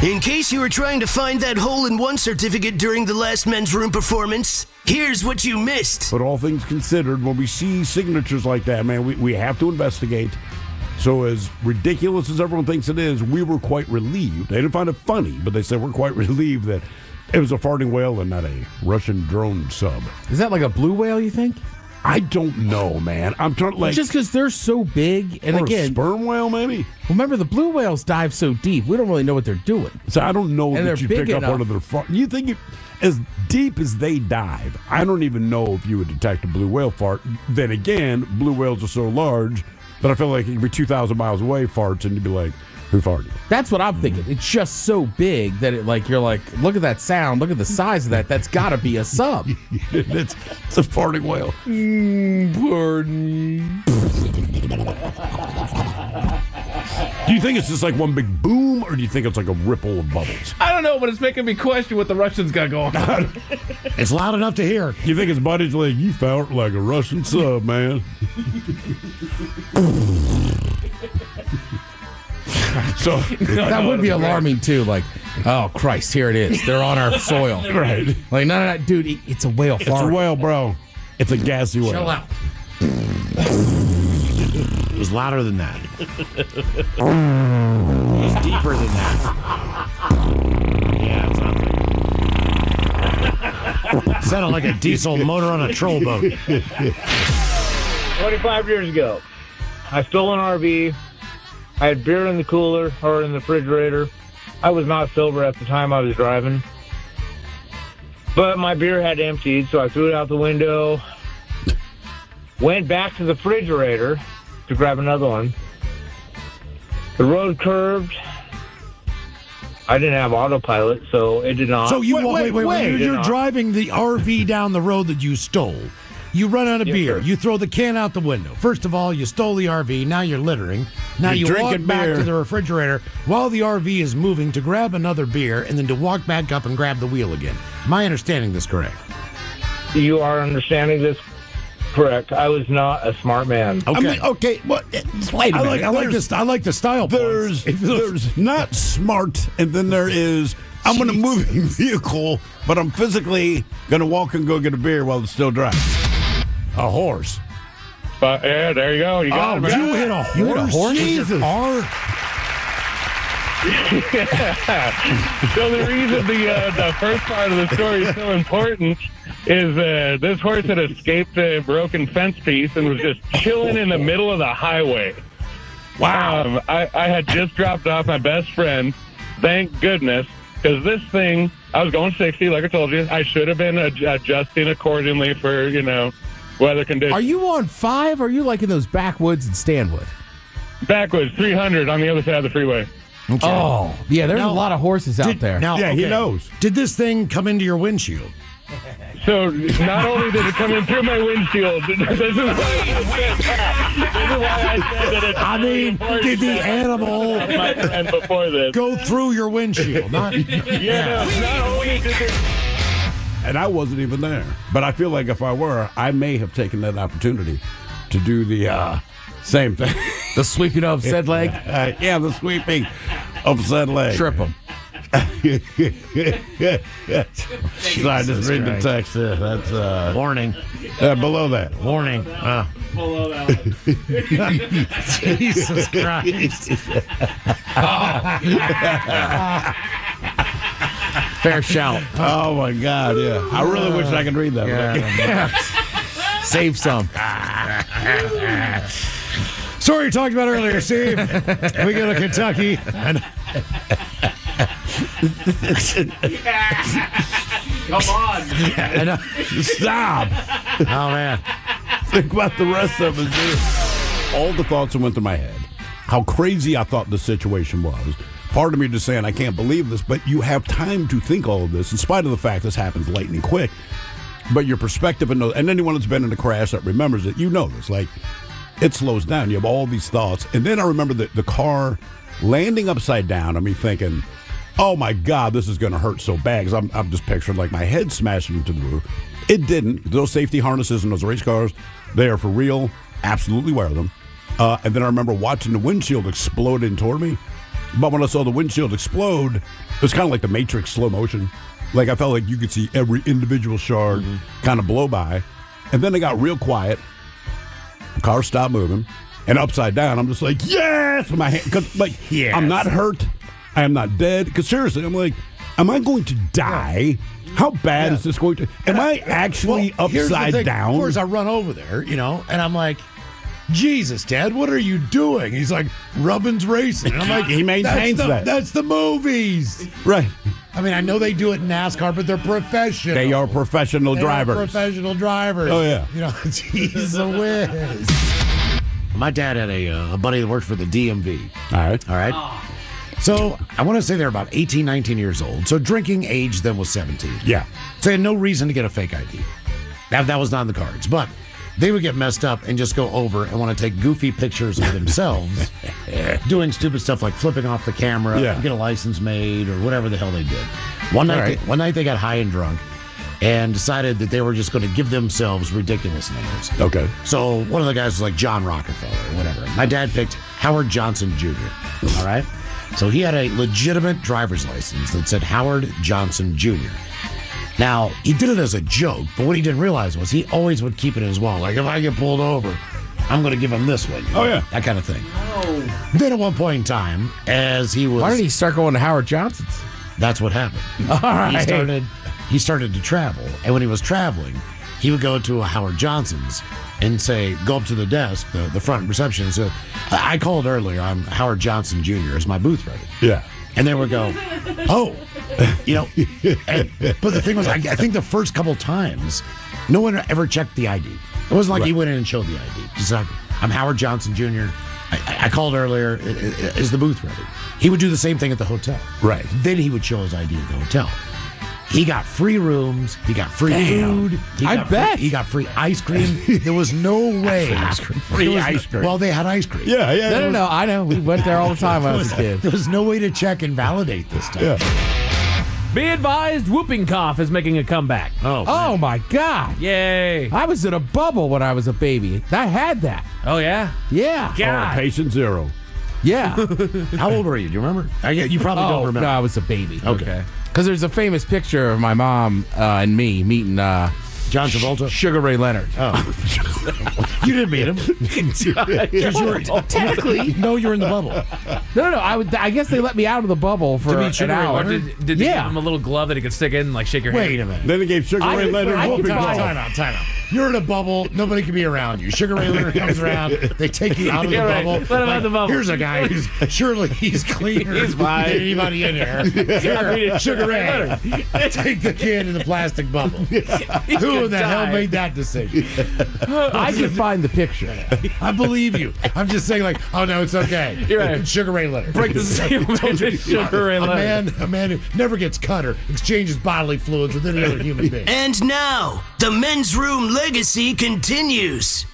In case you were trying to find that hole-in-one certificate during the last men's room performance, here's what you missed. But all things considered, when we see signatures like that, man, we have to investigate. So as ridiculous as everyone thinks it is, we were quite relieved. They didn't find it funny, but they said we're quite relieved that it was a farting whale and not a Russian drone sub. Is that like a blue whale, you think? I don't know, man. I'm trying to like just because they're so big, and or again, a sperm whale, maybe. Remember the blue whales dive so deep, we don't really know what they're doing. So I don't know and that you pick up part of their fart. You think as deep as they dive, I don't even know if you would detect a blue whale fart. Then again, blue whales are so large that I feel like you could be 2,000 miles away farts, and you'd be like, who farted? That's what I'm thinking. It's just so big that you're like, look at that sound, look at the size of that. That's got to be a sub. it's a farting whale. Pardon. Do you think it's just like one big boom, or do you think it's like a ripple of bubbles? I don't know, but it's making me question what the Russians got going on. It's loud enough to hear. You think his buddy's like, you fart like a Russian sub, man. So that would be alarming too. Like, oh Christ, here it is. They're on our soil. Right. Like, no, dude, it's a whale fart. It's a whale, bro. It's a gassy whale. Chill out. It was louder than that. It was deeper than that. Yeah, it's not. Sounded like a diesel motor on a troll boat. 25 years ago, I stole an RV. I had beer in the cooler or in the refrigerator. I was not sober at the time I was driving. But my beer had emptied, so I threw it out the window. Went back to the refrigerator to grab another one. The road curved. I didn't have autopilot, so it did not. So you wait. You're not. driving the RV down the road that you stole. You run out of beer. Sir. You throw the can out the window. First of all, you stole the RV. Now you're littering. Now you walk back to the refrigerator while the RV is moving to grab another beer and then to walk back up and grab the wheel again. Am I understanding this correct? You are understanding this correct. I was not a smart man. Okay. I mean, okay, well, wait a minute. I like the style. There's not smart, and then there is I'm going to move a vehicle, but I'm physically going to walk and go get a beer while it's still dry. A horse. Yeah, there you go. You got it, man. You hit a horse? You hit a horse? Jesus. So the reason the first part of the story is so important is this horse had escaped a broken fence piece and was just chilling in the middle of the highway. Wow. I had just dropped off my best friend. Thank goodness, because this thing, I was going 60, like I told you. I should have been adjusting accordingly for, weather conditions. Are you on 5 or are you like in those backwoods in Stanwood? Backwards, 300 on the other side of the freeway. Okay. Oh, yeah, there's a lot of horses out there. He knows. Did this thing come into your windshield? So not only did it come in through my windshield, this is why I said that it's did the animal my friend before this go through your windshield? Not only did it. And I wasn't even there. But I feel like if I were, I may have taken that opportunity to do the same thing. The sweeping of said leg? Yeah, the sweeping of said leg. Trip him. So I just read the text. That's warning. Below that. Warning. Below that. Jesus Christ. Fair shout. Oh my God! Yeah, I really wish I could read that. Yeah. Save some. Story you talked about earlier, Steve. We go to Kentucky. And Come on. Stop. oh man. Think about the rest of it, dude. All the thoughts that went through my head, how crazy I thought the situation was. Part of me just saying, I can't believe this, but you have time to think all of this, in spite of the fact this happens lightning quick. But your perspective, and anyone that's been in a crash that remembers it, you know this. Like, it slows down. You have all these thoughts. And then I remember the car landing upside down. I mean, thinking, oh my God, this is going to hurt so bad. Because I'm just picturing like my head smashing into the roof. It didn't. Those safety harnesses in those race cars, they are for real. Absolutely wear them. And then I remember watching the windshield explode in toward me. But when I saw the windshield explode, it was kind of like the Matrix slow motion. Like I felt like you could see every individual shard kind of blow by. And then it got real quiet. The car stopped moving. And upside down, I'm just like, yes! With my hand, because like, Yes. I'm not hurt. I am not dead. Because seriously, I'm like, am I going to die? How bad is this going to? Am I actually here's the upside thing. down? Of course, I run over there, and I'm like, Jesus, Dad, what are you doing? He's like, Rubbin's racing. And I'm like, He maintains that. That's the movies. Right. I mean, I know they do it in NASCAR, but they're professional. They are professional They are drivers. professional drivers. Oh, yeah. He's a whiz. My dad had a buddy that worked for the DMV. All right. So I want to say they're about 18, 19 years old. So drinking age then was 17. Yeah. So they had no reason to get a fake ID. That was not in the cards. But they would get messed up and just go over and want to take goofy pictures of themselves doing stupid stuff like flipping off the camera, get a license made, or whatever the hell they did. One night they got high and drunk and decided that they were just going to give themselves ridiculous names. Okay. So one of the guys was like John Rockefeller or whatever. My dad picked Howard Johnson Jr. All right? So he had a legitimate driver's license that said Howard Johnson Jr. Now, he did it as a joke, but what he didn't realize was he always would keep it in his wallet. Like, if I get pulled over, I'm going to give him this one. Oh, yeah. That kind of thing. Then at one point in time, as he was... Why did he start going to Howard Johnson's? That's what happened. All right. He started to travel, and when he was traveling, he would go to a Howard Johnson's and go up to the desk, the front reception, and say, I called earlier, I'm Howard Johnson Jr., is my booth ready? Yeah. And they would go, oh, but the thing was, I think the first couple times, no one ever checked the ID. It wasn't like he went in and showed the ID. Just like, I'm Howard Johnson Jr., I called earlier, is the booth ready? He would do the same thing at the hotel. Right. Then he would show his ID at the hotel. He got free rooms. He got free food. He got free ice cream. There was no way. Free ice cream. Well, they had ice cream. Yeah. No. I know. We went there all the time when I was a kid. There was no way to check and validate this stuff. Yeah. Be advised, whooping cough is making a comeback. Oh, my God. Yay. I was in a bubble when I was a baby. I had that. Oh, yeah? Yeah. God. Patient zero. Yeah. How old were you? Do you remember? You probably don't remember. No, I was a baby. Okay. Because there's a famous picture of my mom and me meeting John Travolta? Sugar Ray Leonard. Oh. You didn't meet him. Technically. No, you're in the bubble. No. I guess they let me out of the bubble for meet an Sugar Ray hour. Leonard? Did they give him a little glove that he could stick in and shake your hand? Wait a minute. Then they gave Sugar Ray Leonard I whooping can cough. Time out. You're in a bubble. Nobody can be around you. Sugar Ray Leonard comes around. They take you out of the You're right. bubble. Let him out of the bubble. Here's a guy who's surely he's cleaner He's fine. than anybody in here. Here, Sugar Ray, take the kid in the plastic bubble. Who in the hell made that decision? I can find the picture. I believe you. I'm just saying, oh no, it's okay. You're right. It's Sugar Ray Leonard. Break the seal. Sugar Ray Leonard. A man who never gets cut or exchanges bodily fluids with any other human being. And now, the men's room legacy continues.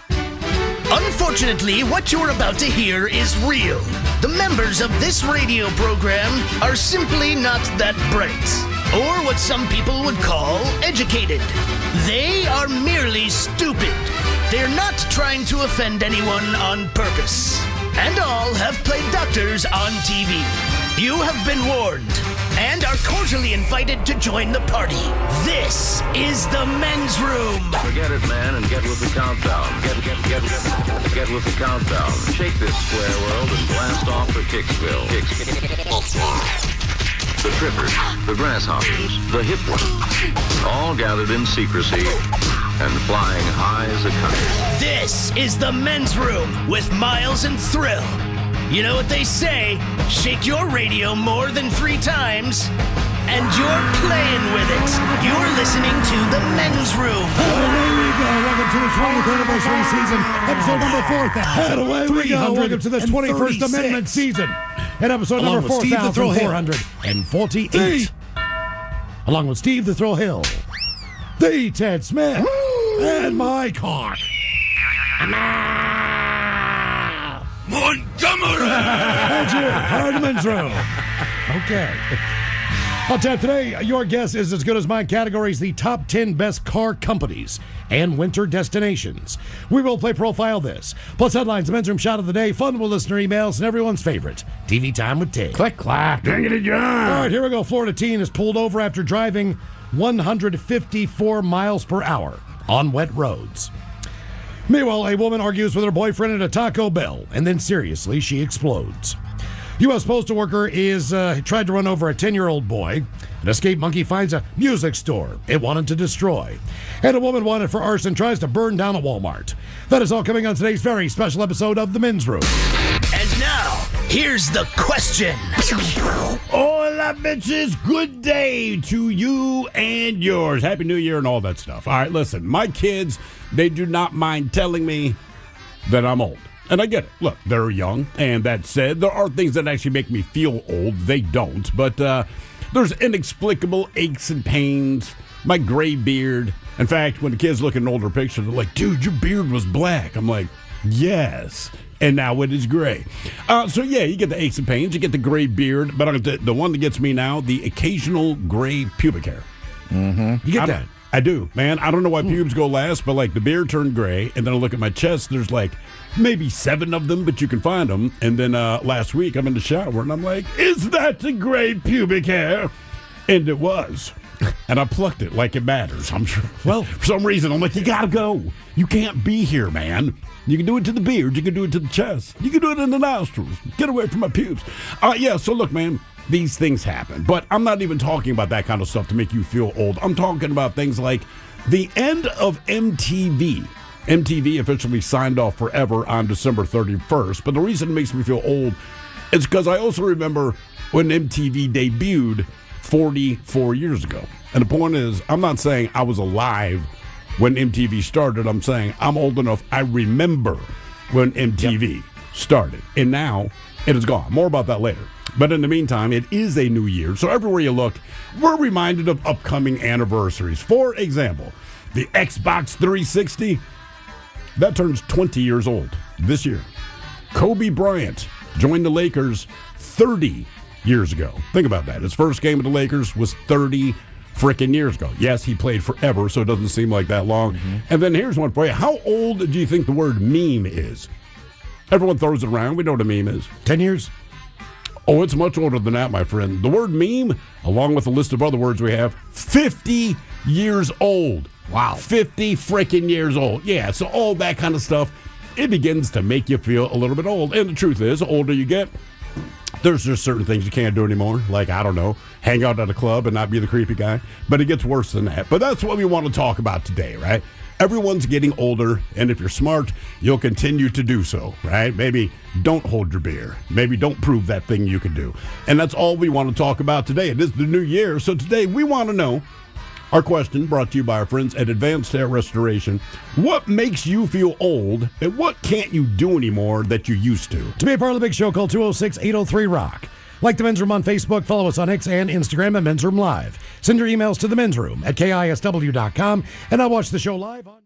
Unfortunately, what you're about to hear is real. The members of this radio program are simply not that bright, or what some people would call educated. They are merely stupid. They're not trying to offend anyone on purpose. And all have played doctors on TV. You have been warned and are cordially invited to join the party. This is the men's room. Forget it, man, and get with the countdown. Get with the countdown. Shake this square world and blast off for Kicksville. The trippers, the grasshoppers, the hip ones, all gathered in secrecy and flying high as a kite. This is the men's room with Miles and Thrill. You know what they say, shake your radio more than 3 times, and you're playing with it. You're listening to the men's room. Away we go. Welcome to the 20th anniversary season, episode number 4,000. Away we go. Welcome to the 21st Amendment season, and episode number 4,448. Along with Steve the Thrill Hill, the Ted Smith, and Mike Hawk. Montgomery! And you, Hardman's Room. Okay. On tap today, your guess is as good as mine. Categories: the top 10 best car companies and winter destinations. We will play Profile This. Plus headlines, the men's room shot of the day, fun with listener emails, and everyone's favorite, TV Time with Tig. Click, clack. Dang it, John. All right, here we go. Florida teen is pulled over after driving 154 miles per hour on wet roads. Meanwhile, a woman argues with her boyfriend at a Taco Bell, and then seriously, she explodes. U.S. postal worker is tried to run over a 10-year-old boy. An escaped monkey finds a music store it wanted to destroy. And a woman wanted for arson tries to burn down a Walmart. That is all coming on today's very special episode of The Men's Room. And now, here's the question. Hola, bitches. Good day to you and yours. Happy New Year and all that stuff. All right, listen, my kids, they do not mind telling me that I'm old. And I get it. Look, they're young. And that said, there are things that actually make me feel old. They don't. But there's inexplicable aches and pains. My gray beard. In fact, when the kids look at an older picture, they're like, dude, your beard was black. I'm like, yes. And now it is gray. So, yeah, you get the aches and pains. You get the gray beard. But the one that gets me now, the occasional gray pubic hair. Mm-hmm. You get that? I do, man. I don't know why pubes go last, but like the beard turned gray, and then I look at my chest. There's like maybe 7 of them, but you can find them. And then last week I'm in the shower, and I'm like, "Is that the gray pubic hair?" And it was, and I plucked it like it matters. I'm sure. Well, for some reason, I'm like, "You gotta go. You can't be here, man. You can do it to the beard. You can do it to the chest. You can do it in the nostrils. Get away from my pubes." Yeah. So look, man. These things happen, but I'm not even talking about that kind of stuff to make you feel old. I'm talking about things like the end of MTV. MTV officially signed off forever on December 31st, but the reason it makes me feel old is because I also remember when MTV debuted 44 years ago. And the point is, I'm not saying I was alive when MTV started. I'm saying I'm old enough I remember when MTV started. And now it is gone. More about that later. But in the meantime, it is a new year, so everywhere you look, we're reminded of upcoming anniversaries. For example, the Xbox 360, that turns 20 years old this year. Kobe Bryant joined the Lakers 30 years ago. Think about that. His first game with the Lakers was 30 freaking years ago. Yes, he played forever, so it doesn't seem like that long. Mm-hmm. And then here's one for you. How old do you think the word meme is? Everyone throws it around. We know what a meme is. 10 years? Oh, it's much older than that, my friend. The word meme, along with a list of other words we have, 50 years old. Wow. 50 freaking years old. Yeah, so all that kind of stuff, it begins to make you feel a little bit old. And the truth is, the older you get, there's just certain things you can't do anymore. Like, I don't know, hang out at a club and not be the creepy guy. But it gets worse than that. But that's what we want to talk about today, right? Everyone's getting older, and if you're smart, you'll continue to do so, right? Maybe don't hold your beer. Maybe don't prove that thing you can do. And that's all we want to talk about today. It is the new year, so today we want to know, our question brought to you by our friends at Advanced Hair Restoration, what makes you feel old, and what can't you do anymore that you used to? To be a part of the big show, call 206-803-ROCK. Like the Men's Room on Facebook, follow us on X and Instagram at Men's Room Live. Send your emails to the Men's Room at KISW.com, and I'll watch the show live on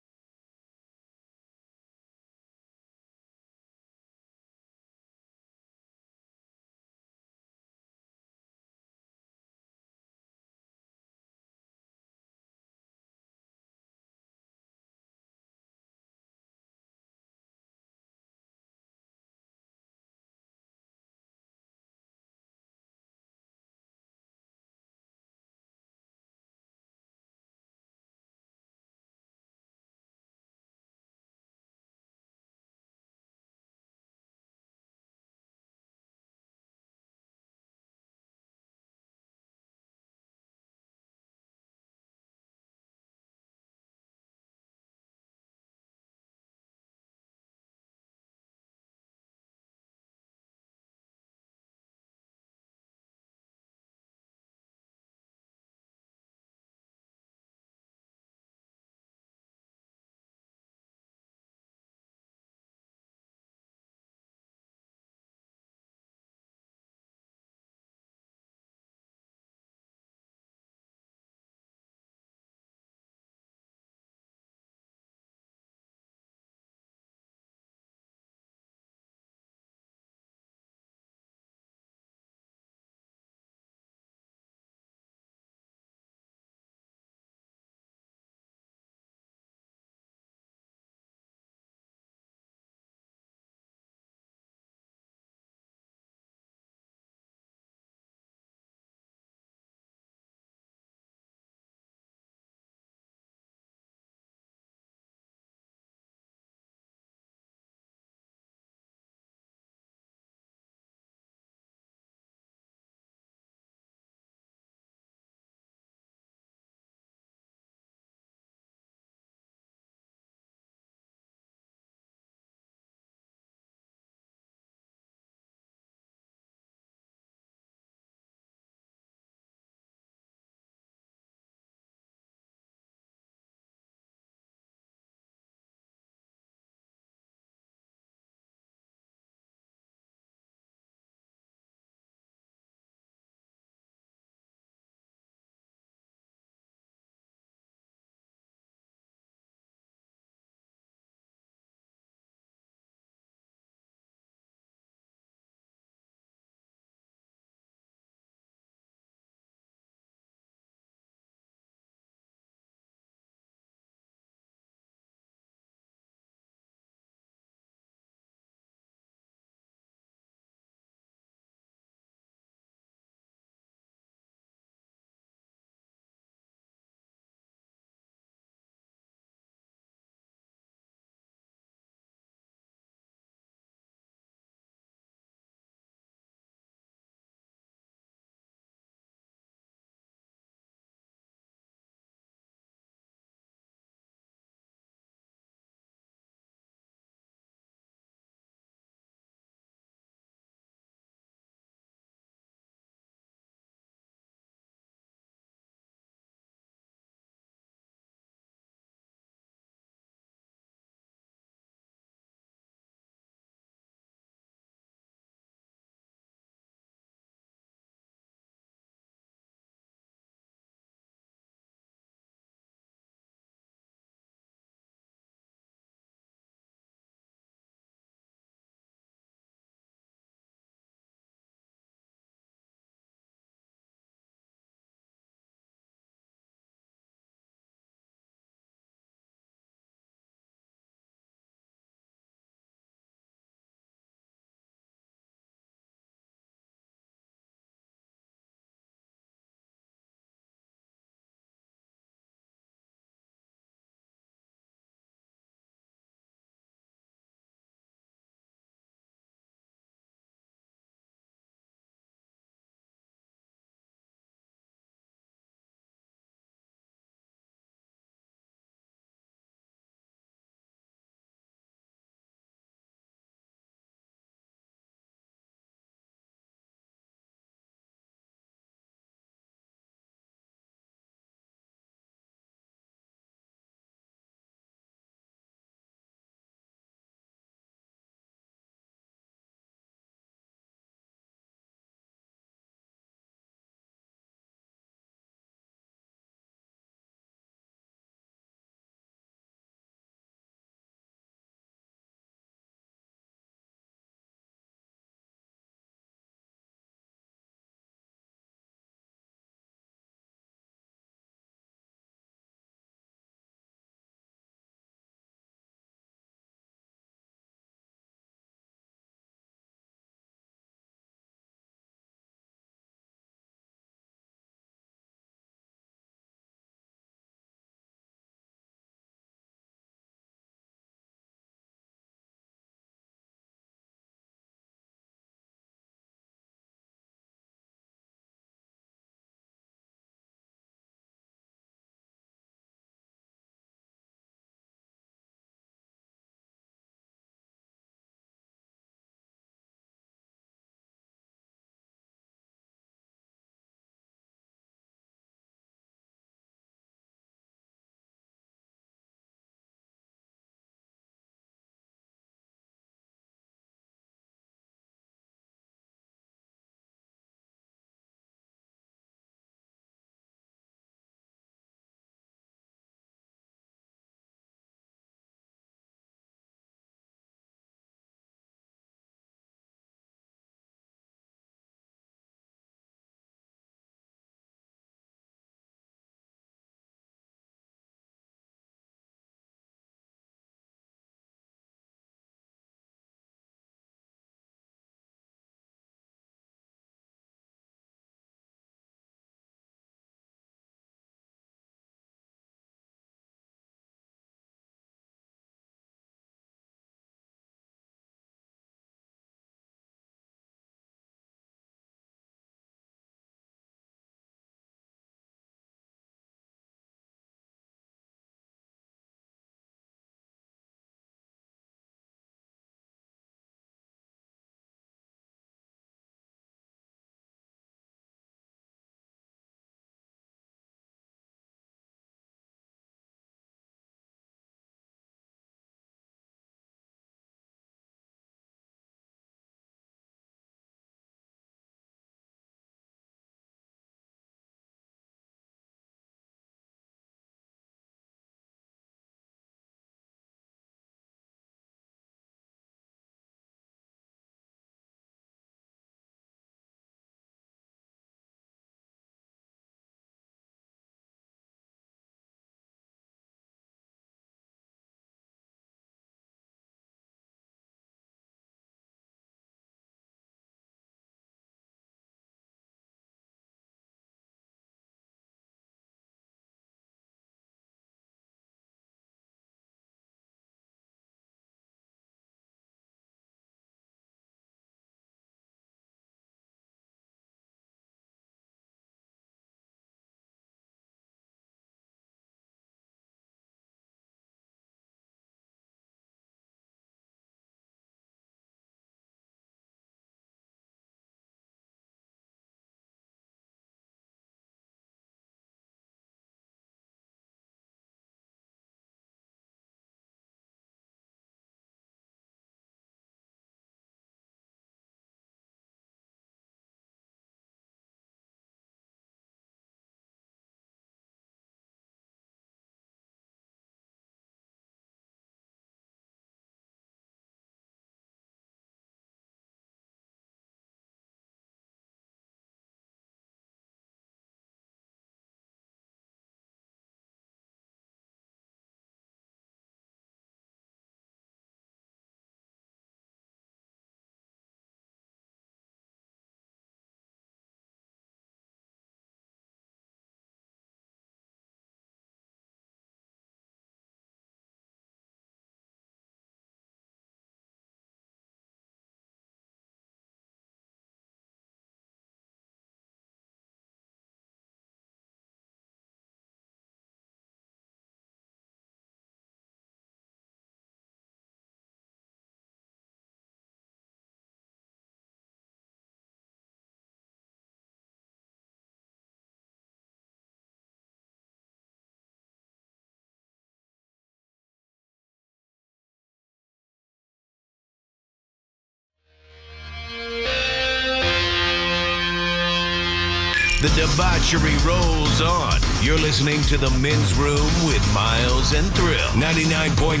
The debauchery rolls on. You're listening to The Men's Room with Miles and Thrill. 99.9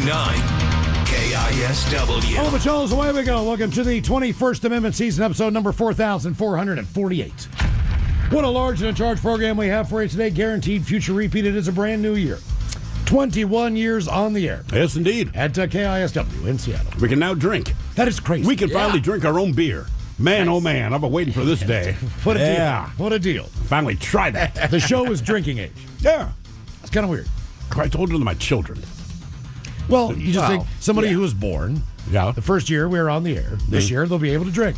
KISW. Oh, Pachols, away we go. Welcome to the 21st Amendment season, episode number 4,448. What a large and in charge program we have for you today. Guaranteed future repeat. It is a brand new year. 21 years on the air. Yes, indeed. At KISW in Seattle. We can now drink. That is crazy. We can finally drink our own beer. Man, Nice. Oh man, I've been waiting for this day. What a Yeah. deal. What a deal. Finally try that. The show is drinking age. Yeah. It's kind of weird. I told it to my children. Well, you just Wow. think somebody who was born Yeah. the first year we were on the air. This year they'll be able to drink.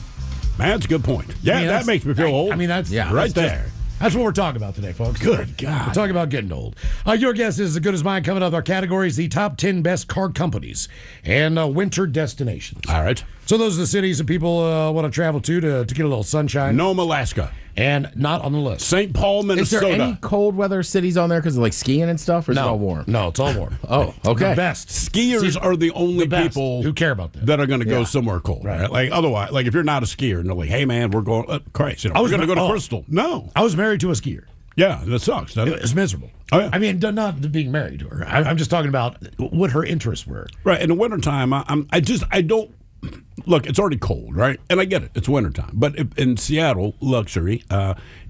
Man, that's a good point. Yeah, I mean, that that's- makes me feel old. I mean, that's Yeah. Right that's there. just- That's what we're talking about today, folks. Good God. We're talking about getting old. Your guess is as good as mine. Coming up, our categories: the top 10 best car companies and winter destinations. All right. So those are the cities that people want to travel to get a little sunshine. Nome, Alaska. And not on the list. St. Paul, Is there Minnesota. any cold weather cities on there because of like skiing and stuff, or is it all warm? No, it's all warm. Oh, okay. The best. Skiers are the only the best people who care about that. that are going to go Yeah. somewhere cold. Right. Right. Like otherwise, like if you're not a skier and they're like, "Hey man, we're going." Christ, we're going to go to Crystal. No. I was married to a skier. Yeah, that sucks. Doesn't it? It's miserable. Oh, yeah. I mean, not being married to her. I'm just talking about what her interests were. Right. In the wintertime, I don't. Look, it's already cold, right? And I get it. It's wintertime. But in Seattle, luxury,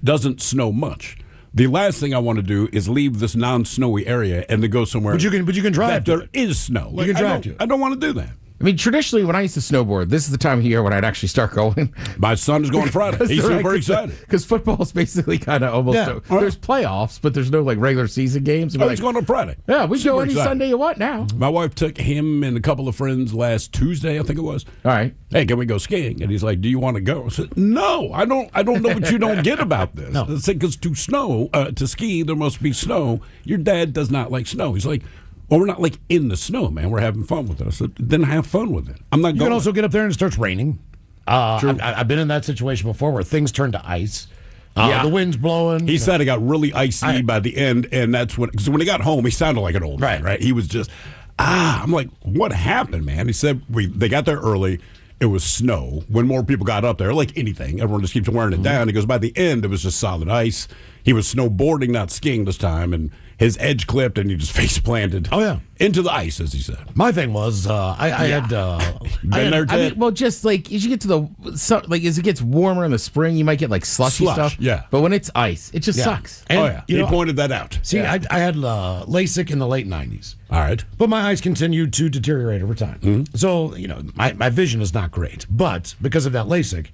doesn't snow much. The last thing I want to do is leave this non-snowy area and to go somewhere. But you can drive that to there is snow. You can drive to it. I don't want to do that. I mean, traditionally, when I used to snowboard, this is the time of year when I'd actually start going. My son is going Friday. He's super excited. Because football is basically kind of almost. Yeah. There's playoffs, but there's no like regular season games. Oh, We're he's like, going on Friday. yeah, we Super go any excited. Sunday you want now. My wife took him and a couple of friends last Tuesday, I think it was. All right. Hey, can we go skiing? And he's like, "Do you want to go?" I said, "No, I don't know what you don't get about this." I said, "Because to ski, there must be snow. Your dad does not like snow." He's like, "Well, we're not like in the snow, man. We're having fun with it." I said, "Then have fun with it. I'm not You going." can also get up there and it starts raining. I've been in that situation before where things turn to ice. The wind's blowing. He said it got really icy by the end, and that's because when he got home, he sounded like an old man, right? He was just, I'm like, what happened, man? He said they got there early. It was snow. When more people got up there, like anything, everyone just keeps wearing it down. He goes, by the end, it was just solid ice. He was snowboarding, not skiing this time, and his edge clipped, and he just face planted. Oh, yeah. Into the ice, as he said. My thing was, I had Been there, I Ted? mean, well, just like as you get to as it gets warmer in the spring, you might get like slushy Slush, stuff. yeah. But when it's ice, it just sucks. And, Oh, yeah. you He know, pointed that out. See, I had LASIK in the late 90s. All right. But my eyes continued to deteriorate over time. Mm-hmm. So, my vision is not great. But because of that LASIK,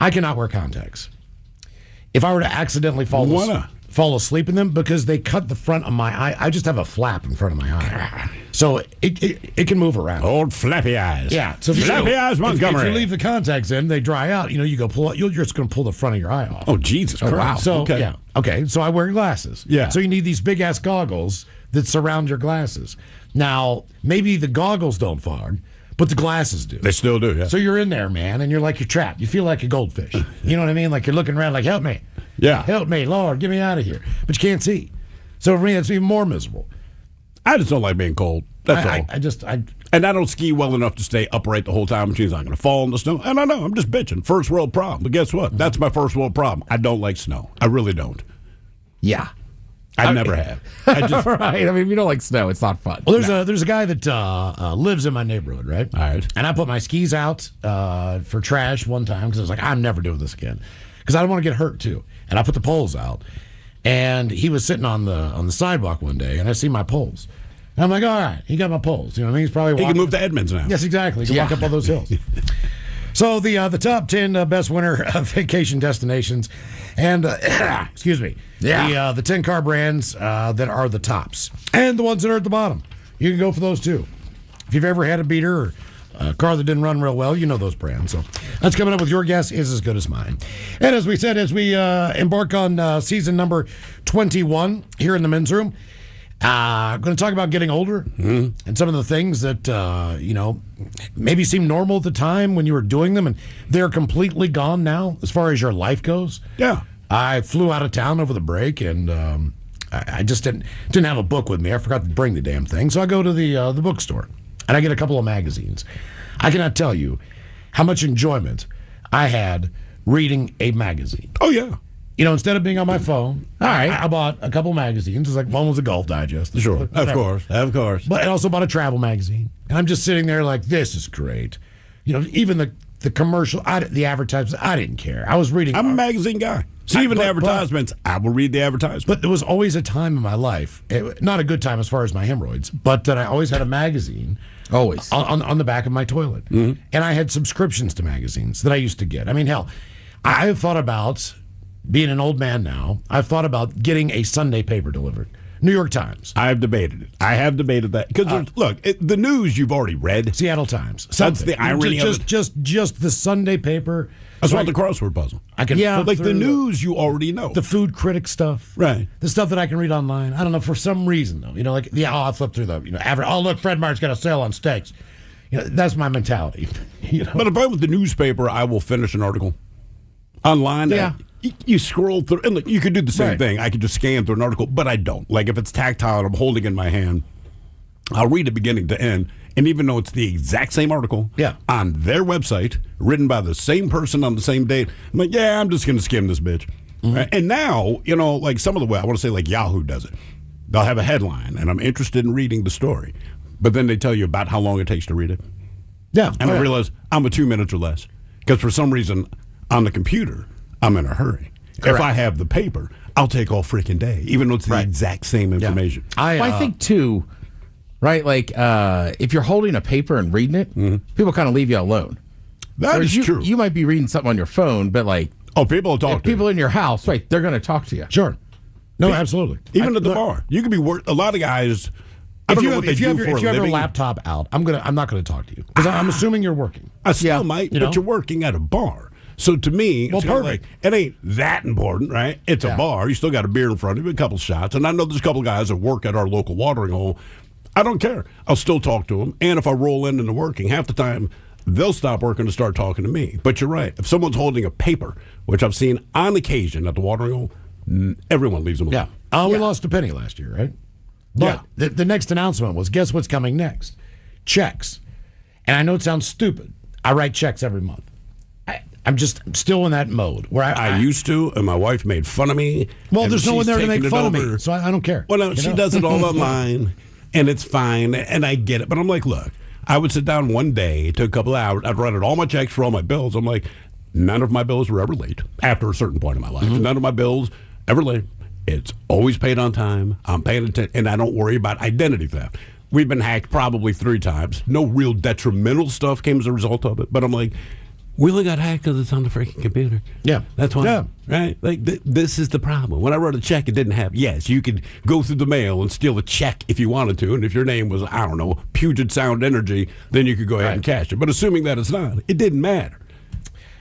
I cannot wear contacts. If I were to accidentally Why not? fall asleep in them, because they cut the front of my eye, I just have a flap in front of my eye. So it can move around. Old flappy eyes. Yeah. So if Flappy eyes, if Montgomery. you leave the contacts in, they dry out. You go pull. You're just going to pull the front of your eye off. Oh, Jesus Christ. wow. So okay. yeah, okay. So I wear glasses. Yeah. So you need these big ass goggles that surround your glasses. Now maybe the goggles don't fog, but the glasses do. They still do, yeah. So you're in there, man, and you're trapped. You feel like a goldfish. You know what I mean? Like you're looking around, like help me, Yeah. help me, Lord, get me out of here. But you can't see. So for me, it's even more miserable. I just don't like being cold. That's all. And I don't ski well enough to stay upright the whole time. She's not going to fall in the snow. And I know, I'm just bitching. First world problem. But guess what? That's my first world problem. I don't like snow. I really don't. Yeah. I never have. I just, Right. I mean, if you don't like snow, it's not fun. Well, there's a guy that lives in my neighborhood, right? All right. And I put my skis out for trash one time because I was like, I'm never doing this again, because I don't want to get hurt too. And I put the poles out, and he was sitting on the sidewalk one day, and I see my poles. And I'm like, all right, he got my poles. You know what I mean? He's probably he walking. can move to Edmonds now. Yes, exactly. He can walk up all those hills. So the top 10 best winter vacation destinations, and excuse me, the 10 car brands that are the tops, and the ones that are at the bottom. You can go for those too. If you've ever had a beater or a car that didn't run real well, you know those brands. So that's coming up with your guess is as good as mine. And as we said, as we embark on season number 21 here in the men's room, going to talk about getting older and some of the things that, maybe seemed normal at the time when you were doing them, and they're completely gone now as far as your life goes. Yeah. I flew out of town over the break, and I just didn't have a book with me. I forgot to bring the damn thing. So I go to the bookstore, and I get a couple of magazines. I cannot tell you how much enjoyment I had reading a magazine. Oh, yeah. instead of being on my phone, All right. I bought a couple magazines. It's like one was a Golf Digest. Sure, Whatever. of course. But I also bought a travel magazine. And I'm just sitting there like, this is great. Even the commercial, the advertisements, I didn't care. I was reading. I'm a magazine guy. So even the but- advertisements, I will read the advertisements. But there was always a time in my life, not a good time as far as my hemorrhoids, but that I always had a magazine Always. on the back of my toilet. Mm-hmm. And I had subscriptions to magazines that I used to get. I mean, hell, I have thought about, being an old man now, I've thought about getting a Sunday paper delivered. New York Times. I have debated it. I have debated that. Because, the news you've already read. Seattle Times. That's Something. the irony of it. Just the Sunday paper. That's what the crossword puzzle. I can Yeah. flip Like the through news you already know. the food critic stuff, Right. The stuff that I can read online. I don't know, for some reason though. I'll flip through the oh look, Fred Meyer's got a sale on steaks. That's my mentality. But if I'm with the newspaper, I will finish an article online. Yeah. You scroll through, and look, you could do the same Right. thing. I could just scan through an article, but I don't. Like if it's tactile and I'm holding it in my hand, I'll read it beginning to end. And even though it's the exact same article on their website, written by the same person on the same date, I'm like, yeah, I'm just going to skim this bitch. Right? And now, like some of the way, I want to say like Yahoo does it. They'll have a headline, and I'm interested in reading the story. But then they tell you about how long it takes to read it. Yeah. And I realize I'm a 2 minutes or less. Because for some reason, on the computer, I'm in a hurry. If I have the paper, I'll take all freaking day, even though it's the exact same information. I think, too, right, like if you're holding a paper and reading it, people kind of leave you alone. That Whereas is true. You might be reading something on your phone, but like People will talk to people you. in your house, right, they're going to talk to you. Sure. No, absolutely. Even at the bar. You could be a lot of guys, I don't know what they do for a if you have your living. laptop out, I'm not going to talk to you because I'm assuming you're working. I still might, but you're working at a bar. So to me, it's kinda like, it ain't that important, right? It's a bar. You still got a beer in front of you, a couple shots. And I know there's a couple guys that work at our local watering hole. I don't care. I'll still talk to them. And if I roll into working, half the time, they'll stop working to start talking to me. But you're right. If someone's holding a paper, which I've seen on occasion at the watering hole, everyone leaves them alone. Yeah. We lost a penny last year, right? But the next announcement was, guess what's coming next? Checks. And I know it sounds stupid. I write checks every month. I'm still in that mode where I used to, and my wife made fun of me. Well, and there's no one she's there to make taking fun it of me, over. so I don't care. Well, no, she does it all online, and it's fine, and I get it. But I'm like, look, I would sit down one day, it took a couple of hours, I'd write out all my checks for all my bills. I'm like, none of my bills were ever late after a certain point in my life. None of my bills ever late. It's always paid on time. I'm paying attention, and I don't worry about identity theft. We've been hacked probably 3 times. No real detrimental stuff came as a result of it. But I'm like, we only got hacked because it's on the freaking computer. Yeah. That's why. Yeah. Right? Like, this is the problem. When I wrote a check, it didn't have, yes, you could go through the mail and steal a check if you wanted to. And if your name was, I don't know, Puget Sound Energy, then you could go ahead and cash it. But assuming that it's not, it didn't matter.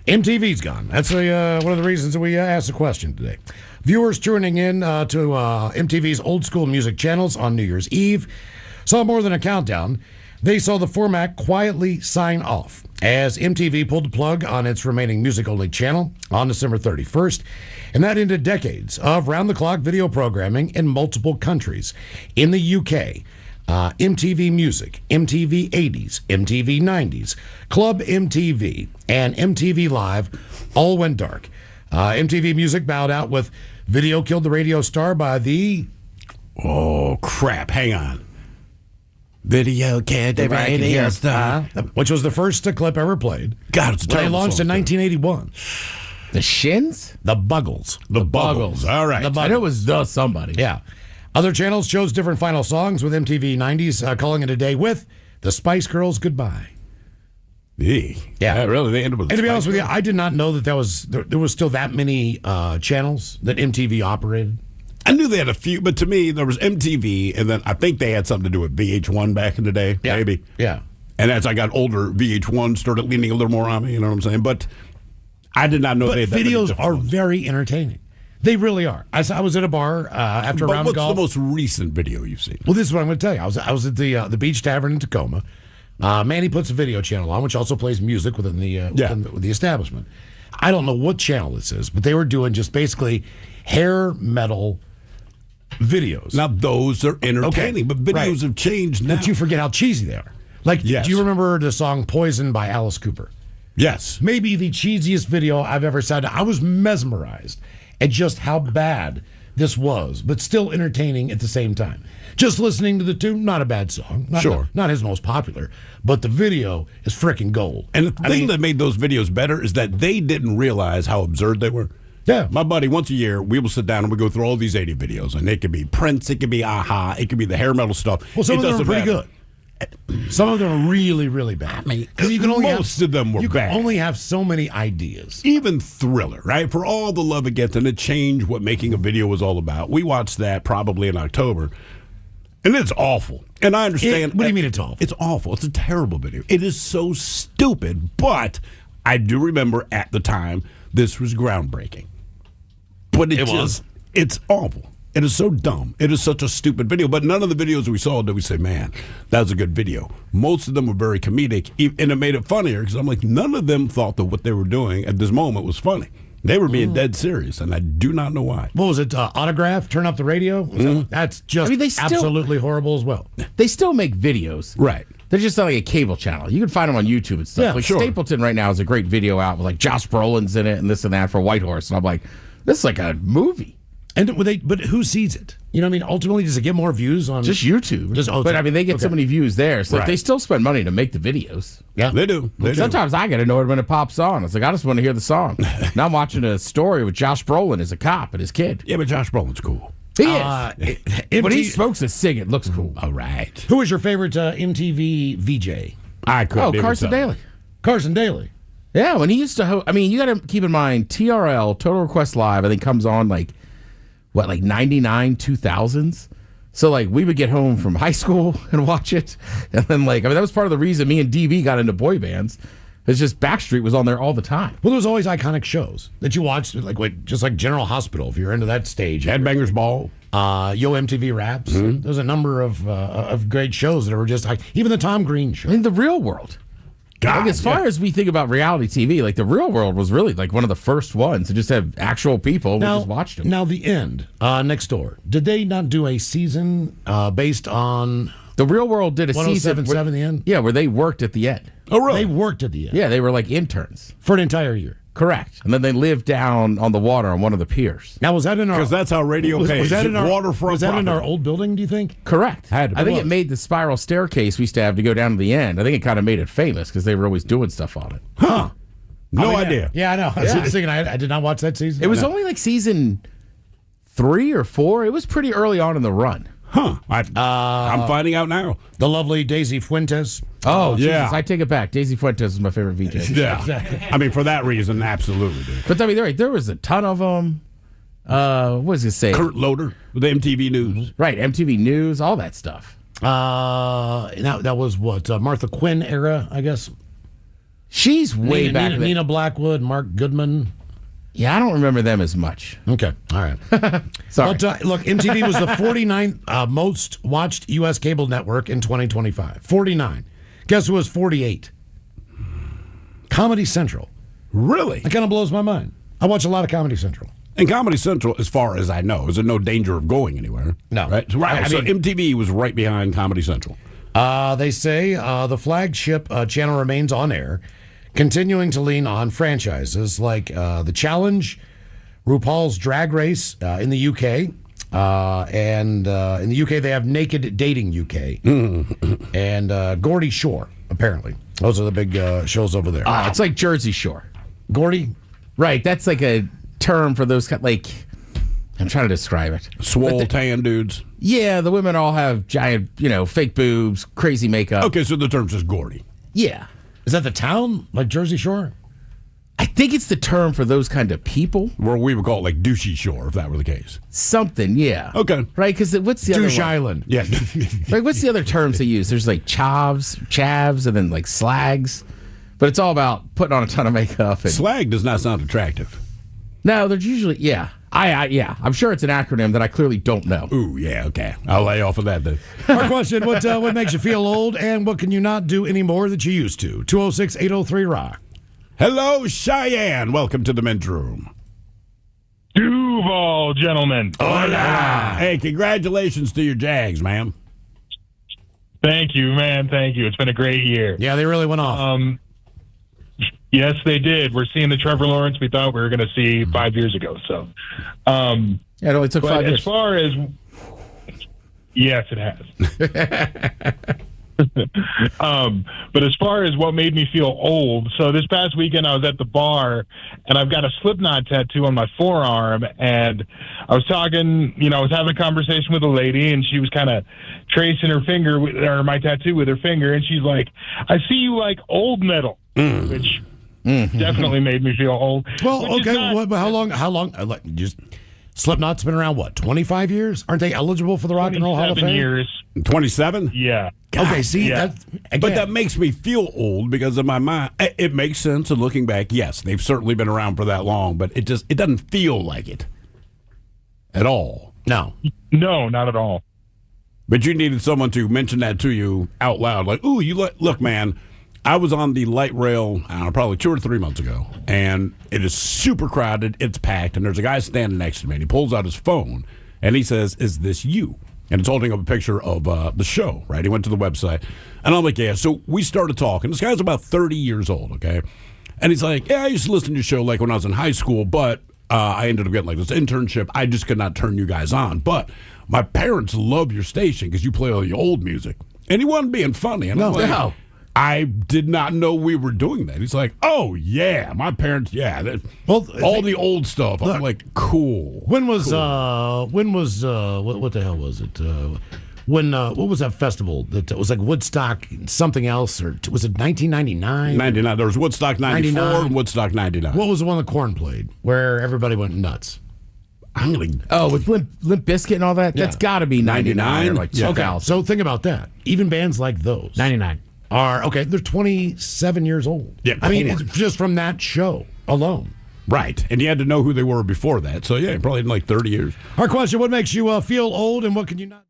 MTV's gone. That's one of the reasons that we asked the question today. Viewers tuning in to MTV's old school music channels on New Year's Eve saw more than a countdown. They saw the format quietly sign off as MTV pulled the plug on its remaining music-only channel on December 31st, and that ended decades of round-the-clock video programming in multiple countries. In the UK, MTV Music, MTV 80s, MTV 90s, Club MTV, and MTV Live all went dark. MTV Music bowed out with Video Killed the Radio Star by the... Oh, crap. Hang on. Video killed the radio star. Which was the first clip ever played. God, it's a When they terrible launched song, in too. 1981. The Shins? The Buggles. The Buggles. All right. The I know it was somebody. Yeah. Other channels chose different final songs, with MTV 90s calling it a day with The Spice Girls Goodbye. Yeah, really. They ended with. And to be honest with you, I did not know that there was still that many channels that MTV operated. I knew they had a few, but to me, there was MTV, and then I think they had something to do with VH1 back in the day, maybe. Yeah. And as I got older, VH1 started leaning a little more on me, you know what I'm saying? But I did not know But they had that many videos different are ones. very entertaining. They really are. I was at a bar after a But round what's of golf. the most recent video you've seen? Well, this is what I'm going to tell you. I was at the Beach Tavern in Tacoma. Manny puts a video channel on, which also plays music within the establishment. I don't know what channel this is, but they were doing just basically hair metal videos. Now, those are entertaining, but videos have changed now. But you forget how cheesy they are. Like, Yes. do you remember the song Poison by Alice Cooper? Yes. Maybe the cheesiest video I've ever seen. I was mesmerized. at just how bad this was, but still entertaining at the same time. Just listening to the tune, not a bad song. Not his most popular, but the video is freaking gold. And the thing that made those videos better is that they didn't realize how absurd they were. Yeah. My buddy, once a year, we will sit down and we go through all these 80 videos. And it could be Prince, it could be Aha, it could be the hair metal stuff. Well, some it of them are pretty matter. good. Some of them are really, really bad. I mean, you can only most of them were you bad. can only have so many ideas. Even Thriller, right? For all the love it gets, and it changed what making a video was all about. We watched that probably in October. And it's awful. And I understand. What do you mean it's awful? It's awful. It's a terrible video. It is so stupid. But I do remember at the time, this was groundbreaking. But it's awful. It is so dumb. It is such a stupid video. But none of the videos we saw did we say, man, that was a good video. Most of them were very comedic. And it made it funnier because I'm like, none of them thought that what they were doing at this moment was funny. They were being dead serious, and I do not know why. What was it? Autograph? Turn up the radio? That's just absolutely horrible as well. They still make videos. Right. They're just not like a cable channel. You can find them on YouTube and stuff. Yeah, like sure. Stapleton right now has a great video out with like Josh Brolin's in it and this and that for Whitehorse. And I'm like, this is like a movie. But who sees it? You know what I mean? Ultimately, does it get more views on Just YouTube. But I mean, they get so many views there. So they still spend money to make the videos. Yeah, they do. Sometimes I get annoyed when it pops on. It's like, I just want to hear the song. Now I'm watching a story with Josh Brolin as a cop and his kid. Yeah, but Josh Brolin's cool. He is. When he smokes a cig, it looks cool. All right. Who was your favorite MTV VJ? I couldn't even Carson tell. Daly. Carson Daly. Yeah, when he used to I mean, you got to keep in mind, TRL, Total Request Live, I think comes on like 99, 2000s? So, like, we would get home from high school and watch it. And then, like, I mean, that was part of the reason me and DB got into boy bands. It's just Backstreet was on there all the time. Well, there was always iconic shows that you watched, just like General Hospital, if you're into that stage. Headbangers Ball. Yo MTV Raps. There's a number of great shows that were just like, even the Tom Green show. I mean, The Real World. God, Like, as far as we think about reality TV, like The Real World was really like one of the first ones to just have actual people. We just watched them. Now, The End, Next Door. Did they not do a season based on The Real World did a season. 107.7 The End? Yeah, where they worked at the end. Oh, really? They worked at the end. Yeah, they were like interns. For an entire year. Correct. And then they lived down on the water on one of the piers. Now, was that in our... Because that's how radio pays. Was that in our waterfront Was that in our property. old building, do you think? Correct. Had to I think be. it made the spiral staircase we used to have to go down to the end. I think it kind of made it famous because they were always doing stuff on it. Huh. No idea. Yeah, I know. I was just thinking, I did not watch that season. It was only like season 3 or 4. It was pretty early on in the run. Huh. I'm finding out now. The lovely Daisy Fuentes. Oh, yeah. Jesus, I take it back. Daisy Fuentes is my favorite VJ. Yeah. I mean, for that reason, absolutely, dude. But I mean, there was a ton of them. What does it say? Kurt Loder with the MTV News. Right, MTV News, all that stuff. That was what, Martha Quinn era, I guess. She's way back. Nina Blackwood, Mark Goodman. Yeah, I don't remember them as much. Okay, all right. Sorry. But look, MTV was the 49th most watched U.S. cable network in 2025. 49. Guess who was 48? Comedy Central. Really? That kind of blows my mind. I watch a lot of Comedy Central. And Comedy Central, as far as I know, is in no danger of going anywhere. No. Right? So MTV was right behind Comedy Central. They say the flagship channel remains on air, continuing to lean on franchises like The Challenge, RuPaul's Drag Race in the UK, and in the UK they have Naked Dating UK, and Geordie Shore, apparently. Those are the big shows over there. It's like Jersey Shore. Geordie? Right, that's like a term for those like I'm trying to describe it. Swole tan dudes. Yeah, the women all have giant, fake boobs, crazy makeup. Okay, so the term's just Gordy. Yeah. Is that the town? Like Jersey Shore? I think it's the term for those kind of people. Where we would call it like douchey shore, if that were the case. Something, yeah. Okay. Right, because what's the other Douche one? Island. Yeah. Like, what's the other terms they use? There's like chavs, and then like slags. But it's all about putting on a ton of makeup. And, Slag does not sound attractive. no, there's usually, yeah. I'm sure it's an acronym that I clearly don't know. Ooh, yeah, okay. I'll lay off of that then. Our question, what makes you feel old and what can you not do anymore that you used to? 206-803-ROCK. Hello, Cheyenne. Welcome to the men's room. Duval, gentlemen. Hola. Hey, congratulations to your Jags, ma'am. Thank you, man. Thank you. It's been a great year. Yeah, they really went off. Yes, they did. We're seeing the Trevor Lawrence we thought we were going to see 5 years ago. So, Yeah, it only took 5 years. As far as yes, it has. But as far as what made me feel old, so this past weekend I was at the bar and I've got a Slipknot tattoo on my forearm, and I was talking, I was having a conversation with a lady and she was kind of tracing her finger or my tattoo with her finger, and she's like, "I see you like old metal," which definitely made me feel old. Well, okay, how long? Just Slipknot's been around, 25 years? Aren't they eligible for the Rock and Roll Hall of Fame? 27 years. 27? Yeah. God, okay, see, yeah. But that makes me feel old because in my mind, it makes sense. And looking back, yes, they've certainly been around for that long, but it doesn't feel like it at all. No, not at all. But you needed someone to mention that to you out loud, like, "Ooh, look, man." I was on the light rail, I don't know, probably 2 or 3 months ago, and it is super crowded. It's packed, and there's a guy standing next to me, and he pulls out his phone, and he says, "Is this you?" And it's holding up a picture of the show, right? He went to the website, and I'm like, "Yeah." So we started talking. This guy's about 30 years old, okay? And he's like, "Yeah, I used to listen to your show like when I was in high school, but I ended up getting like this internship. I just could not turn you guys on. But my parents love your station because you play all the old music." And he wasn't being funny. And I'm like, I did not know we were doing that. He's like, "Oh, yeah, my parents, yeah. All the old stuff." I'm like, cool. When was what the hell was it? What was that festival that was like Woodstock something else, or was it 1999? 99. There was Woodstock 94 and Woodstock 99. What was the one that Korn played where everybody went nuts? With Limp Bizkit and all that? Yeah. That's got to be 99 or like 2000. Okay, so think about that. Even bands like those. 99. They're 27 years old. Yeah, I mean, it's just from that show alone. Right. And you had to know who they were before that. So, yeah, probably in like 30 years. Our question, what makes you feel old and what can you not?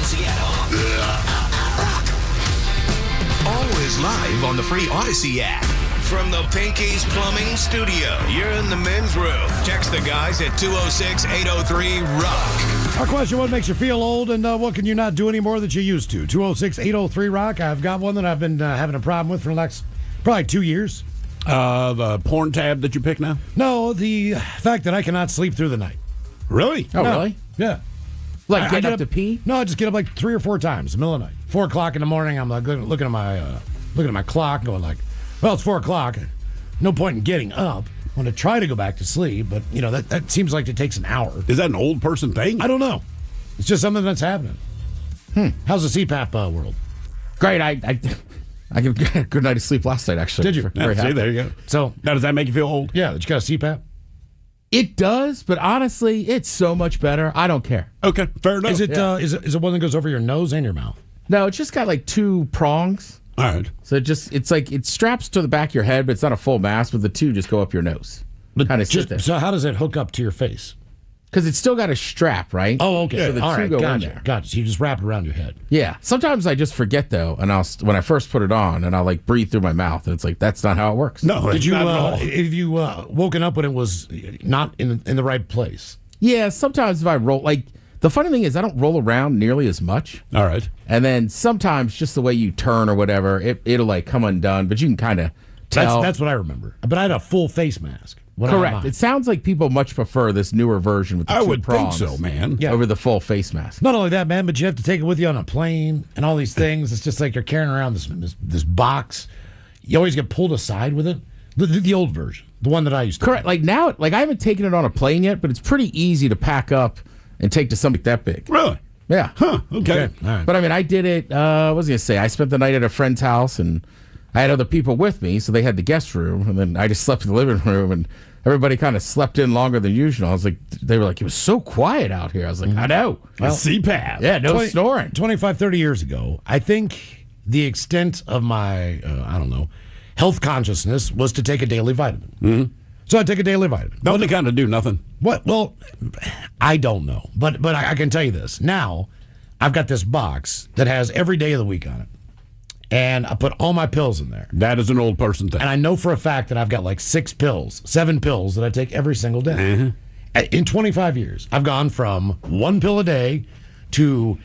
on Seattle. Always live on the free Odyssey app. From the Pinky's Plumbing Studio, you're in the men's room. Text the guys at 206-803-ROCK. Our question, what makes you feel old, and what can you not do anymore that you used to? 206-803-ROCK. I've got one that I've been having a problem with for the last probably 2 years. The porn tab that you pick now? No, the fact that I cannot sleep through the night. Really? Oh, No. really? Yeah. Like I get get up to pee? No, I just get up like 3 or 4 times in the middle of the night. 4 o'clock in the morning, I'm like looking at my clock, going like, well, it's 4 o'clock. No point in getting up. I want to try to go back to sleep, but that seems like it takes an hour. Is that an old person thing? I don't know. It's just something that's happening. How's the CPAP world? Great. I got a good night of sleep last night, actually. Did you? Very See, happy. there you go. So Now, does that make you feel old? yeah, that you got a CPAP. It does, but honestly, it's so much better. I don't care. Okay, fair enough. Is it is it one that goes over your nose and your mouth? No, it's just got like 2 prongs. All right. So it's like it straps to the back of your head, but it's not a full mask, but the 2 just go up your nose. Kind of sit there. So how does it hook up to your face? Because it's still got a strap, right? Oh, okay. So the All 2 right, go in gotcha. there. Gotcha. So you just wrap it around your head. Yeah. Sometimes I just forget though, and when I first put it on, and I'll like breathe through my mouth, and it's like that's not how it works. No, Did it's you not at all. if you woken up when it was not in the right place? Yeah. Sometimes if I roll, like the funny thing is I don't roll around nearly as much, All right. and then sometimes just the way you turn or whatever, it'll like come undone, but you can kind of tell. That's what I remember. But I had a full face mask. when I had Correct. mine. It sounds like people much prefer this newer version with the I 2 would prongs think so, man. Yeah. over the full face mask. Not only that, man, but you have to take it with you on a plane and all these things. It's just like you're carrying around this box. You always get pulled aside with it. The old version, the one that I used to. Correct. Like now, like I haven't taken it on a plane yet, but it's pretty easy to pack up and take to something that big. Really? Yeah. Huh. Okay. All right. But I mean, I did it. What was I gonna say? I spent the night at a friend's house, and I had other people with me, so they had the guest room, and then I just slept in the living room, and everybody kind of slept in longer than usual. I was like, they were like, it was so quiet out here. I was like, I know. Well, CPAP. Yeah, no snoring. 25, 30 years ago, I think the extent of my, health consciousness was to take a daily vitamin. Mm-hmm. So I take a daily vitamin. Don't they kind of do nothing? What? Well, I don't know, but I can tell you this. Now, I've got this box that has every day of the week on it, and I put all my pills in there. That is an old person thing. And I know for a fact that I've got like 7 pills that I take every single day. In 25 years, I've gone from 1 pill a day to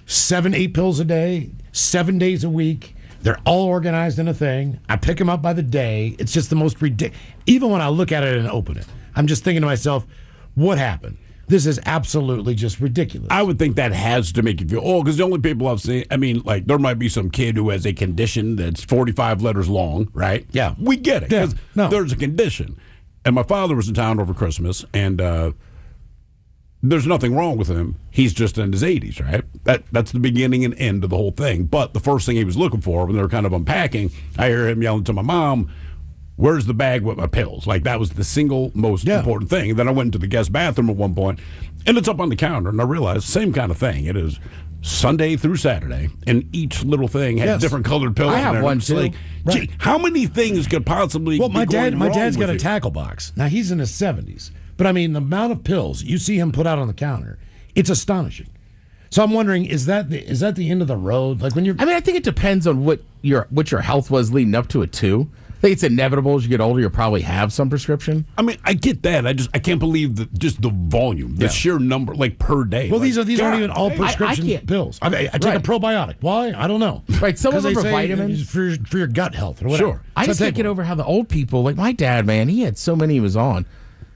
7, 8 pills a day, 7 days a week. They're all organized in a thing. I pick them up by the day. It's just the most ridiculous. Even when I look at it and open it, I'm just thinking to myself, what happened? This is absolutely just ridiculous. I would think that has to make you feel old, because the only people I've seen, I mean, like, there might be some kid who has a condition that's 45 letters long, right? Yeah. We get it, Yeah. because No. there's a condition. And my father was in town over Christmas, and there's nothing wrong with him. He's just in his 80s, right? That's the beginning and end of the whole thing. But the first thing he was looking for, when they were kind of unpacking, I hear him yelling to my mom, "Where's the bag with my pills?" Like, that was the single most important thing. And then I went into the guest bathroom at one point, and it's up on the counter, and I realized same kind of thing. It is Sunday through Saturday, and each little thing has different colored pills. I have in there. one It's too. like, gee, how many things could possibly? Well, my be going dad's wrong got a with you? tackle box. Now he's in his 70s, but I mean the amount of pills you see him put out on the counter, it's astonishing. So I'm wondering, is that the end of the road? Like when you're, I mean, I think it depends on what your health was leading up to it too. I think it's inevitable as you get older, you'll probably have some prescription. I mean, I get that. I can't believe just the volume, the sheer number, like per day. well, Like, these aren't even all God, prescription can't- pills. I take Right. a probiotic. Why? I don't know. Right, some of 'Cause them they are say vitamins. it's for your gut health or whatever. Sure. I So just can't take get one. over how the old people, like my dad, man, he had so many he was on,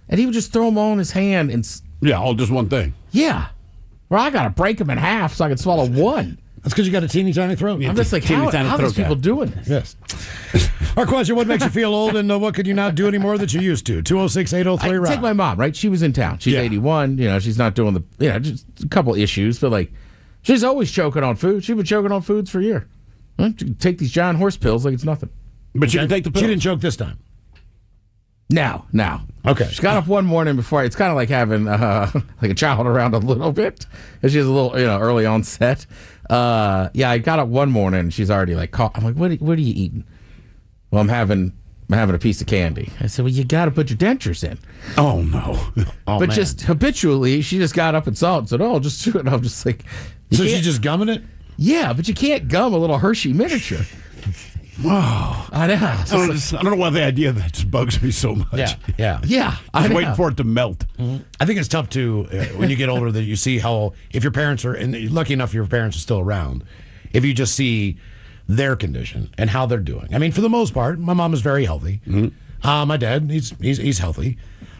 and he would just throw them all in his hand, and Yeah, all just one thing. yeah, well, I got to break them in half so I can swallow one. That's because you got a teeny tiny throat. I'm just like, teeny tiny how are these throat people guy. doing this? Yes. Our question: what makes you feel old, and what could you not do anymore that you used to? 206-803 I rock. take my mom, right? She was in town. She's 81. You know, she's not doing just a couple issues, but like, she's always choking on food. She's been choking on foods for a year. Well, she can take these giant horse pills like it's nothing. But you can take the pill. She didn't choke this time. Now. Okay. She got up one morning before. It's kind of like having like a child around a little bit. She has a little, early onset. I got up one morning and she's already like, I'm like, what are you eating? Well, I'm having a piece of candy. I said, well, you got to put your dentures in. Oh no. Oh, But man. just habitually, she just got up and saw it and said, oh, just do it. And I'm just like, So she's just gumming it? Yeah, but you can't gum a little Hershey miniature. Wow. I know. I don't know why the idea of that just bugs me so much. Yeah. I was waiting for it to melt. I think it's tough to when you get older that you see how if your parents are and you're lucky enough your parents are still around, if you just see their condition and how they're doing. I mean, for the most part, my mom is very healthy. My dad, he's healthy,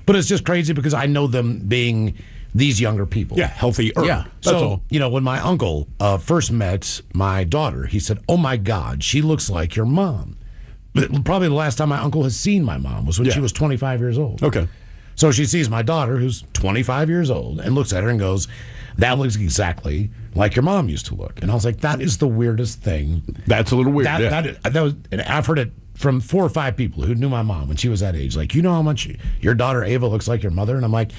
but it's just crazy because I know them being these younger people. Yeah, healthier. Yeah. That's So, all. when my uncle first met my daughter, he said, "Oh my God, she looks like your mom." But probably the last time my uncle has seen my mom was when she was 25 years old. Okay. So she sees my daughter, who's 25 years old, and looks at her and goes, "That looks exactly like your mom used to look." And I was like, that is the weirdest thing. That's a little weird. That was, and I've heard it from 4 or 5 people who knew my mom when she was that age. Like, you know how much your daughter Ava looks like your mother? And I'm like,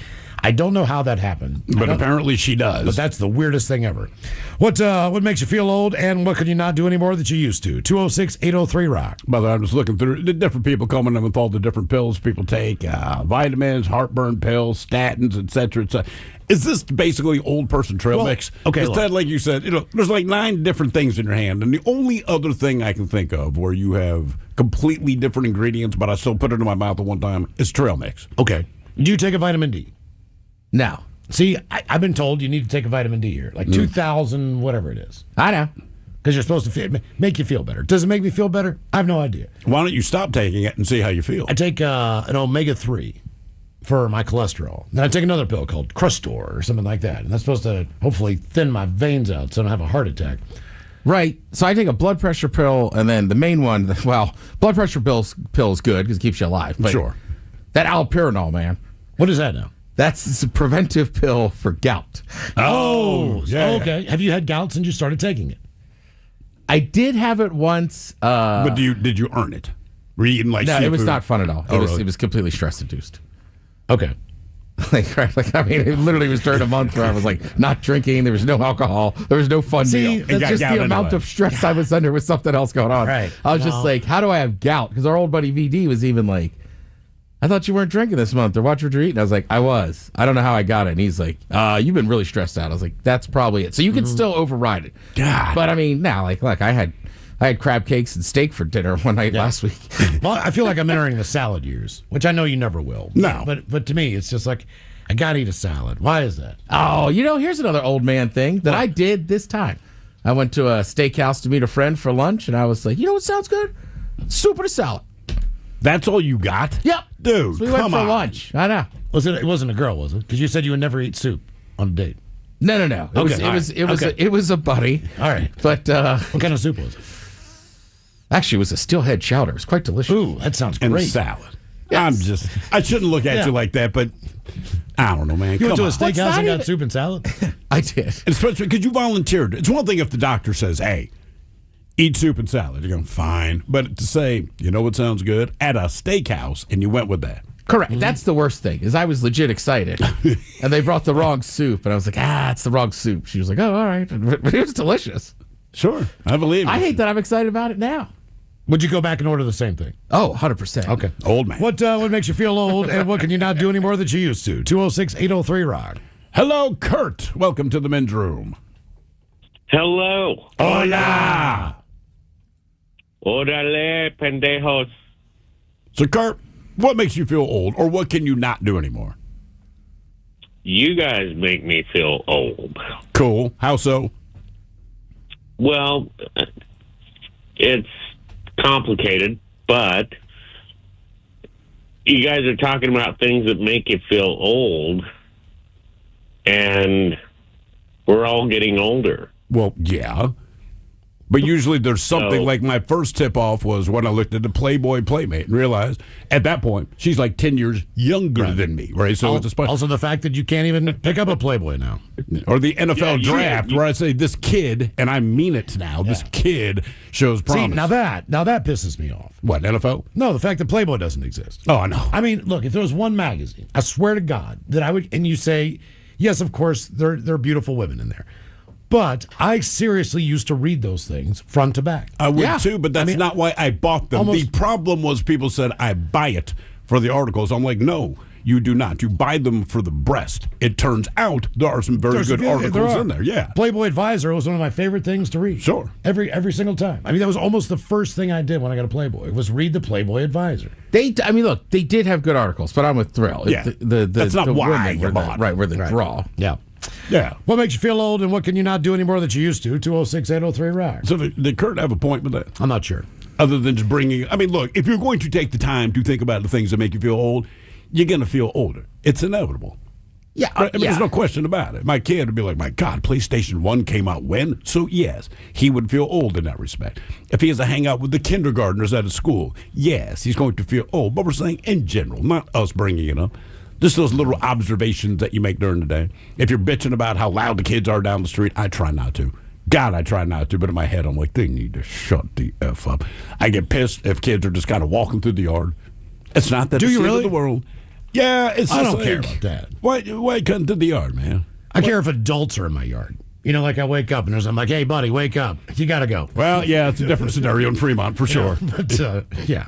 I don't know how that happened. But apparently she does. But that's the weirdest thing ever. What makes you feel old, and what can you not do anymore that you used to? 206-803-ROCK. By the way, I'm just looking through the different people coming in with all the different pills people take, vitamins, heartburn pills, statins, etc. Is this basically old person trail mix? Okay, Instead, like you said, there's like 9 different things in your hand, and the only other thing I can think of where you have completely different ingredients, but I still put it in my mouth at one time, is trail mix. Okay. Do you take a vitamin D? No. See, I've been told you need to take a vitamin D here, like 2,000, whatever it is. I know. Because you're supposed to make you feel better. Does it make me feel better? I have no idea. Why don't you stop taking it and see how you feel? I take an omega-3 for my cholesterol. Then I take another pill called Crustor or something like that. And that's supposed to hopefully thin my veins out so I don't have a heart attack. Right. So I take a blood pressure pill, and then the main one, well, blood pressure pill is good because it keeps you alive. But Sure. That allopurinol, man. What is that now? It's a preventive pill for gout. Oh, yeah. Okay. Have you had gout since you started taking it? I did have it once. But did you earn it? Were you eating like No, seafood? it was not fun at all. Oh, really? It was completely stress induced. Okay. It literally was during a month where I was like not drinking. There was no alcohol. There was no fun meal. got Just gout the amount anyway. of stress I was under with something else going on. Right. I was just like, how do I have gout? Because our old buddy VD was even like, I thought you weren't drinking this month, or watch what you're eating. I was like, I was. I don't know how I got it. And he's like, you've been really stressed out. I was like, that's probably it. So you can still override it. God. But I mean, now, look, I had crab cakes and steak for dinner one night last week. Well, I feel like I'm entering the salad years, which I know you never will. No. But to me, it's just like, I got to eat a salad. Why is that? Oh, here's another old man thing that I did this time. I went to a steakhouse to meet a friend for lunch, and I was like, you know what sounds good? Soup and a salad. That's all you got? Yep. Dude, So we went come for on. lunch. I know. It wasn't a girl, was it? Because you said you would never eat soup on a date. No. It was a buddy. All right. But What kind of soup was it? actually, it was a steelhead chowder. It was quite delicious. Ooh, that sounds And great. salad. Yes. I shouldn't look at you like that, but I don't know, man. You went to a Come on. steakhouse that and got even- soup and salad? I did. And especially because you volunteered. It's one thing if the doctor says, hey, eat soup and salad. You're going, fine. But to say, you know what sounds good? At a steakhouse, and you went with that. Correct. That's the worst thing, is I was legit excited. And they brought the wrong soup, and I was like, it's the wrong soup. She was like, oh, all right. But it was delicious. Sure. I believe I you. hate that I'm excited about it now. Would you go back and order the same thing? Oh, 100%. Okay. Old man. What makes you feel old, and what can you not do anymore that you used to? 206-803-ROCK. Hello, Kurt. Welcome to the men's room. Hello. Hola. Orale, pendejos. So, Kurt, what makes you feel old, or what can you not do anymore? You guys make me feel old. Cool. How so? Well, it's complicated, but you guys are talking about things that make you feel old, and we're all getting older. Well, yeah. But usually there's something like my first tip off was when I looked at the Playboy Playmate and realized at that point she's like 10 years younger than me, right? So it's Also the fact that you can't even pick up a Playboy now. or the NFL Yeah, draft where I say this kid, and I mean it now, this kid shows promise. See, now that pisses me off. What, NFL? No, the fact that Playboy doesn't exist. Oh, I know. I mean, look, if there was one magazine, I swear to God, that I would, and you say, yes, of course, there are beautiful women in there. But I seriously used to read those things front to back. I would too, but that's not why I bought them. The almost- problem was people said I buy it for the articles. I'm like, no, You do not. You buy them for the breast. It turns out there are some very good articles in there. Yeah. Playboy Advisor was one of my favorite things to read. Sure. Every single time. I mean, that was almost the first thing I did when I got a Playboy, was read the Playboy Advisor. Look, they did have good articles, but I'm with Thrill. Yeah. That's not why you bought. Right, where the draw. Yeah. Yeah. What makes you feel old, and what can you not do anymore that you used to? 206-803-ROCK. So did Kurt have a point with that? I'm not sure. Other than just bringing, I mean, look, if you're going to take the time to think about the things that make you feel old, you're going to feel older. It's inevitable. Yeah, I mean, there's no question about it. My kid would be like, my God, PlayStation 1 came out when? So, yes, he would feel old in that respect. If he has to hang out with the kindergartners at a school, yes, he's going to feel old. But we're saying in general, not us bringing it up. Just those little observations that you make during the day. If you're bitching about how loud the kids are down the street, I try not to. God, I try not to, but in my head, I'm like, they need to shut the F up. I get pissed if kids are just kind of walking through the yard. It's not that the of the world. Yeah, it's I just don't care about that. Why come to the yard, man? I care if adults are in my yard. You know, like I wake up and I'm like, hey, buddy, wake up. You got to go. Well, yeah, it's a different scenario in Fremont for sure. But, yeah.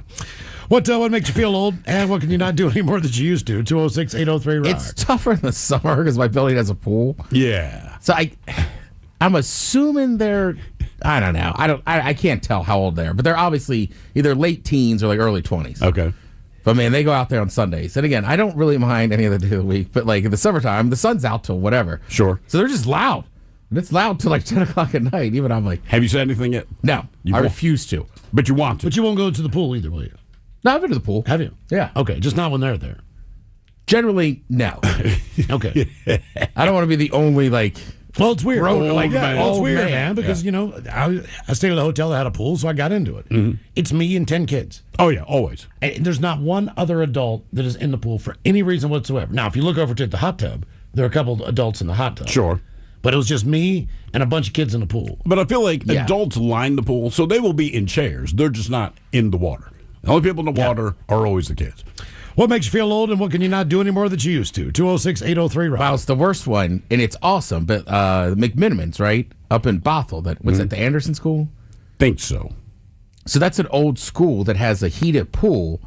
What makes you feel old, and what can you not do anymore that you used to? 206-803-ROCK. It's tougher in the summer because my building has a pool. Yeah. So I'm assuming they're, I don't know. I can't tell how old they are, but they're obviously either late teens or like early 20s. Okay. But man, they go out there on Sundays. And again, I don't really mind any other day of the week, but like in the summertime, the sun's out till whatever. Sure. So they're just loud. And it's loud till like 10 o'clock at night. Even I'm like, have you said anything yet? No. I refuse to. But you want to. But you won't go to the pool either, will you? No, I've been to the pool. Have you? Yeah. Okay, just not when they're there. Generally, no. Okay. I don't want to be the only like. Well, it's weird. It's weird, man, because, yeah. you know, I stayed at a hotel that had a pool, so I got into it. Mm-hmm. It's me and 10 kids. Oh, yeah, always. And there's not one other adult that is in the pool for any reason whatsoever. Now, if you look over to the hot tub, there are a couple of adults in the hot tub. Sure. But it was just me and a bunch of kids in the pool. But I feel like adults line the pool, so they will be in chairs. They're just not in the water. The only people in the water are always the kids. What makes you feel old, and what can you not do anymore that you used to? 206-803-ROCK. Wow, it's the worst one, and it's awesome. But McMinimans, right, up in Bothell, that was at the Anderson School? Think so. So that's an old school that has a heated pool.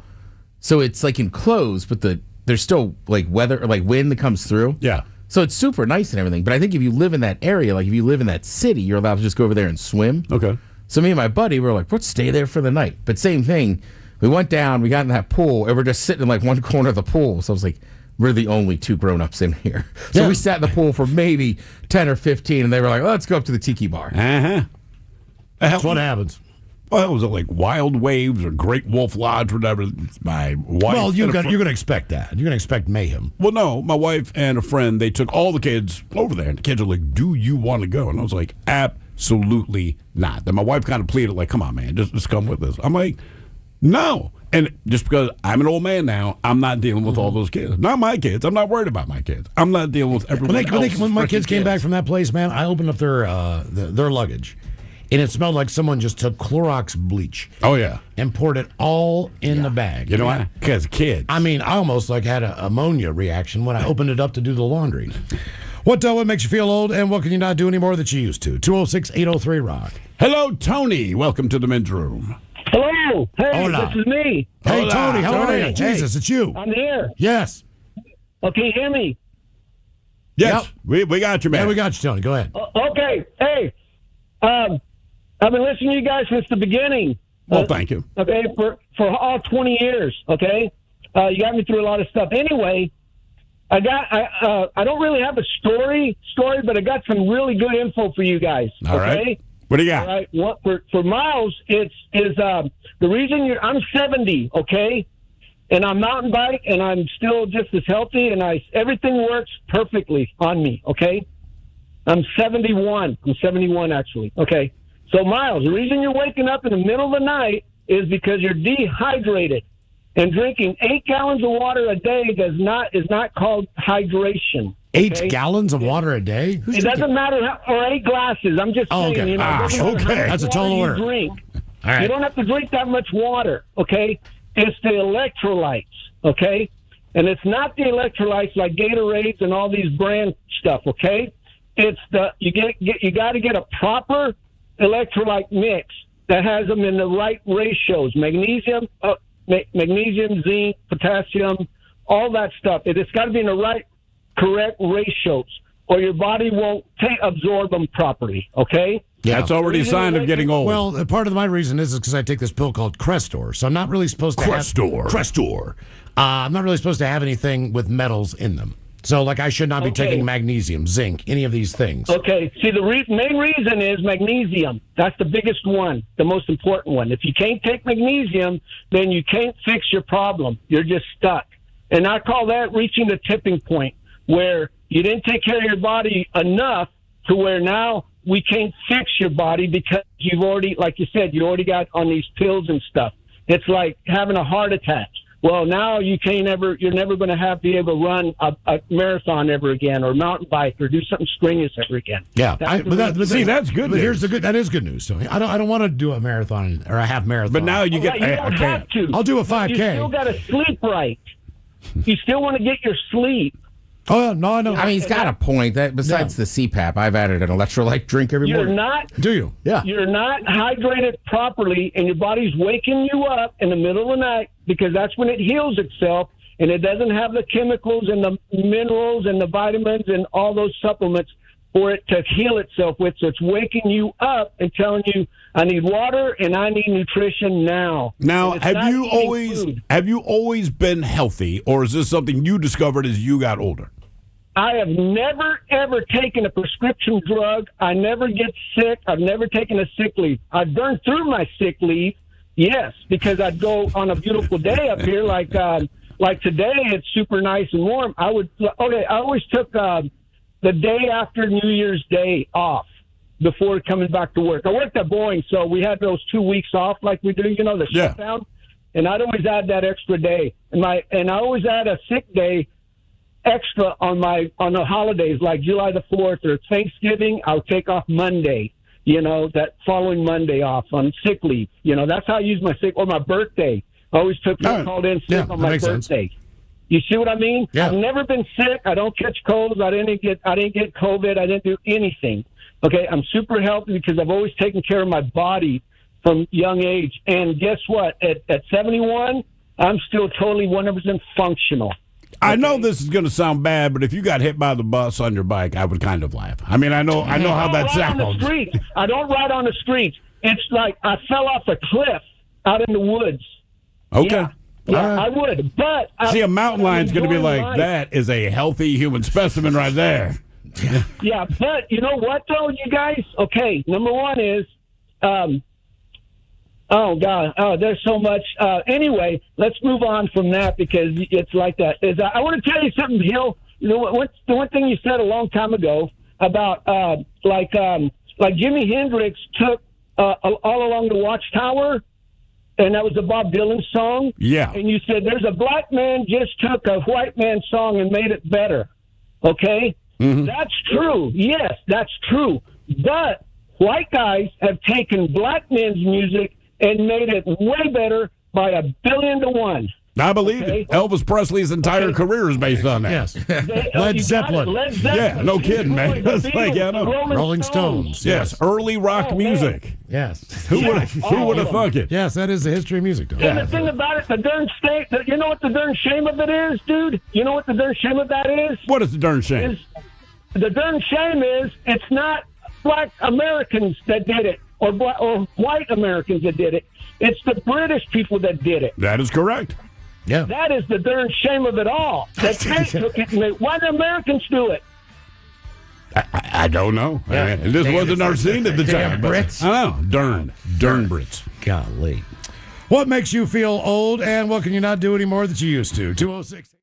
So it's like enclosed, but there's still like weather or like wind that comes through. Yeah. So it's super nice and everything. But I think if you live in that area, like if you live in that city, you're allowed to just go over there and swim. Okay. So me and my buddy were like, let's stay there for the night. But same thing. We went down, we got in that pool, and we're just sitting in like one corner of the pool. So I was like, we're the only two grown-ups in here. So we sat in the pool for maybe 10 or 15, and they were like, let's go up to the tiki bar. Uh-huh. That's what happens. Well, was it like Wild Waves or Great Wolf Lodge, whatever? My wife. Well, you're going to expect that. You're going to expect mayhem. Well, no, my wife and a friend, they took all the kids over there, and the kids are like, do you want to go? And I was like, absolutely not. Then my wife kind of pleaded, like, come on, man, just come with us. I'm like, no. And just because I'm an old man now, I'm not dealing with all those kids. Not my kids. I'm not worried about my kids. I'm not dealing with everyone else. When my kids came back from that place, man, I opened up their luggage, and it smelled like someone just took Clorox bleach. Oh, yeah. And poured it all in the bag. You know why? Because kids. I mean, I almost like had an ammonia reaction when I opened it up to do the laundry. What makes you feel old, and what can you not do anymore that you used to? 206-803-ROCK. Hello, Tony. Welcome to the men's room. Hello. Hey, Hola. this is me. Hey, Hola. Tony, how are you? Hey. Jesus, it's you. I'm here. Yes. Okay, you hear me? Yes, we got you, man. Yeah, we got you, Tony. Go ahead. Okay. Hey, I've been listening to you guys since the beginning. Well, thank you. Okay, for all 20 years. Okay, you got me through a lot of stuff. Anyway, I don't really have a story, but I got some really good info for you guys. All right. What do you got? All right. What for Miles? It's the reason I'm 70. Okay, and I'm mountain bike, and I'm still just as healthy, and everything works perfectly on me. Okay, I'm 71. I'm 71 actually. Okay, so Miles, the reason you're waking up in the middle of the night is because you're dehydrated, and drinking 8 gallons of water a day is not called hydration. 8 gallons of water a day? It doesn't matter or 8 glasses. I'm just saying. Okay. You know, Okay. That's a tall order. Drink. All right. You don't have to drink that much water. Okay, it's the electrolytes. Okay, and it's not the electrolytes like Gatorades and all these brand stuff. Okay, it's you got to get a proper electrolyte mix that has them in the right ratios: magnesium, zinc, potassium, all that stuff. It's got to be in the right, correct ratios, or your body won't absorb them properly, okay? Yeah, that's already a sign of getting old. Well, part of my reason is because I take this pill called Crestor, so I'm not really supposed to Crestor. I'm not really supposed to have anything with metals in them. So, like, I should not be taking magnesium, zinc, any of these things. Okay. See, the main reason is magnesium. That's the biggest one, the most important one. If you can't take magnesium, then you can't fix your problem. You're just stuck. And I call that reaching the tipping point, where you didn't take care of your body enough to where now we can't fix your body because you've already, like you said, you already got on these pills and stuff. It's like having a heart attack. Well, now you're never going to be able to run a marathon ever again, or mountain bike, or do something strenuous ever again. Yeah, that's good news. Here's that is good news. So I don't want to do a marathon or a half marathon. But now you don't have to. I'll do a 5K. You still got to sleep right. You still want to get your sleep. Oh, no, I know. I mean, he's got a point. That besides the CPAP, I've added an electrolyte drink every morning. Do you? Yeah. You're not hydrated properly, and your body's waking you up in the middle of the night because that's when it heals itself, and it doesn't have the chemicals and the minerals and the vitamins and all those supplements for it to heal itself with. So it's waking you up and telling you, I need water and I need nutrition now. Now, have you always been healthy, or is this something you discovered as you got older? I have never, ever taken a prescription drug. I never get sick. I've never taken a sick leave. I've burned through my sick leave, yes, because I'd go on a beautiful day up here like today. It's super nice and warm. I always took the day after New Year's Day off before coming back to work. I worked at Boeing, so we had those 2 weeks off like we do, the shutdown. And I'd always add that extra day. And I always add a sick day extra on the holidays, like July the 4th or Thanksgiving. I'll take off Monday, that following Monday off on sick leave. That's how I use my sick, or my birthday. I always called in sick on my birthday. Sense. You see what I mean? Yeah. I've never been sick. I don't catch colds. I didn't get COVID. I didn't do anything. Okay, I'm super healthy because I've always taken care of my body from young age. And guess what? At 71, I'm still totally 100% functional. I know this is going to sound bad, but if you got hit by the bus on your bike, I would kind of laugh. I mean, I know how that sounds. I don't ride on the streets. It's like I fell off a cliff out in the woods. Okay. Yeah, I would. But see, a mountain lion's going to be like, that is a healthy human specimen right there. Yeah, but you know what, though, you guys? Okay, number one is, oh, God, there's so much. Anyway, let's move on from that because it's like that. I want to tell you something, Hill. The one thing you said a long time ago about like Jimi Hendrix took All Along the Watchtower, and that was a Bob Dylan song. Yeah. And you said there's a black man just took a white man's song and made it better. Okay? Mm-hmm. That's true. Yes, that's true. But white guys have taken black men's music and made it way better by 1 billion to 1. I believe it. Elvis Presley's entire career is based on that. Yes. Led Zeppelin. Yeah, no kidding, man. That's like, Rolling Stones. Yes. Early rock music. Yes. Who would have thunk it? Yes, that is the history of music, though. And the thing about it, the darn you know what the darn shame of it is, dude? You know what the darn shame of that is? What is the darn shame? The darn shame is it's not black Americans that did it or white Americans that did it. It's the British people that did it. That is correct. Yeah. That is the darn shame of it all. That they took it and why did Americans do it? I don't know. Yeah. This wasn't our scene at the time. Brits. I know. Darn Brits. Golly. What makes you feel old, and what can you not do anymore that you used to? 206.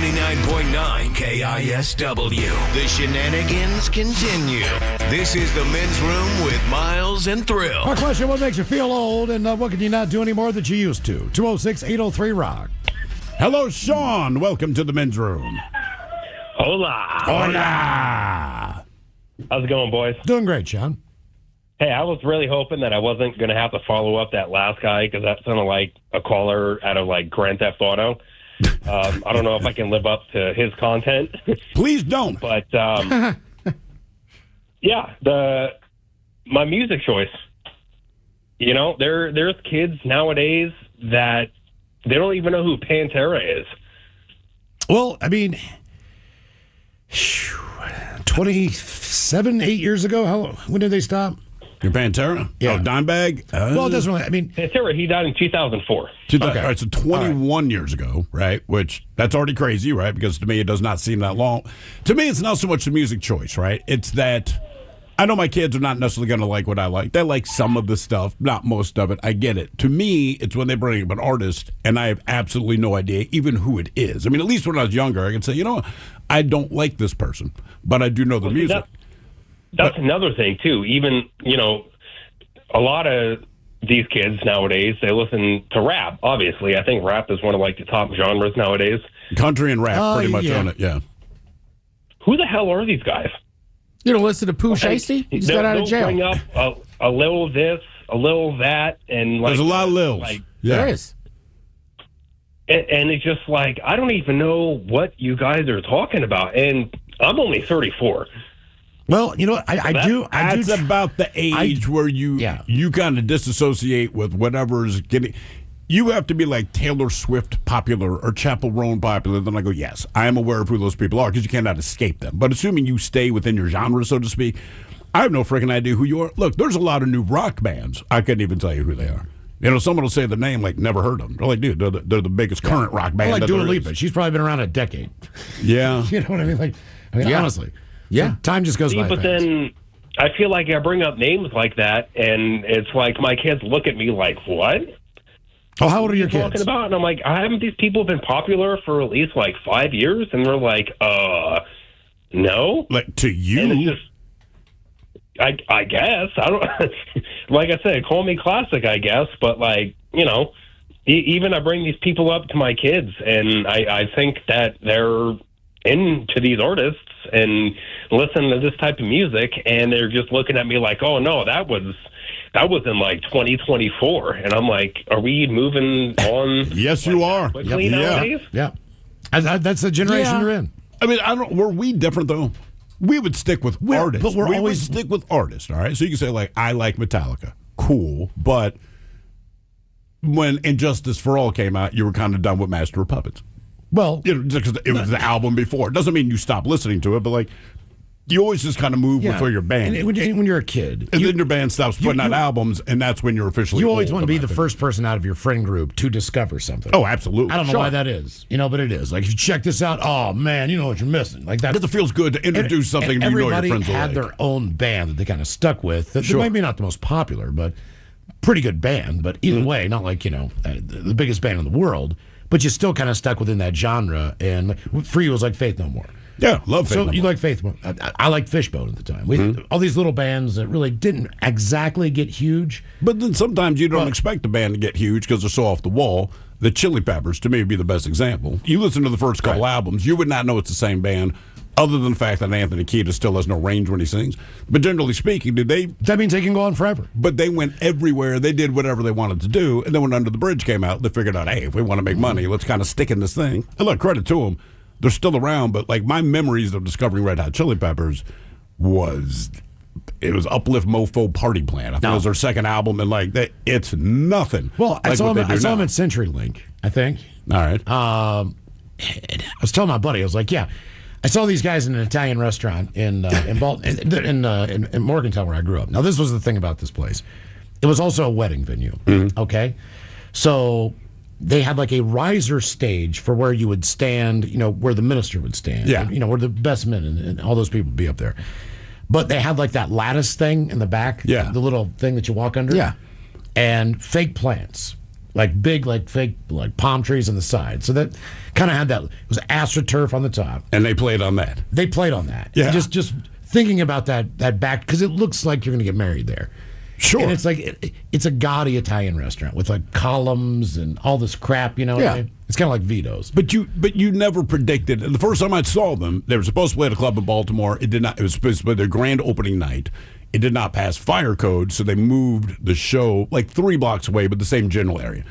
99.9 KISW. The shenanigans continue. This is the Men's Room with Miles and Thrill. Our question, what makes you feel old, and what can you not do anymore that you used to? 206-803-ROCK. Hello, Sean. Welcome to the Men's Room. Hola. Hola. How's it going, boys? Doing great, Sean. Hey, I was really hoping that I wasn't going to have to follow up that last guy because that sounded like a caller out of like Grand Theft Auto. I don't know if I can live up to his content. Please don't. But yeah, my music choice. You know, there's kids nowadays that they don't even know who Pantera is. Well, I mean, 27, 8 years ago. When did they stop? Your Pantera? Yeah. Oh, Dimebag? Well, it doesn't really. I mean, Pantera, he died in 2004. Okay. All right, so 21 years ago, right? Which, that's already crazy, right? Because to me, it does not seem that long. To me, it's not so much the music choice, right? It's that I know my kids are not necessarily going to like what I like. They like some of the stuff, not most of it. I get it. To me, it's when they bring up an artist, and I have absolutely no idea even who it is. I mean, at least when I was younger, I could say, you know, I don't like this person, but I do know the music. That's another thing, too. Even, you know, a lot of these kids nowadays, they listen to rap, obviously. I think rap is one of, like, the top genres nowadays. Country and rap pretty much on it, yeah. Who the hell are these guys? You don't listen to Pooh Shiesty? He just got out of jail. Bring up a little this, a little that, and, like... There's a lot of lils. Like, There is. And it's just like, I don't even know what you guys are talking about. And I'm only 34. Well, you know what? I do. That's about the age where you kind of disassociate with whatever's getting. You have to be like Taylor Swift popular or Chappell Roan popular. Then I go, yes, I am aware of who those people are because you cannot escape them. But assuming you stay within your genre, so to speak, I have no freaking idea who you are. Look, there's a lot of new rock bands. I couldn't even tell you who they are. You know, someone will say the name like never heard of them. They're like, dude, they're the biggest current rock band. I like that Dua there Lipa. is. She's probably been around a decade. Yeah. You know what I mean? Like, honestly. Yeah. Time just goes by But fast. then I feel like I bring up names like that, and it's like my kids look at me like, what? Oh, how old are your What are you kids? talking about? And I'm like, haven't these people been popular for at least like 5 years? And they're like, no. Like, to you? And it's just, I guess. I don't, like I said, call me classic, I guess. But, like, you know, even I bring these people up to my kids, and I think that they're into these artists and listen to this type of music, and they're just looking at me like, oh, no, that was in, like, 2024. And I'm like, are we moving on? Yes, you are. Quickly nowadays? Yeah. That's the generation you're in. I mean, were we different, though? We would stick with artists. But we always stick with artists, all right? So you can say, like, I like Metallica. Cool. But when Injustice for All came out, you were kind of done with Master of Puppets. Well, you know, just 'cause it was the album before. It doesn't mean you stop listening to it, but, like, you always just kind of move with where your band is. When you're a kid. And then your band stops putting out albums, and that's when you're officially You always old, want to be in my the opinion. first person out of your friend group to discover something. Oh, absolutely. I don't know Sure. why that is, you know, but it is. Like, if you check this out, oh, man, you know what you're missing. Like that. Because it feels good to introduce something and you know your everybody friends will had like. their own band that they kind of stuck with. That Sure. They might be not the most popular, but pretty good band. But either way, not like, you know, the biggest band in the world. But you still kind of stuck within that genre. And for you, it was like Faith No More. Yeah, love Faith So No you More. like Faith No More. I liked Fishbone at the time. All these little bands that really didn't exactly get huge. But then sometimes you don't expect a band to get huge because they're so off the wall. The Chili Peppers, to me, would be the best example. You listen to the first couple albums, you would not know it's the same band, other than the fact that Anthony Kiedis still has no range when he sings. But generally speaking, that means they can go on forever. But they went everywhere. They did whatever they wanted to do. And then when Under the Bridge came out, they figured out, hey, if we want to make money, let's kind of stick in this thing. And look, credit to them. They're still around, but like my memories of discovering Red Hot Chili Peppers was Uplift Mofo Party Plan. I think it was their second album, and like that, it's nothing. Well, I like saw what him. they I do saw him now. at CenturyLink. I think. All right. I was telling my buddy, I was like, yeah, I saw these guys in an Italian restaurant in Morgantown, where I grew up. Now, this was the thing about this place. It was also a wedding venue. Okay, so they had like a riser stage for where you would stand, you know, where the minister would stand. Yeah. You know, where the best men and all those people would be up there. But they had like that lattice thing in the back. Yeah. The little thing that you walk under. Yeah. And fake plants. big, fake, palm trees on the side. So that kind of had that. It was AstroTurf on the top. And they played on that. They played on that. Yeah. Just thinking about that back, because it looks like you're going to get married there. Sure. And it's like, it's a gaudy Italian restaurant with columns and all this crap, you know what I mean? It's kind of like Vito's. But you never predicted. The first time I saw them, they were supposed to play at a club in Baltimore. It did not. It was supposed to be their grand opening night. It did not pass fire code, so they moved the show 3 blocks away, but the same general area.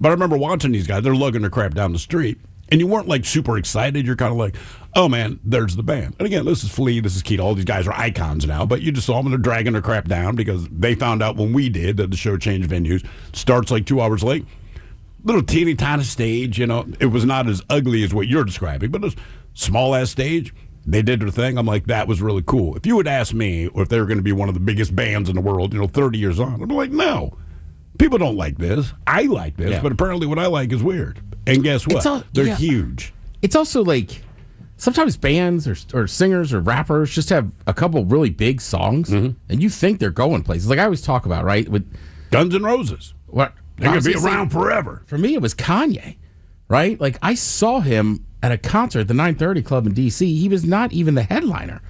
But I remember watching these guys. They're lugging their crap down the street, and you weren't super excited. You're kind of like, oh man, there's the band. And again, this is Flea, this is Keith. All these guys are icons now, but you just saw them and they're dragging their crap down because they found out when we did that the show changed venues. Starts 2 hours late. Little teeny tiny stage, it was not as ugly as what you're describing, but it was small ass stage. They did their thing. I'm like, that was really cool. If you would ask me or if they were going to be one of the biggest bands in the world, 30 years on, I'd be like, no. People don't like this. I like this, but apparently what I like is weird. And guess what? They're huge. It's also sometimes bands or singers or rappers just have a couple really big songs, and you think they're going places. I always talk about, right? With Guns N' Roses. What? They're going to be around forever. For me, it was Kanye, right? I saw him at a concert at the 930 Club in D.C. He was not even the headliner.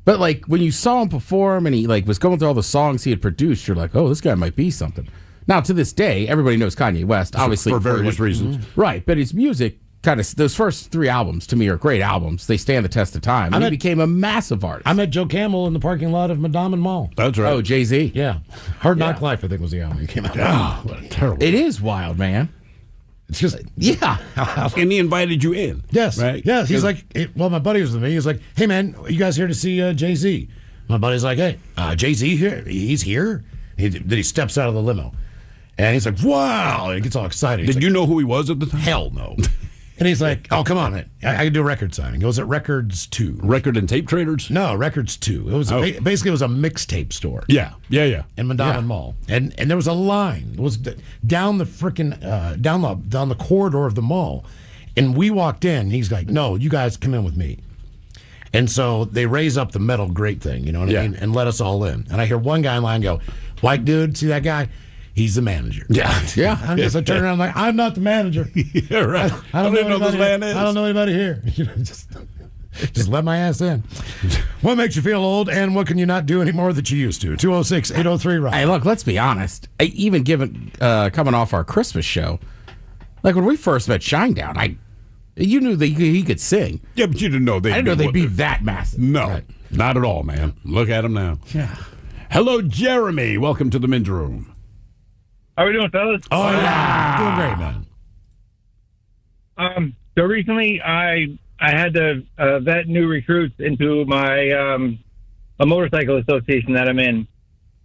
But, when you saw him perform and he, was going through all the songs he had produced, you're like, oh, this guy might be something. Now, to this day, everybody knows Kanye West, obviously. For various reasons. Right, but his music, those first 3 albums, to me, are great albums. They stand the test of time. And he became a massive artist. I met Joe Camel in the parking lot of Madame Mall. That's right. Oh, Jay-Z. Yeah. Hard Knock Life, I think, was the album he came out with. Oh, what a terrible. It is wild, man. It's just, and he invited you in. Yes. Right? Yes. He's like, my buddy was with me. He was like, hey, man, are you guys here to see Jay-Z? My buddy's like, hey, Jay-Z here? He's here? Then he steps out of the limo. And he's like, wow. And he gets all excited. Did you know who he was at the time? Hell no. And he's like, oh, come on, man. I can do a record signing. It was at Records 2. Record and tape traders? No, Records 2. It was basically it was a mixtape store. Yeah. In Madonna Mall. And there was a line. It was down the freaking down the corridor of the mall. And we walked in. And he's like, no, you guys come in with me. And so they raise up the metal grate thing, you know what I mean? And let us all in. And I hear one guy in line go, white dude, see that guy? He's the manager. Yeah. I turn around like, I'm not the manager. Yeah, right. I don't know this man is. I don't know anybody here. Just let my ass in. What makes you feel old, and what can you not do anymore that you used to? 206-803-ROCK. Hey, look, let's be honest. Even given coming off our Christmas show, when we first met Shinedown, you knew that he could sing. Yeah, but you didn't know they. I didn't know they'd be that massive. No, not at all, man. Look at him now. Yeah. Hello, Jeremy. Welcome to the men's room. How are we doing, fellas? Oh, yeah. Doing great, man. So recently, I had to vet new recruits into my a motorcycle association that I'm in,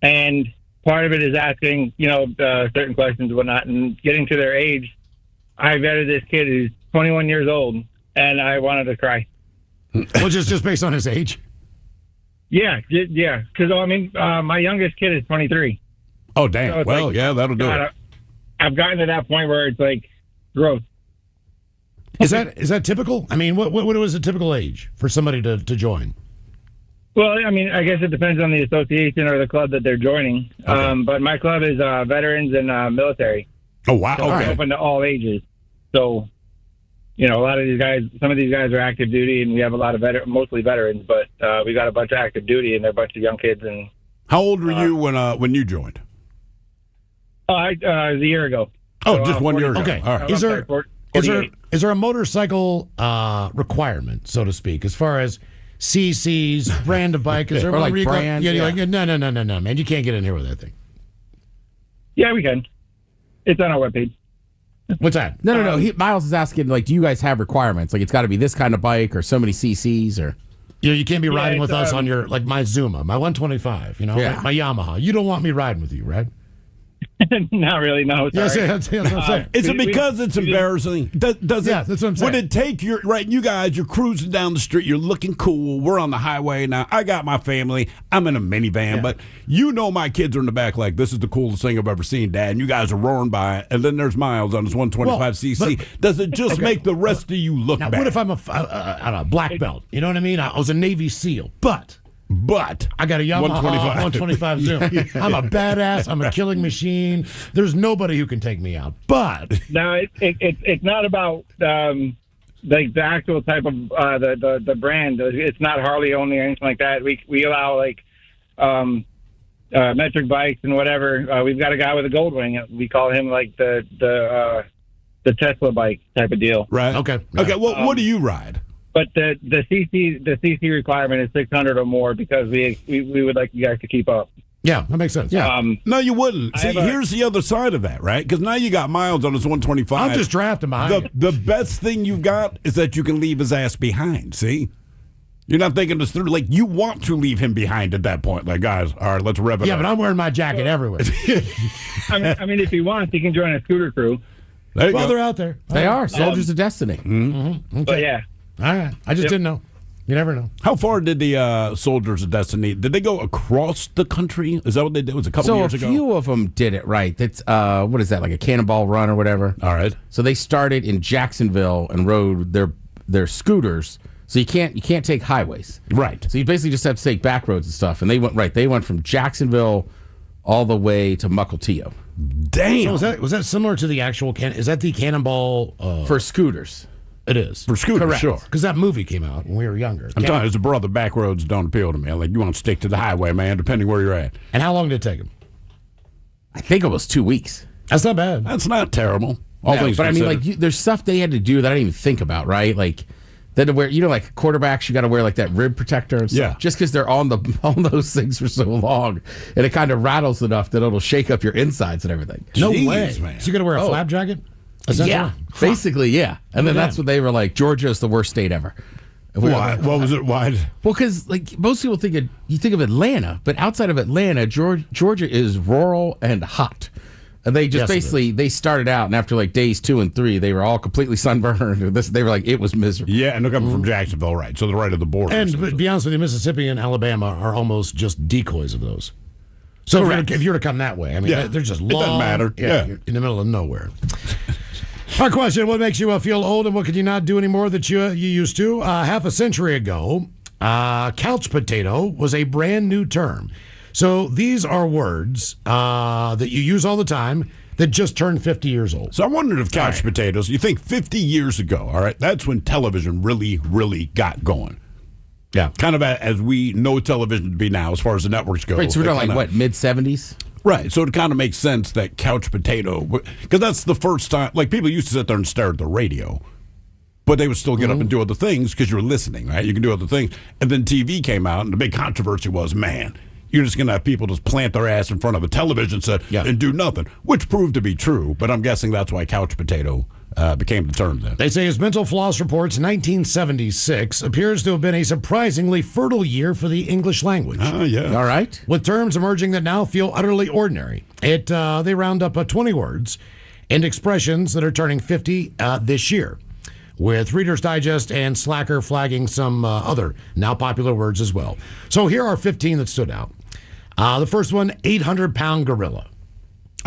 and part of it is asking certain questions and whatnot, and getting to their age. I vetted this kid who's 21 years old, and I wanted to cry. Well, just based on his age. Yeah. Because my youngest kid is 23. Oh, damn. So that'll do it. I've gotten to that point where it's gross. Is that typical? I mean, what was a typical age for somebody to join? Well, I guess it depends on the association or the club that they're joining. Okay. But my club is veterans and military. Oh, wow. So it's open to all ages. So, a lot of these guys, some of these guys are active duty, and we have a lot of mostly veterans, but we got a bunch of active duty, and they're a bunch of young kids. And how old were you when you joined? A year ago. Oh, just 1 year ago. Okay. All right. Is there a motorcycle requirement, so to speak, as far as CCs, brand of bike? Is there or brand? No, man, you can't get in here with that thing. Yeah, we can. It's on our webpage. What's that? No. Miles is asking, do you guys have requirements? It's got to be this kind of bike or so many CCs or. You can't be riding with us on your my Zuma, my 125, my Yamaha. You don't want me riding with you, right? Not really, no. Yes, that's what I'm saying. Is it because it's embarrassing? Does it? Yeah, that's what I'm saying. Would it take you guys, you're cruising down the street, you're looking cool, we're on the highway now, I got my family, I'm in a minivan, but my kids are in the back this is the coolest thing I've ever seen, Dad, and you guys are roaring by, and then there's Miles on his 125cc. Does it just make the rest of you look bad? What if I'm a black belt? You know what I mean? I was a Navy SEAL, but But I got a Yamaha 125 Zoom. I'm a badass. I'm a killing machine. There's nobody who can take me out. But No, it's not about the actual type of the brand. It's not Harley only or anything like that. We allow like metric bikes and whatever. We've got a guy with a Goldwing. We call him like the Tesla bike type of deal. right. okay. Okay. Well, what do you ride? But the CC requirement is 600 or more because we would like you guys to keep up. Yeah, that makes sense. Yeah. No, you wouldn't. I See, have a- here's the other side of that, right? Because now you got Miles on his 125. I'll just draft him behind. The best thing you've got is that you can leave his ass behind. See, you're not thinking this through. Like you want to leave him behind at that point. Like guys, all right, let's rev it Yeah, up. but I'm wearing my jacket everywhere. I mean, if he wants, he can join a scooter crew. There you Well, go. they're out there. They are soldiers of destiny. But yeah, All right. I just didn't know. You never know. How far did the Soldiers of Destiny? Did they go across the country? Is that what they did? It was a couple So a years ago. few of them did it right. That's what is that, like a Cannonball Run or whatever? All right. So they started in Jacksonville and rode their scooters. So you can't take highways. Right. So you basically just have to take back roads and stuff. And they went right. They went from Jacksonville all the way to Mukilteo Damn. So was that similar to the actual is that the Cannonball? for scooters. It is. For scooters, Correct. sure. Because that movie came out when we were younger. I'm telling you, as a brother, back roads don't appeal to me. I'm like, you want to stick to the highway, man, depending where you're at. And how long did it take him? I think it was 2 weeks. That's not bad. That's not terrible. All No, things but I mean, considered. like, there's stuff they had to do that I didn't even think about, right? Like, they had to wear, like quarterbacks, you got to wear like that rib protector and stuff. Yeah. Just because they're on those things for so long, and it kind of rattles enough that it'll shake up your insides and everything. No Jeez, way. man. So you got to wear a flap jacket? Essentially? Yeah, basically, yeah. And then Yeah. that's what they were like. Georgia is the worst state ever. Why? What was it? Why? Well, because like most people you think of Atlanta, but outside of Atlanta, Georgia is rural and hot. And they just Yes, it basically they started out, and after like days 2 and 3, they were all completely sunburned. They were like, it was miserable. Yeah, and they're coming from Jacksonville, right? So they're right at the border. And to be honest with you, Mississippi and Alabama are almost just decoys of those. So if you were to come that way, I mean, Yeah. they're just It long. doesn't matter. Yeah. You're in the middle of nowhere. Our question, what makes you feel old and what could you not do anymore that you used to? Half a century ago, couch potato was a brand new term. So these are words that you use all the time that just turned 50 years old. So I wondered if couch potatoes, you think 50 years ago, all right, that's when television really, really got going. Yeah. Kind of as we know television to be now as far as the networks go. Right, so we're They talking like kinda- what, mid-70s? Right, so it kind of makes sense that couch potato, because that's the first time, like people used to sit there and stare at the radio, but they would still get up and do other things because you were listening, right? You can do other things. And then TV came out, and the big controversy was, man, you're just going to have people just plant their ass in front of a television set and do nothing, which proved to be true, but I'm guessing that's why couch potato became the term then. They say his mental floss reports 1976 appears to have been a surprisingly fertile year for the English language. Oh, yeah. All right. With terms emerging that now feel utterly ordinary. They round up 20 words and expressions that are turning 50 this year, with Reader's Digest and Slacker flagging some other now popular words as well. So here are 15 that stood out. The first one, 800-pound gorilla.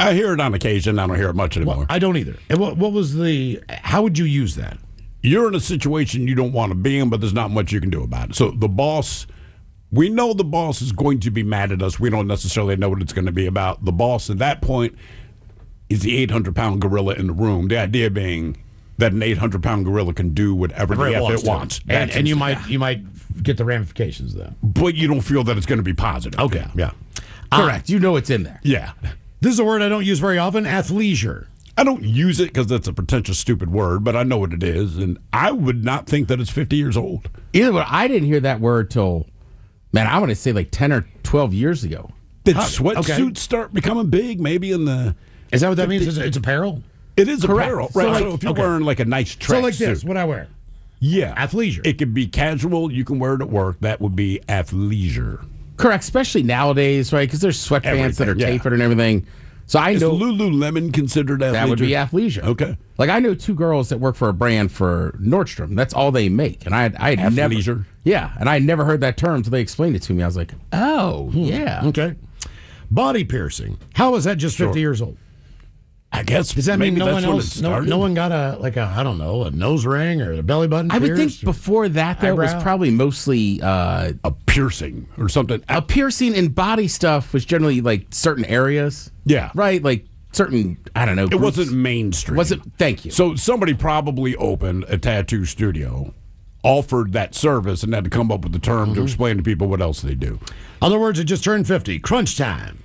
I hear it on occasion. I don't hear it much anymore. Well, I don't either. And what was how would you use that? You're in a situation you don't want to be in, but there's not much you can do about it. So the boss, we know the boss is going to be mad at us. We don't necessarily know what it's going to be about. The boss at that point is the 800-pound gorilla in the room. The idea being that an 800-pound gorilla can do whatever the F it wants. And you might get the ramifications of that. But you don't feel that it's going to be positive. Okay. Yeah. Correct. You know it's in there. Yeah. This is a word I don't use very often, athleisure. I don't use it because that's a pretentious, stupid word, but I know what it is, and I would not think that it's 50 years old. Either way, I didn't hear that word till, man, I want to say like 10 or 12 years ago. Did sweatsuits start becoming big? Maybe in the... Is that what that means? It's apparel? It is Correct. apparel, right? So, So, if you're wearing like a nice track So like this, suit, what I wear? yeah, Athleisure. It could be casual. You can wear it at work. That would be athleisure. Correct, especially nowadays, right? Because there's sweatpants that are Everything, yeah. tapered and everything. So I Is know Lululemon considered athleisure? that would be athleisure. Okay. Like I know 2 girls that work for a brand for Nordstrom. That's all they make, and I had never, Athleisure? yeah, and I had never heard that term until they explained it to me. I was like, oh, yeah. Okay. Body piercing. How is that just 50 years old? I guess. Does that mean maybe no that's one when it else? No, started? no one got a nose ring or a belly button? I would think pierced or before that, though, it was eyebrow? probably mostly a piercing or something. a piercing, and body stuff was generally like certain areas. Yeah. Right? Like certain, I don't know. It groups. wasn't mainstream. Was it? Thank you. So somebody probably opened a tattoo studio, offered that service, and had to come up with the term to explain to people what else they do. Other words, it just turned 50. Crunch time.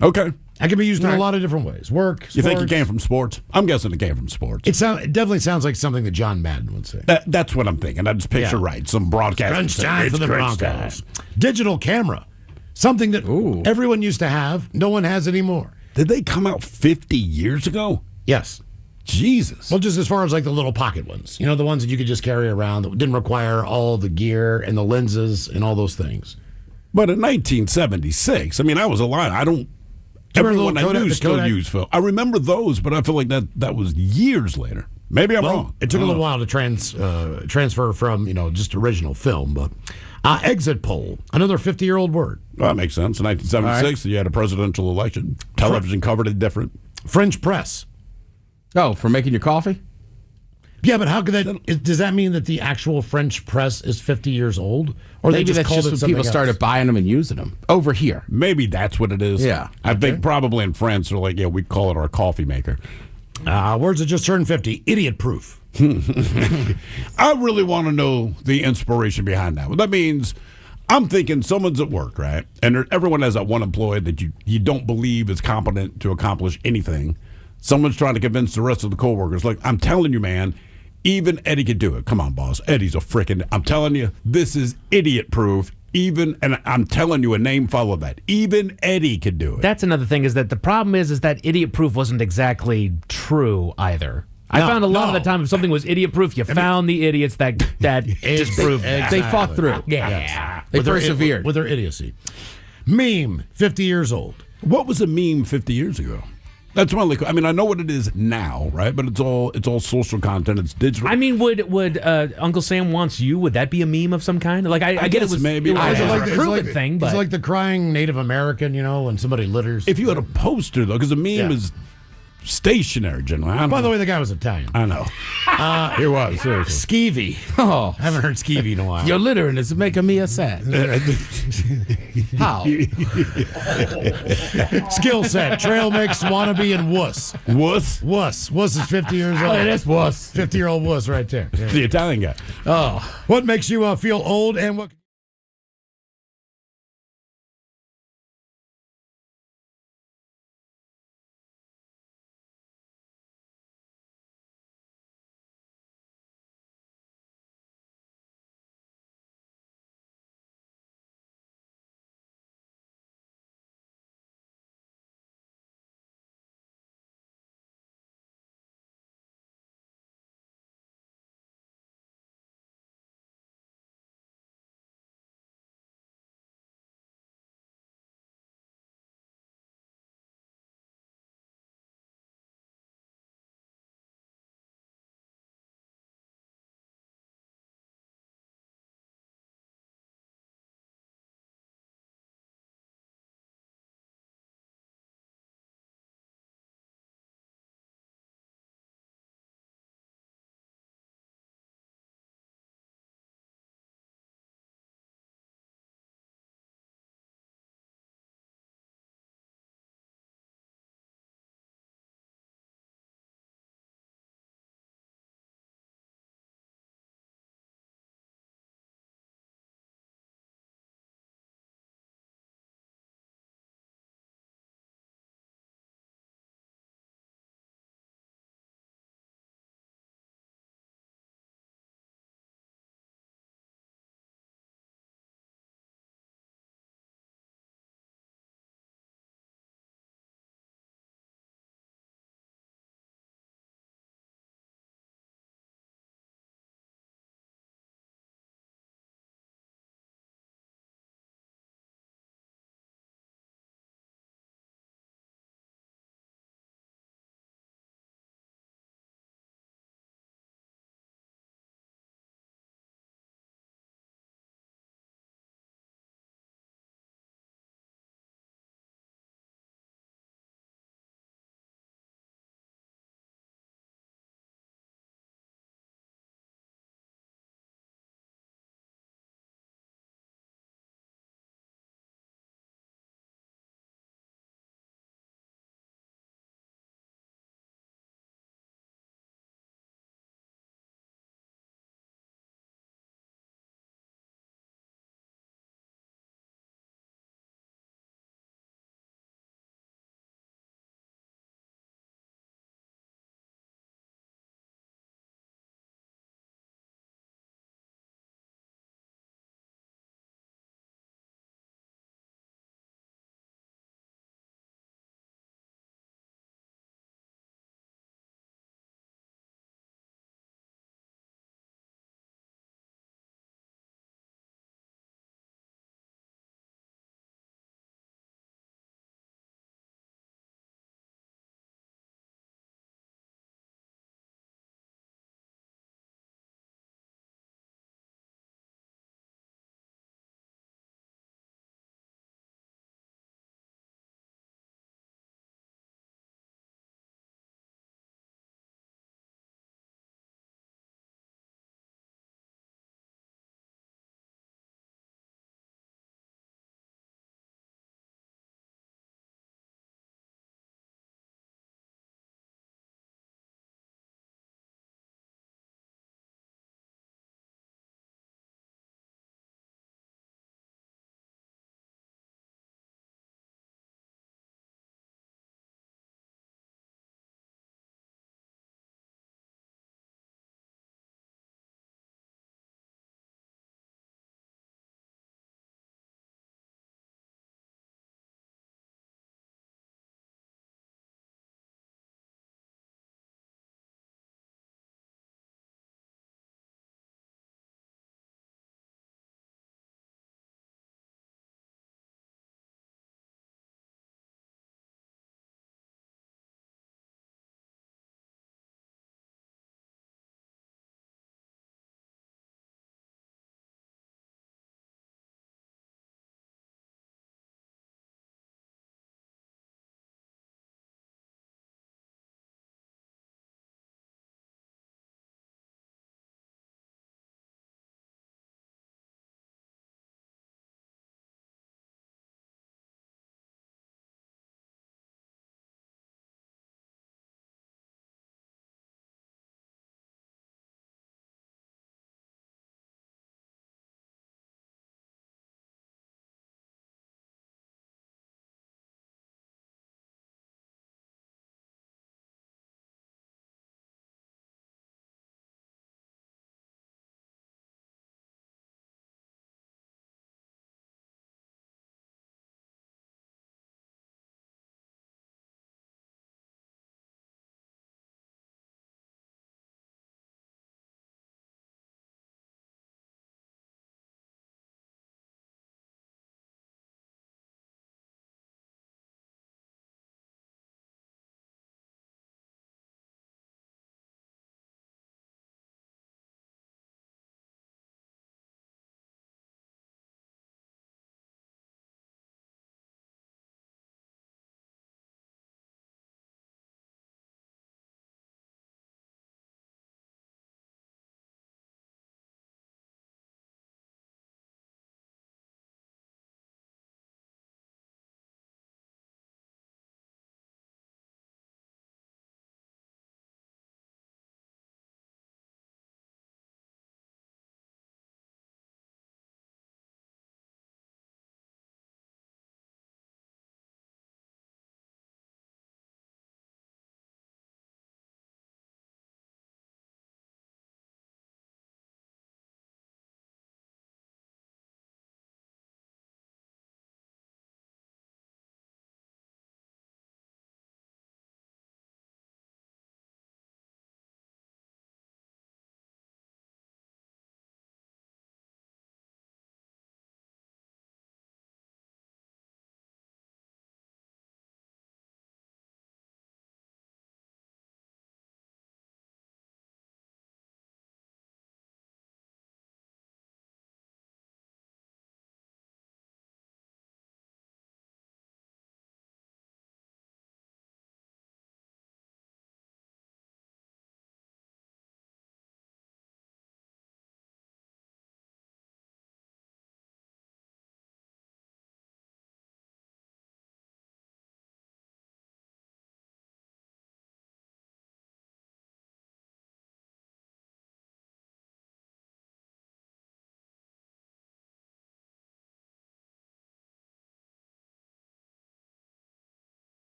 Okay. That can be used in a lot of different ways. Work, sports. You think it came from sports? I'm guessing it came from sports. It definitely sounds like something that John Madden would say. That's what I'm thinking. I just picture right. Some broadcast. Crunch time for the Broncos. Digital camera. Something that everyone used to have. No one has anymore. Did they come out 50 years ago? Yes. Jesus. Well, just as far as like the little pocket ones. You know, the ones that you could just carry around that didn't require all the gear and the lenses and all those things. But in 1976, I mean, I was alive. I don't. Everyone I knew still used film. I remember those, but I feel like that was years later. Maybe I'm wrong. It took a little while to transfer from, just original film. But exit poll, another 50-year-old word. Well, that makes sense. In 1976, you had a presidential election. Television covered it different. French press. Oh, for making your coffee? Yeah, but how could that? Does that mean that the actual French press is 50 years old? Or maybe that's just when people started buying them and using them over here. Maybe that's what it is. Yeah. I think probably in France they're like, yeah, we call it our coffee maker. Words that just turned 50. Idiot proof. I really want to know the inspiration behind that. Well, that means I'm thinking someone's at work, right? And everyone has that one employee that you don't believe is competent to accomplish anything. Someone's trying to convince the rest of the coworkers, like, I'm telling you, man, even Eddie could do it. Come on, boss. Eddie's a freaking, I'm telling you, this is idiot proof. And I'm telling you, a name followed that. Even Eddie could do it. That's another thing, is that the problem is that idiot proof wasn't exactly true either. I found a lot of the time if something was idiot proof, you found the idiots that just proved that. They fought through. Yeah. Yes. They persevered. With their idiocy. Meme, 50 years old. What was a meme 50 years ago? That's one. I mean, I know what it is now, right? But it's all social content. It's digital. I mean, would Uncle Sam Wants You? Would that be a meme of some kind? Like I get it was maybe. It was a Like recruitment thing, but it's like the crying Native American, when somebody litters. If you had a poster, though, because a meme is stationary generally. By the way, the guy was Italian. I know. He was, seriously. Skeevy. Oh, Haven't heard Skeevy in a while. your littering is making me sad. How? Skill set: trail mix, wannabe, and wuss. Wuss? Wuss. Wuss is 50 years old. Oh, that's wuss. 50-year-old wuss right there. Yeah. The Italian guy. Oh. What makes you feel old and what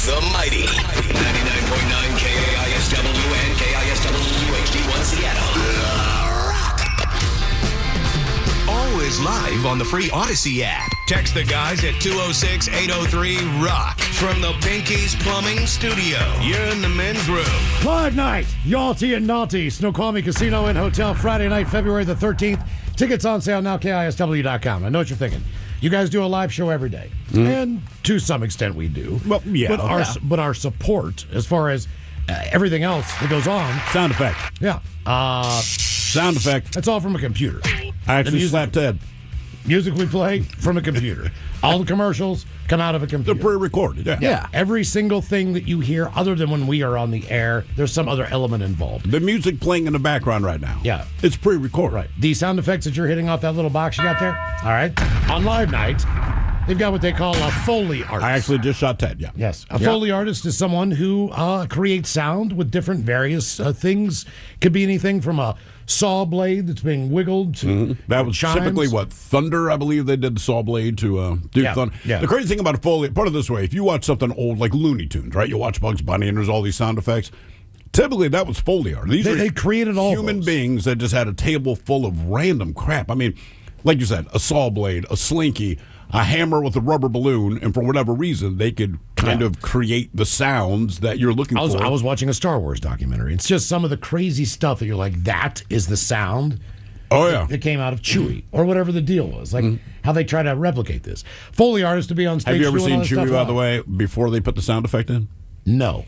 The mighty 99.9 KAISW and KISW HD1 Seattle. Always live on the free Odyssey app. Text the guys at 206-803-ROCK from the Pinkies Plumbing Studio. You're in the men's room. Live night, Yalty and Naughty, Snoqualmie Casino and Hotel, Friday night, February the 13th. Tickets on sale now, KISW.com. I know what you're thinking. You guys do a live show every day, and to some extent we do. Well, yeah. But our support, as far as everything else that goes on, Sound effect. yeah, Sound effect. that's all from a computer. I actually slapped Ted. Music we play from a computer. All the commercials come out of a computer. They're pre-recorded. Yeah. Every single thing that you hear, other than when we are on the air, there's some other element involved. The music playing in the background right now. Yeah. It's pre-recorded. Right. The sound effects that you're hitting off that little box you got there, all right? On live night, they've got what they call a Foley artist. I actually just shot Ted, yeah. Yes. A Foley artist is someone who creates sound with different various things. Could be anything from a saw blade that's being wiggled to that was chimes. typically what Thunder, I believe they did the saw blade to do Thunder. Yeah. The crazy thing about a Foley, put it this way: if you watch something old like Looney Tunes, right? You watch Bugs Bunny and there's all these sound effects. Typically, that was Foley art. They created all human beings that just had a table full of random crap. I mean, like you said, a saw blade, a slinky, a hammer with a rubber balloon, and for whatever reason, they could kind of create the sounds that you're looking for. I was watching a Star Wars documentary. It's just some of the crazy stuff that you're like, that is the sound. Oh, yeah. That came out of Chewie or whatever the deal was. Like how they try to replicate this. Foley artists to be on stage. Have you ever doing all seen this Chewie, stuff by the way, before they put the sound effect in? No.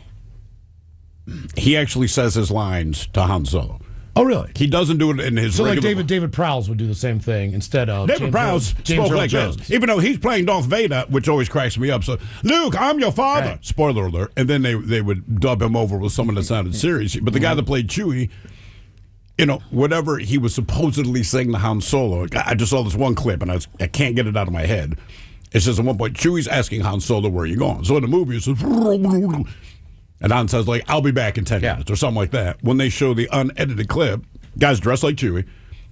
He actually says his lines to Han Solo. Oh, really? He doesn't do it in his So like regular... David Prowse would do the same thing instead of David Prowse spoke like this, even though he's playing Darth Vader, which always cracks me up. So, Luke, I'm your father. Right. Spoiler alert. And then they would dub him over with someone that sounded serious. But the guy that played Chewie, you know, whatever he was supposedly saying to Han Solo, I just saw this one clip, and I can't get it out of my head. It says at one point, Chewie's asking Han Solo, where are you going? So in the movie, it says... And Han says, like, I'll be back in 10 minutes or something like that. When they show the unedited clip, guy's dressed like Chewie,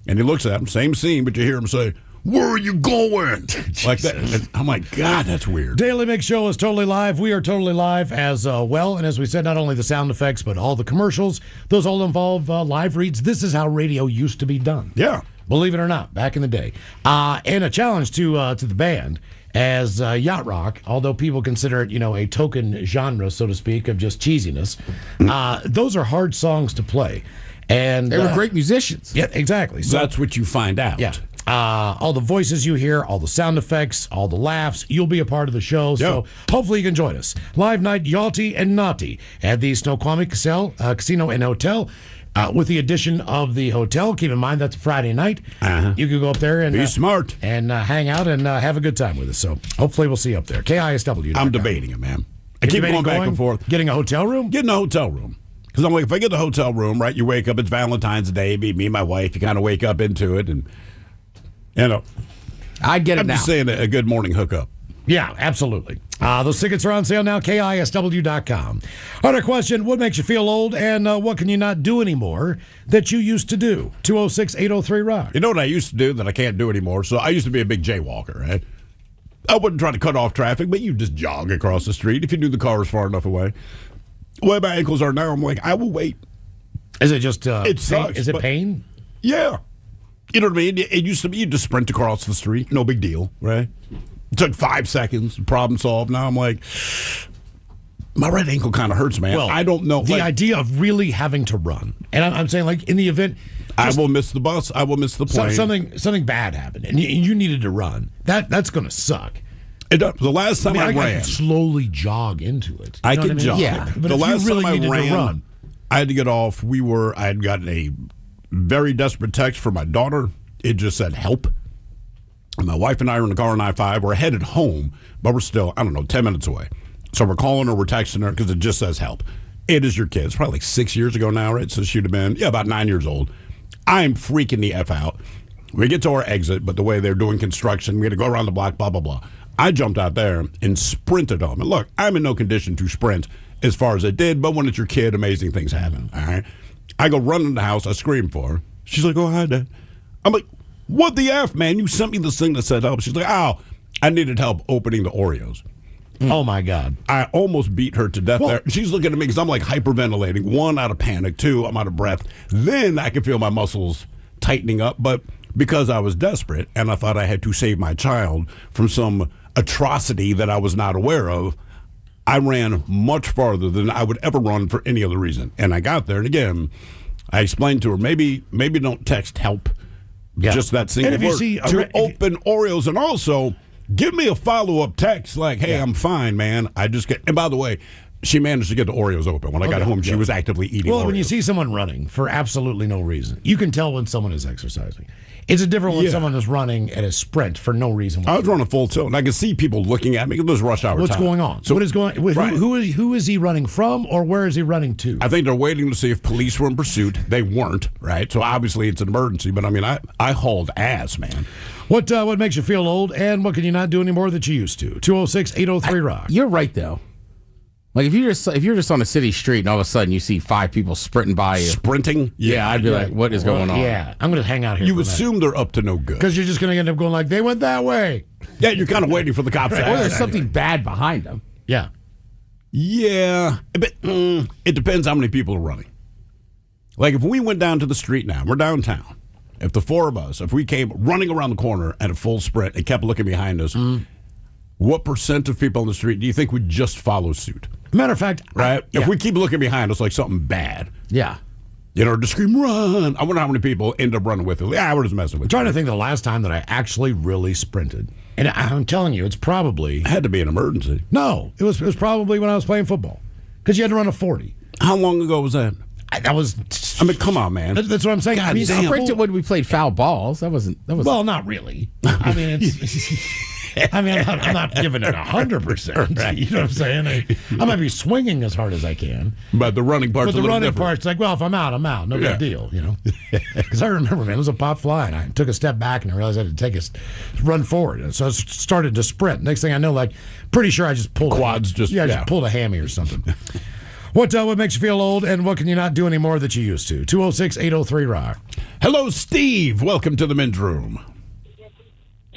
and he looks at him, same scene, but you hear him say, where are you going? Like that. And I'm like, God, that's weird. Daily Mix Show is totally live. We are totally live as well. And as we said, not only the sound effects, but all the commercials, those all involve live reads. This is how radio used to be done. Yeah. Believe it or not, back in the day. And a challenge to the band. As yacht rock, although people consider it, a token genre, so to speak, of just cheesiness, those are hard songs to play. And they were great musicians. Yeah, exactly. So that's what you find out. Yeah. All the voices you hear, all the sound effects, all the laughs, you'll be a part of the show. So hopefully you can join us. Live night, Yalty and Naughty at the Snoqualmie Casino and Hotel. With the addition of the hotel, keep in mind that's a Friday night. You can go up there and be smart and hang out and have a good time with us. So hopefully we'll see you up there. KISW. I'm debating it, man. I keep going back and forth. Getting a hotel room? Getting a hotel room. Because I'm like, if I get the hotel room, right, you wake up, it's Valentine's Day, me and my wife, you kind of wake up into it, and, I'd get it I'm now. just saying a good morning hookup. Yeah, absolutely. Those tickets are on sale now, KISW.com. Other question, what makes you feel old, and what can you not do anymore that you used to do? 206-803-ROCK. You know what I used to do that I can't do anymore? So I used to be a big jaywalker, right? I wouldn't try to cut off traffic, but you just jog across the street if you knew the car was far enough away. The way my ankles are now, I'm like, I will wait. Is it just it sucks, is it pain? Yeah. You know what I mean? It used to be you just sprint across the street, no big deal, right? It took 5 seconds, problem solved. Now I'm like, my right ankle kind of hurts, man. Well, I don't know. The idea of really having to run. And I'm saying, like, in the event... I will miss the bus. I will miss the plane. Something bad happened, and you needed to run. That's going to suck. The last time I ran... I can slowly jog into it. I can jog. Yeah. But the last really time I ran, I had to get off. I had gotten a very desperate text from my daughter. It just said, help. And my wife and I are in the car on I-5. We're headed home, but we're still, 10 minutes away. So we're calling her, we're texting her, because it just says help. It is your kid. It's probably like 6 years ago now, right? So she'd have been, about 9 years old. I'm freaking the F out. We get to our exit, but the way they're doing construction, we had to go around the block, blah, blah, blah. I jumped out there and sprinted home. And look, I'm in no condition to sprint as far as I did, but when it's your kid, amazing things happen, all right? I go running in the house. I scream for her. She's like, oh, hi, Dad. I'm like, what the F, man? You sent me this thing that said help. She's like, oh, I needed help opening the Oreos. Oh, my God. I almost beat her to death there. She's looking at me because I'm like hyperventilating. 1, out of panic. 2, I'm out of breath. Then I could feel my muscles tightening up. But because I was desperate and I thought I had to save my child from some atrocity that I was not aware of, I ran much farther than I would ever run for any other reason. And I got there. And again, I explained to her, maybe don't text help. Yeah. Just that single and if word. You see, open Oreos. And also, give me a follow-up text like, hey, I'm fine, man. I just get... And by the way, she managed to get the Oreos open. When I got home, she was actively eating Oreos. When you see someone running for absolutely no reason, you can tell when someone is exercising. It's a different when someone is running at a sprint for no reason whatsoever. I was running full tilt, and I could see people looking at me. It was rush hour What's time. going on? So what is going on? Right. Who is he running from, or where is he running to? I think they're waiting to see if police were in pursuit. They weren't, right? So obviously it's an emergency. But, I mean, I hauled ass, man. What makes you feel old, and what can you not do anymore that you used to? 206-803-ROCK. You're right, though. Like if you're just on a city street and all of a sudden you see 5 people sprinting by you. Sprinting? Yeah, I'd be like, what is going on? Yeah, I'm going to hang out here. You assume they're up to no good. Because you're just going to end up going like, they went that way. Yeah, you're kind of waiting for the cops to Or there's something bad behind them. Yeah. Yeah, but it depends how many people are running. Like if we went down to the street now, we're downtown. If the 4 of us, if we came running around the corner at a full sprint and kept looking behind us, what percent of people on the street do you think would just follow suit? Matter of fact, right? If we keep looking behind us like something bad. Yeah. You know, to scream, run. I wonder how many people end up running with it. Yeah, we're just messing with I'm trying to think the last time that I actually really sprinted. And I'm telling you, it's probably... It had to be an emergency. No, it was probably when I was playing football. Because you had to run a 40. How long ago was that? That was... I mean, come on, man. That's what I'm saying. God, I sprinted when we played foul balls. That was. Well, not really. I mean, I'm not giving it 100%. Right. You know what I'm saying? I might be swinging as hard as I can. But the running part's But the running part's like, well, if I'm out, I'm out. No big deal, you know? Because I remember, man, it was a pop fly, and I took a step back, and I realized I had to take a run forward. And so I started to sprint. Next thing I know, like, pretty sure I just pulled quads. Just pulled a hammy or something. What makes you feel old, and what can you not do anymore that you used to? 206-803-ROCK. Hello, Steve. Welcome to the men's room.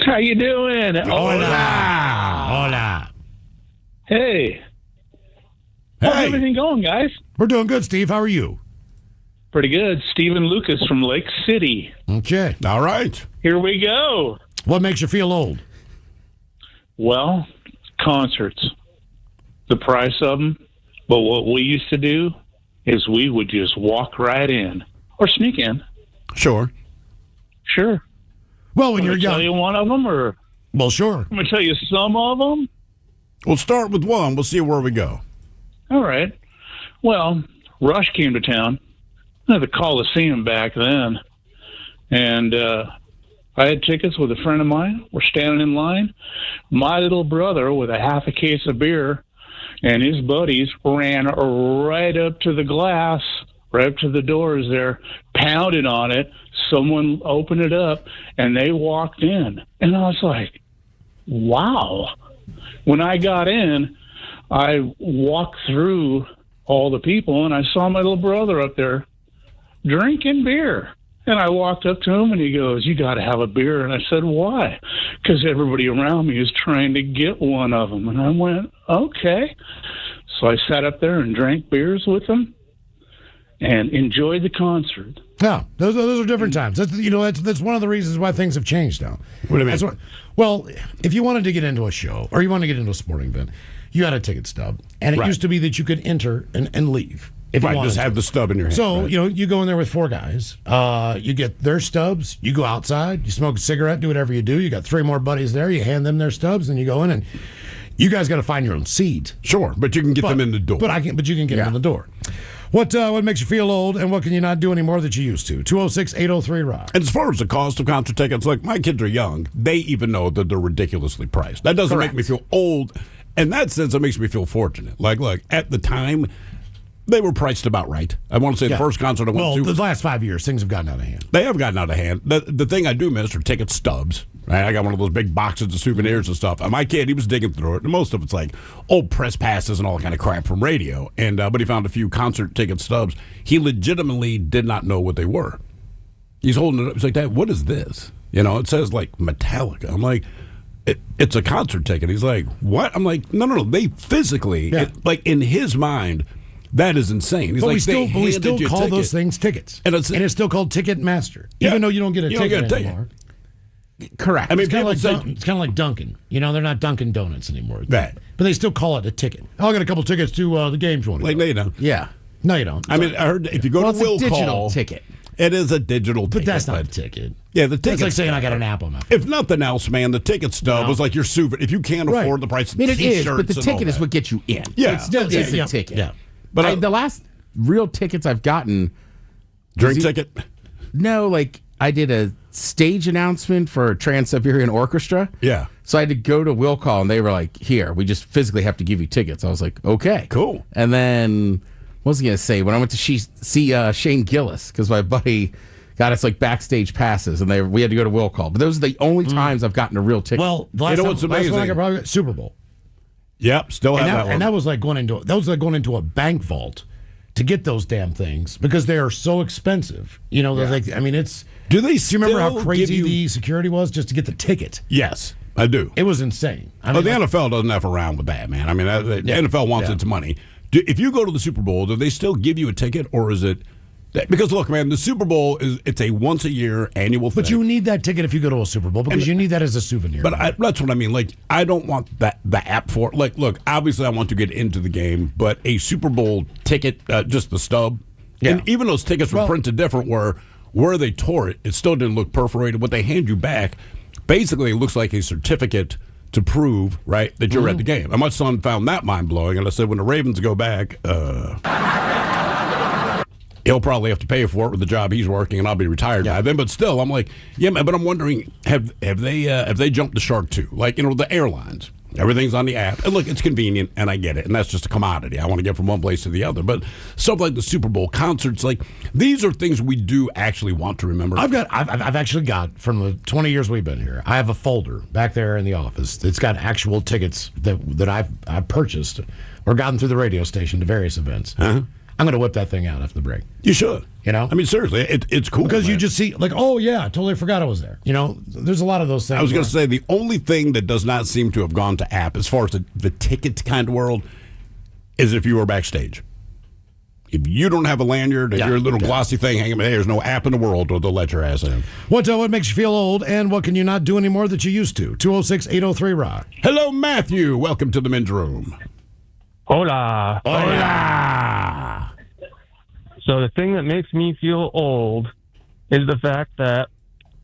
How you doing? Hola. Hey. How's everything going, guys? We're doing good, Steve. How are you? Pretty good. Stephen Lucas from Lake City. Okay. All right. Here we go. What makes you feel old? Well, concerts. The price of them. But what we used to do is we would just walk right in or sneak in. Sure. Sure. Well, when you're young. Tell you one of them, or well, sure. I'm gonna tell you some of them. We'll start with one. We'll see where we go. All right. Well, Rush came to town. I had the Coliseum back then, and I had tickets with a friend of mine. We're standing in line. My little brother, with a half a case of beer, and his buddies ran right up to the glass, right up to the doors there, pounded on it. Someone opened it up, and they walked in. And I was like, wow. When I got in, I walked through all the people, and I saw my little brother up there drinking beer. And I walked up to him, and he goes, you got to have a beer. And I said, why? Because everybody around me is trying to get one of them. And I went, okay. So I sat up there and drank beers with them and enjoyed the concert. Yeah, those are different times. That's one of the reasons why things have changed now. What do you mean? Well, if you wanted to get into a show or you wanted to get into a sporting event, you had a ticket stub. And it used to be that you could enter and leave. If you just have the stub in your hand. So, you go in there with 4 guys. You get their stubs. You go outside. You smoke a cigarette. Do whatever you do. You got 3 more buddies there. You hand them their stubs. And you go in and you guys got to find your own seat. Sure, but you can get them in the door. But you can get them in the door. What makes you feel old, and what can you not do anymore that you used to? 206-803-ROCK. And as far as the cost of concert tickets, like my kids are young. They even know that they're ridiculously priced. That doesn't make me feel old. In that sense, it makes me feel fortunate. Like, look, at the time, they were priced about right. I want to say the first concert I went to. Well, the last 5 years, things have gotten out of hand. They have gotten out of hand. The thing I do miss are ticket stubs. Right? I got one of those big boxes of souvenirs and stuff. And my kid, he was digging through it. And most of it's like old press passes and all that kind of crap from radio. And but he found a few concert ticket stubs. He legitimately did not know what they were. He's holding it up. He's like, Dad, what is this? It says like Metallica. I'm like, it's a concert ticket. He's like, what? I'm like, no. They physically, like in his mind, that is insane. He's but like, we still call those things tickets. And it's still called Ticketmaster. Even though you don't get a ticket anymore. Correct. I mean, it's kind of like Dunkin'. They're not Dunkin' Donuts anymore. Right. But they still call it a ticket. I got a couple tickets to the games one. Like, no, you don't. Yeah. No, you don't. I mean, I heard if you go to Will it's a digital Call, ticket. It is a digital ticket. But that's not a ticket. Yeah, the ticket. It's like saying I got an app on my phone. If nothing else, man, the ticket stub was like your souvenir. If you can't afford the price of it is, T-shirts but the and ticket all is that. what gets you in. Yeah. It still is a ticket. Yeah. But the last real tickets I've gotten... Drink ticket? No, like I did a stage announcement for Trans-Siberian Orchestra. Yeah. So I had to go to Will Call, and they were like, here, we just physically have to give you tickets. I was like, okay. Cool. And then, what was I going to say? When I went to see Shane Gillis, because my buddy got us like backstage passes, and we had to go to Will Call. But those are the only times I've gotten a real ticket. Well, the last what's time amazing? I got probably Super Bowl. Yep, still have that one. And that was like going into a bank vault to get those damn things because they are so expensive. Like, I mean, it's... Do you remember how crazy the security was just to get the ticket? Yes, I do. It was insane. The NFL doesn't have around with that, man. I mean, the NFL wants its money. If you go to the Super Bowl, do they still give you a ticket, or is it... Because, look, man, the Super Bowl, it's a once-a-year annual thing. But you need that ticket if you go to a Super Bowl because you need that as a souvenir. But that's what I mean. Like, I don't want the app for it. Like, look, obviously I want to get into the game, but a Super Bowl ticket, just the stub, and even those tickets were printed different where they tore it still didn't look perforated. What they hand you back basically looks like a certificate to prove, right, that you're at the game. And my son found that mind-blowing, and I said, when the Ravens go back, he'll probably have to pay for it with the job he's working, and I'll be retired by then. But still, I'm like, yeah, man. But I'm wondering, have they jumped the shark too? Like, the airlines, everything's on the app, and look, it's convenient, and I get it, and that's just a commodity. I want to get from one place to the other. But stuff like the Super Bowl concerts, like these are things we do actually want to remember. I've actually got from the 20 years we've been here. I have a folder back there in the office. It's got actual tickets that I've purchased or gotten through the radio station to various events. I'm going to whip that thing out after the break. You should. I mean, seriously, it's cool. Because you just see, like, oh, yeah, I totally forgot I was there. There's a lot of those things. I was going to say, the only thing that does not seem to have gone to app, as far as the ticket kind of world, is if you were backstage. If you don't have a lanyard and your little glossy thing hanging, there's no app in the world they'll let your ass in. What makes you feel old, and what can you not do anymore that you used to? 206-803-ROCK. Hello, Matthew. Welcome to the men's room. Hola. Hola. So the thing that makes me feel old is the fact that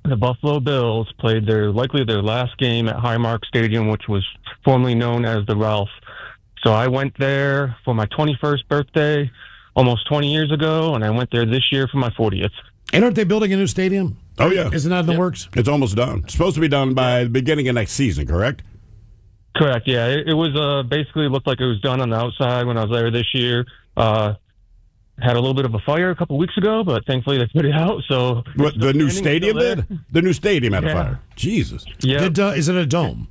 the Buffalo Bills played likely their last game at Highmark Stadium, which was formerly known as the Ralph. So I went there for my 21st birthday almost 20 years ago, and I went there this year for my 40th. And aren't they building a new stadium? Oh, yeah. Isn't that in the works? It's almost done. It's supposed to be done by the beginning of next season, correct? Correct, yeah. It was basically looked like it was done on the outside when I was there this year. Had a little bit of a fire a couple weeks ago, but thankfully they put it out. So what, the new stadium did? The new stadium had a fire. Jesus. Yeah. Is it a dome?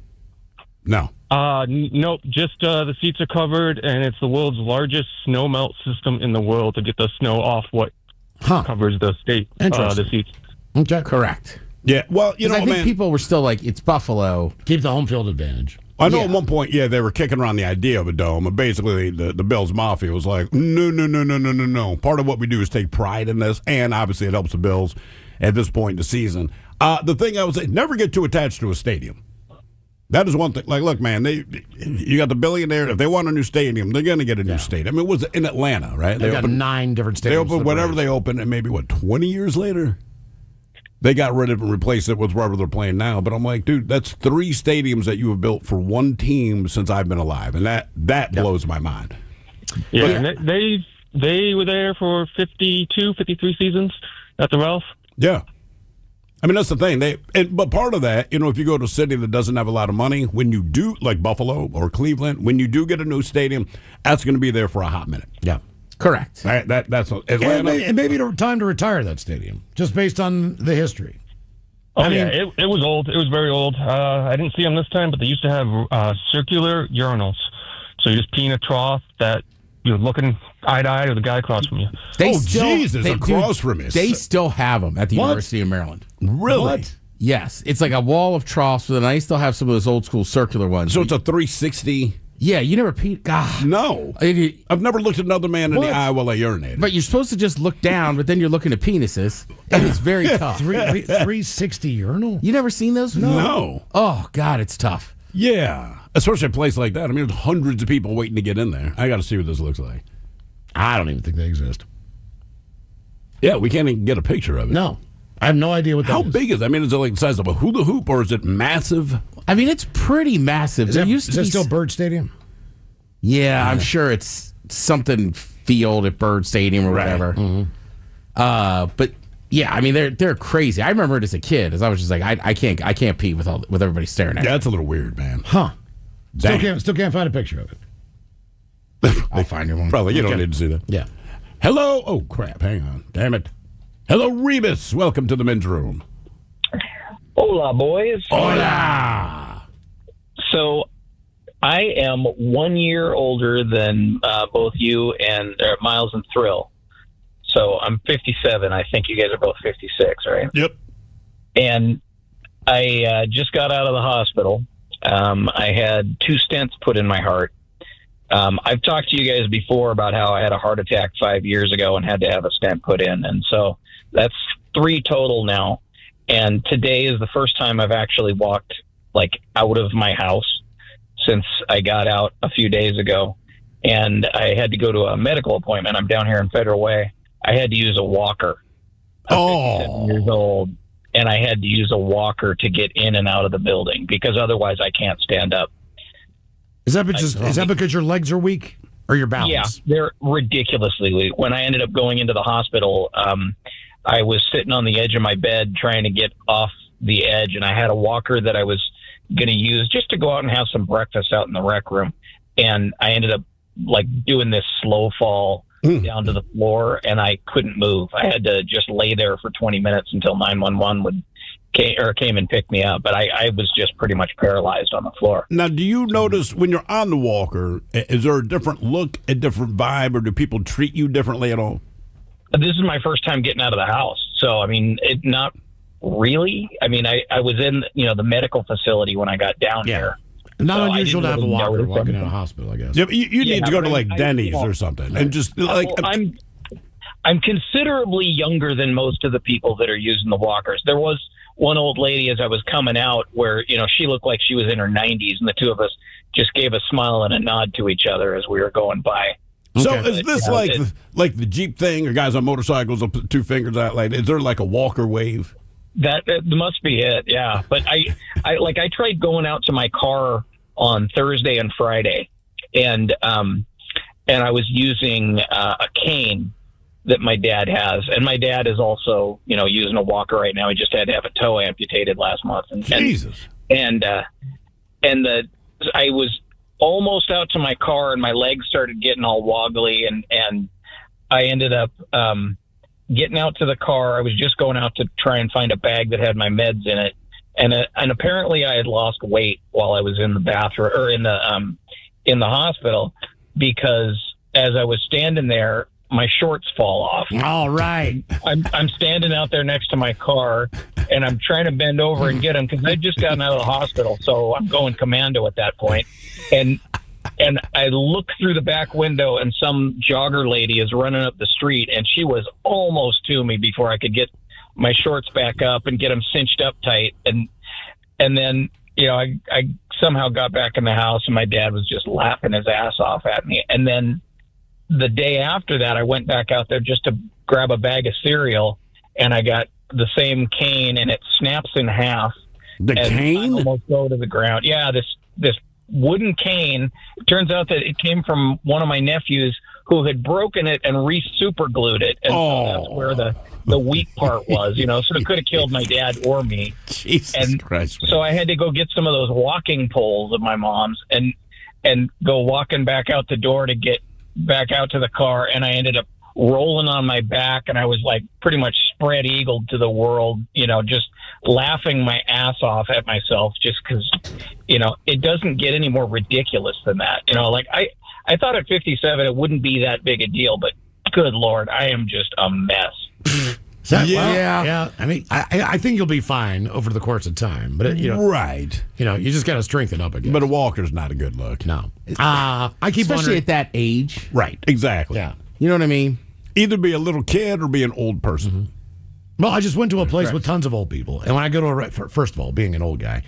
No. Nope. Just the seats are covered, and it's the world's largest snow melt system in the world to get the snow off what covers the state, the seats. Okay. Correct. Yeah. Well, I think people were still like, it's Buffalo. Keep the home field advantage. I know at one point, they were kicking around the idea of a dome, but basically the Bills Mafia was like, no. Part of what we do is take pride in this, and obviously it helps the Bills at this point in the season. The thing I would say, never get too attached to a stadium. That is one thing. Like, look, man, you got the billionaire. If they want a new stadium, they're going to get a new stadium. I mean, it was in Atlanta, right? They got 9 different stadiums. They opened whatever they opened, and maybe, 20 years later? They got rid of it and replaced it with wherever they're playing now. But I'm like, dude, that's 3 stadiums that you have built for one team since I've been alive. And that blows my mind. Yeah, and they were there for 52, 53 seasons at the Ralph. Yeah. I mean, that's the thing. But part of that, if you go to a city that doesn't have a lot of money, when you do, like Buffalo or Cleveland, when you do get a new stadium, that's going to be there for a hot minute. Yeah. Correct. That's Atlanta. And maybe time to retire that stadium, just based on the history. It was old. It was very old. I didn't see them this time, but they used to have circular urinals. So you just pee in a trough that you're looking eye to eye to the guy across from you. Jesus, across from you. They still have them at the University of Maryland. Really? What? Yes, it's like a wall of troughs, but then I still have some of those old school circular ones. So it's a 360. Yeah, you never peed. God, no, I've never looked at another man in the eye while I urinated. But you're supposed to just look down, but then you're looking at penises, and it's very tough. 360 urinal. You never seen those? No. Oh God, it's tough. Yeah, especially a place like that. I mean, there's hundreds of people waiting to get in there. I got to see what this looks like. I don't even think they exist. Yeah, we can't even get a picture of it. No. I have no idea what that is. How big is it? I mean, is it like the size of a hula hoop, or is it massive? I mean, it's pretty massive. Is that still Bird Stadium? Yeah, I'm sure it's something field at Bird Stadium or whatever. Mm-hmm. But yeah, I mean, they're crazy. I remember it as a kid, as I was just like, I can't pee with everybody staring at me. Yeah, that's a little weird, man. Huh? Still can't find a picture of it. I'll find you one. Probably. You don't need to see that. Yeah. Hello. Oh crap! Hang on. Damn it. Hello, Rebus. Welcome to the men's room. Hola, boys. Hola. So, I am 1 year older than both you and Miles and Thrill. So, I'm 57. I think you guys are both 56, right? Yep. And I just got out of the hospital. I had 2 stents put in my heart. I've talked to you guys before about how I had a heart attack 5 years ago and had to have a stent put in. And so that's 3 total now. And today is the first time I've actually walked out of my house since I got out a few days ago. And I had to go to a medical appointment. I'm down here in Federal Way. I had to use a walker. I'm 57 years old. And I had to use a walker to get in and out of the building because otherwise I can't stand up. Is that because your legs are weak or your balance? Yeah, they're ridiculously weak. When I ended up going into the hospital, I was sitting on the edge of my bed trying to get off the edge, and I had a walker that I was going to use just to go out and have some breakfast out in the rec room. And I ended up doing this slow fall down to the floor, and I couldn't move. I had to just lay there for 20 minutes until 911 came and picked me up, but I was just pretty much paralyzed on the floor. Now, do you notice when you're on the walker, is there a different look, a different vibe, or do people treat you differently at all? This is my first time getting out of the house, so I mean, not really. I mean, I was in the medical facility when I got down here. Not so unusual to have a walker walking out of the hospital, I guess. Yeah, but you need to go to Denny's or something, and just I'm considerably younger than most of the people that are using the walkers. There was one old lady as I was coming out where, she looked like she was in her 90s, and the two of us just gave a smile and a nod to each other as we were going by. So is this like the Jeep thing, or guys on motorcycles will put 2 fingers out? Is there like a walker wave? That must be it, yeah. But I tried going out to my car on Thursday and Friday, and I was using a cane that my dad has, and my dad is also using a walker right now. He just had to have a toe amputated last month. Jesus. I was almost out to my car, and my legs started getting all wobbly, and I ended up getting out to the car. I was just going out to try and find a bag that had my meds in it, and apparently I had lost weight while I was in the bathroom or in the hospital, because as I was standing there, my shorts fall off. All right. I'm standing out there next to my car, and I'm trying to bend over and get them because I'd just gotten out of the hospital, so I'm going commando at that point. And I look through the back window, and some jogger lady is running up the street, and she was almost to me before I could get my shorts back up and get them cinched up tight. And then I somehow got back in the house, and my dad was just laughing his ass off at me. And then the day after that, I went back out there just to grab a bag of cereal, and I got the same cane, and it snaps in half. The cane? I almost go to the ground. Yeah, this wooden cane. It turns out that it came from one of my nephews who had broken it and re-super glued it. And so that's where the weak part was, so it could have killed my dad or me. Jesus Christ. Man. So I had to go get some of those walking poles of my mom's and go walking back out the door to get back out to the car, and I ended up rolling on my back, and I was pretty much spread eagled to the world, just laughing my ass off at myself, just because it doesn't get any more ridiculous than that. I thought at 57 it wouldn't be that big a deal, but good Lord, I am just a mess. Yeah. I mean, I think you'll be fine over the course of time, but right. You just got to strengthen up again. But a walker's not a good look. No. I keep Especially wondering. at that age. Right. Exactly. Yeah. You know what I mean? Either be a little kid or be an old person. Well, I just went to a place with tons of old people, and when I go to first of all, being an old guy,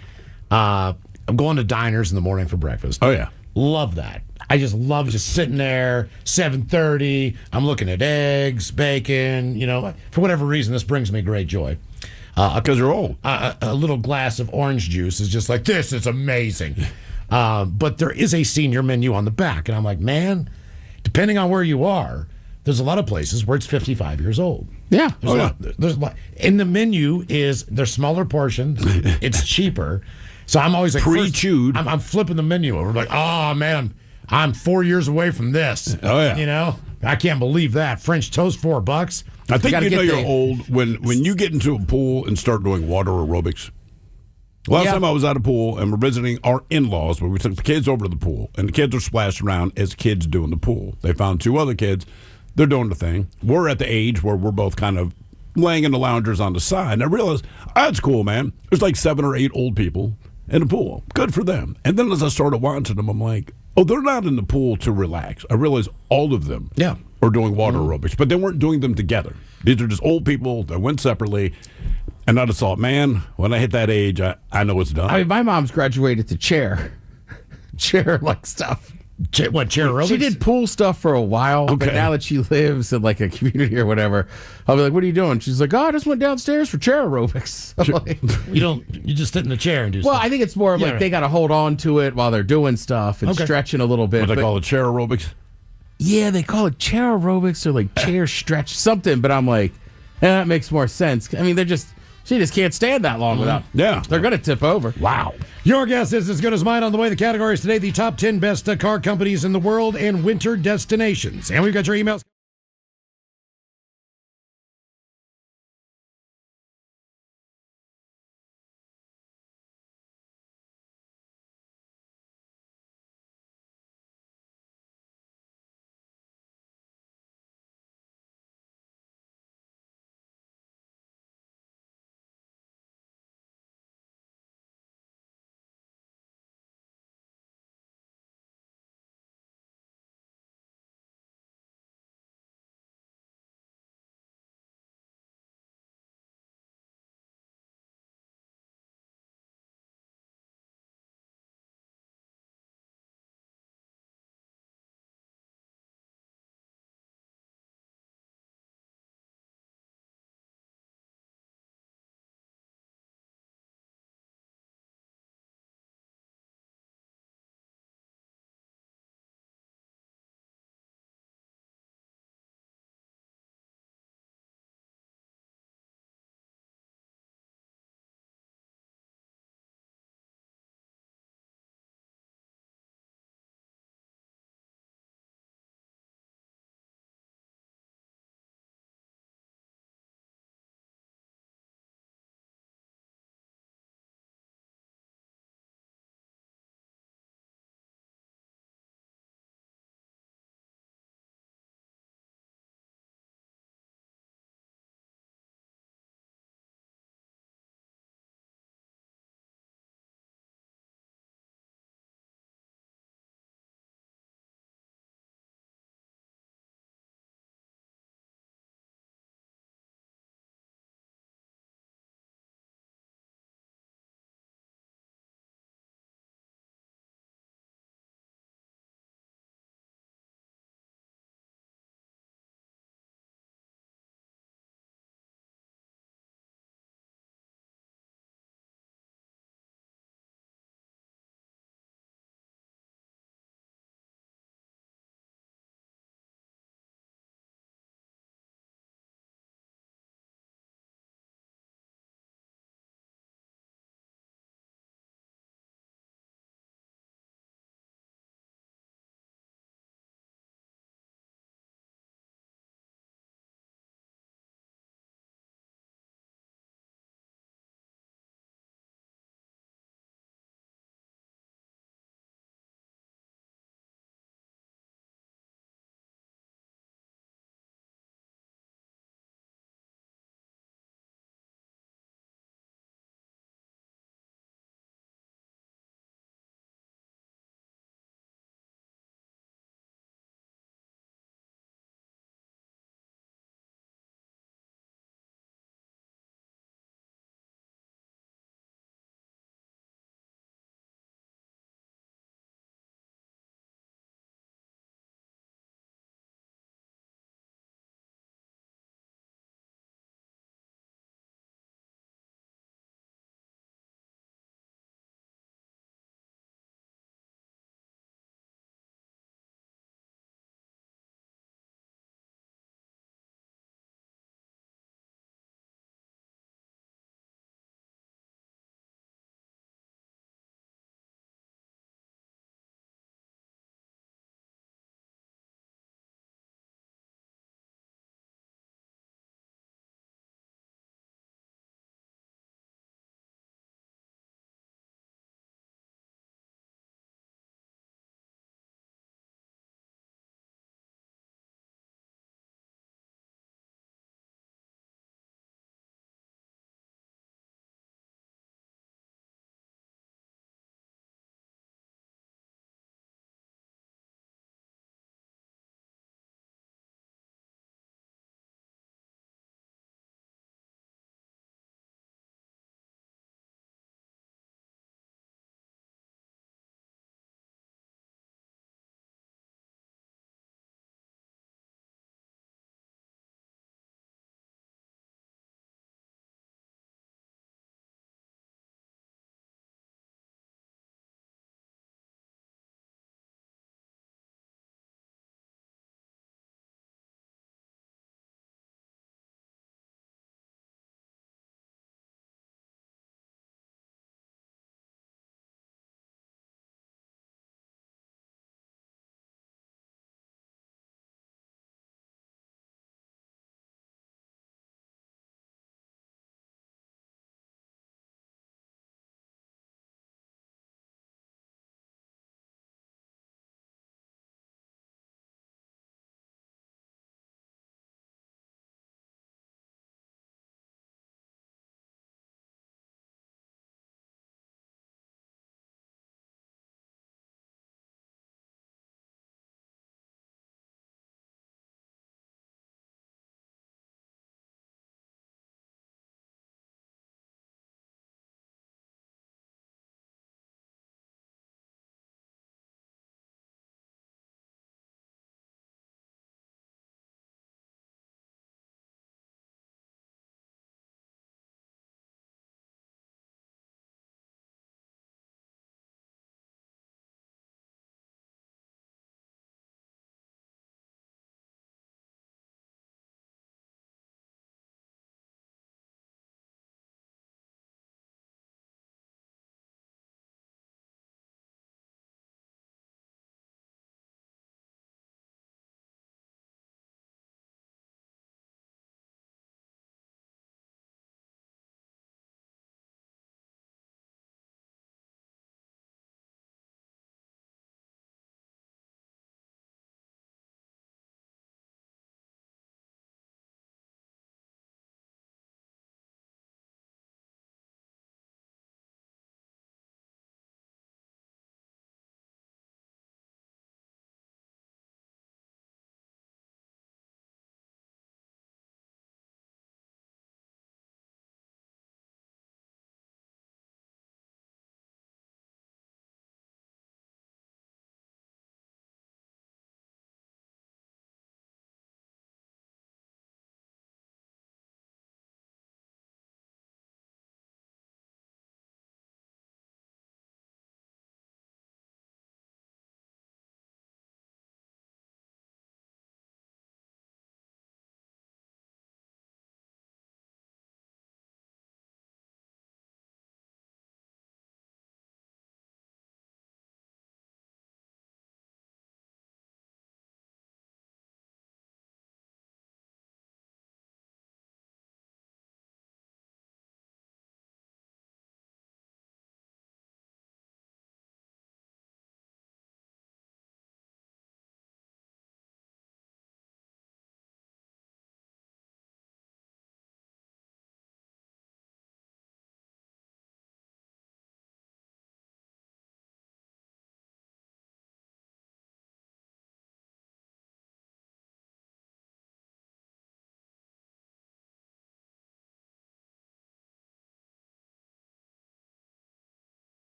I'm going to diners in the morning for breakfast. Oh yeah. Love that. I just love just sitting there, 7:30. I'm looking at eggs, bacon. For whatever reason, this brings me great joy. Because you're old. A little glass of orange juice is just like, this is amazing. But there is a senior menu on the back, and I'm like, man, depending on where you are, there's a lot of places where it's 55 years old. Yeah. There's a lot. And the menu they're smaller portions. It's cheaper. So I'm always like, pre-chewed. I'm flipping the menu over, like, oh man, I'm 4 years away from this. Oh yeah. I can't believe that. French toast, $4. I think you're old when you get into a pool and start doing water aerobics. Last time I was at a pool and we're visiting our in-laws, where we took the kids over to the pool, and the kids are splashing around as kids do in the pool. They found 2 other kids. They're doing the thing. We're at the age where we're both kind of laying in the loungers on the side. And I realized, that's cool, man. There's like 7 or 8 old people in the pool. Good for them. And then as I started watching them, I'm like, oh, they're not in the pool to relax. I realized all of them are doing water aerobics, but they weren't doing them together. These are just old people that went separately. And I just thought, man, when I hit that age, I know it's done. I mean, my mom's graduated to chair stuff. Chair aerobics? She did pool stuff for a while, but now that she lives in like a community or whatever, I'll be like, what are you doing? She's like, I just went downstairs for chair aerobics. You just sit in the chair and do stuff. Well, I think it's more of like they got to hold on to it while they're doing stuff and stretching a little bit. What they call it, chair aerobics? Yeah, they call it chair aerobics or like chair stretch something, but I'm like, that makes more sense. I mean, she just can't stand that long without. Yeah. They're going to tip over. Wow. Your guess is as good as mine on the way. The categories today, the top 10 best car companies in the world and winter destinations. And we've got your emails.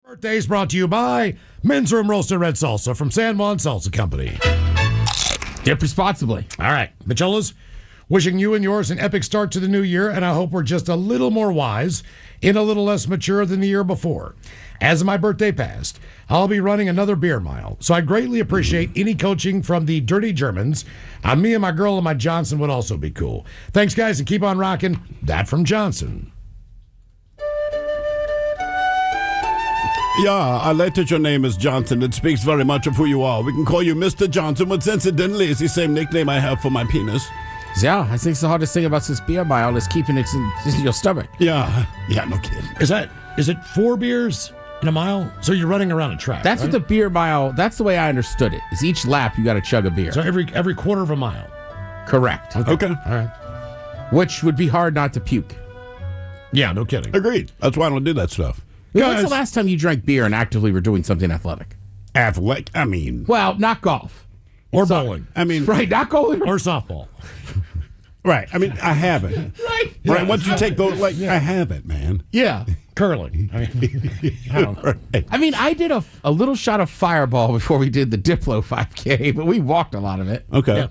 Birthdays brought to you by Men's Room Roasted Red Salsa from San Juan Salsa Company. Dip responsibly. All right, Michelas, wishing you and yours an epic start to the new year, and I hope we're just a little more wise and a little less mature than the year before. As my birthday passed, I'll be running another beer mile, so I greatly appreciate any coaching from the Dirty Germans. Me and my girl and my Johnson would also be cool. Thanks, guys, and keep on rocking. That from Johnson. Yeah, I like that your name is Johnson. It speaks very much of who you are. We can call you Mr. Johnson, which incidentally is the same nickname I have for my penis. Yeah, I think the hardest thing about this beer mile is keeping it in your stomach. Yeah, no kidding. Is it 4 beers in a mile? So you're running around a track. That's right? what the beer mile, that's the way I understood it, is each lap you got to chug a beer. So every quarter of a mile. Correct. Okay. All right. Which would be hard not to puke. Yeah, no kidding. Agreed. That's why I don't do that stuff. When's the last time you drank beer and actively were doing something athletic? Athletic? I mean... Well, not golf. Or bowling. I mean... Right, not golf. Or softball. Right. I mean, I haven't. Right. Right. Once you take those, like, I haven't, man. Yeah. Curling. I mean, I don't know. Right. I mean, I did a little shot of Fireball before we did the Diplo 5K, but we walked a lot of it. Okay. Yeah.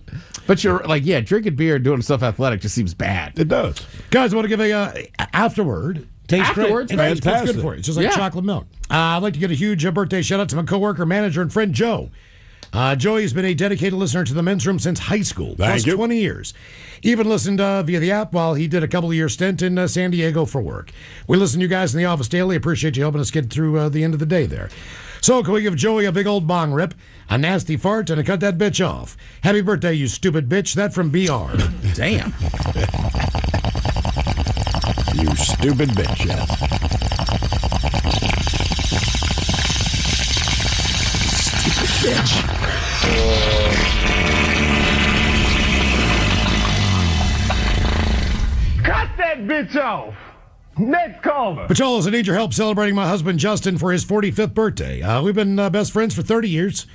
But you're like, drinking beer and doing stuff athletic just seems bad. It does. Guys, I want to give a afterward. Tastes Afterwards, great. It's fantastic. good for you. It's just like chocolate milk. I'd like to get a huge birthday shout out to my coworker, manager, and friend Joe. Joey has been a dedicated listener to the Men's Room since high school, plus 20 years. Even listened via the app while he did a couple of year stint in San Diego for work. We listen to you guys in the office daily. Appreciate you helping us get through the end of the day there. So can we give Joey a big old bong rip, a nasty fart, and a cut that bitch off? Happy birthday, you stupid bitch. That from BR. Damn. You stupid bitch, yes. Stupid bitch. Cut that bitch off. Next caller. Pacholas, I need your help celebrating my husband Justin for his 45th birthday. We've been best friends for 30 years,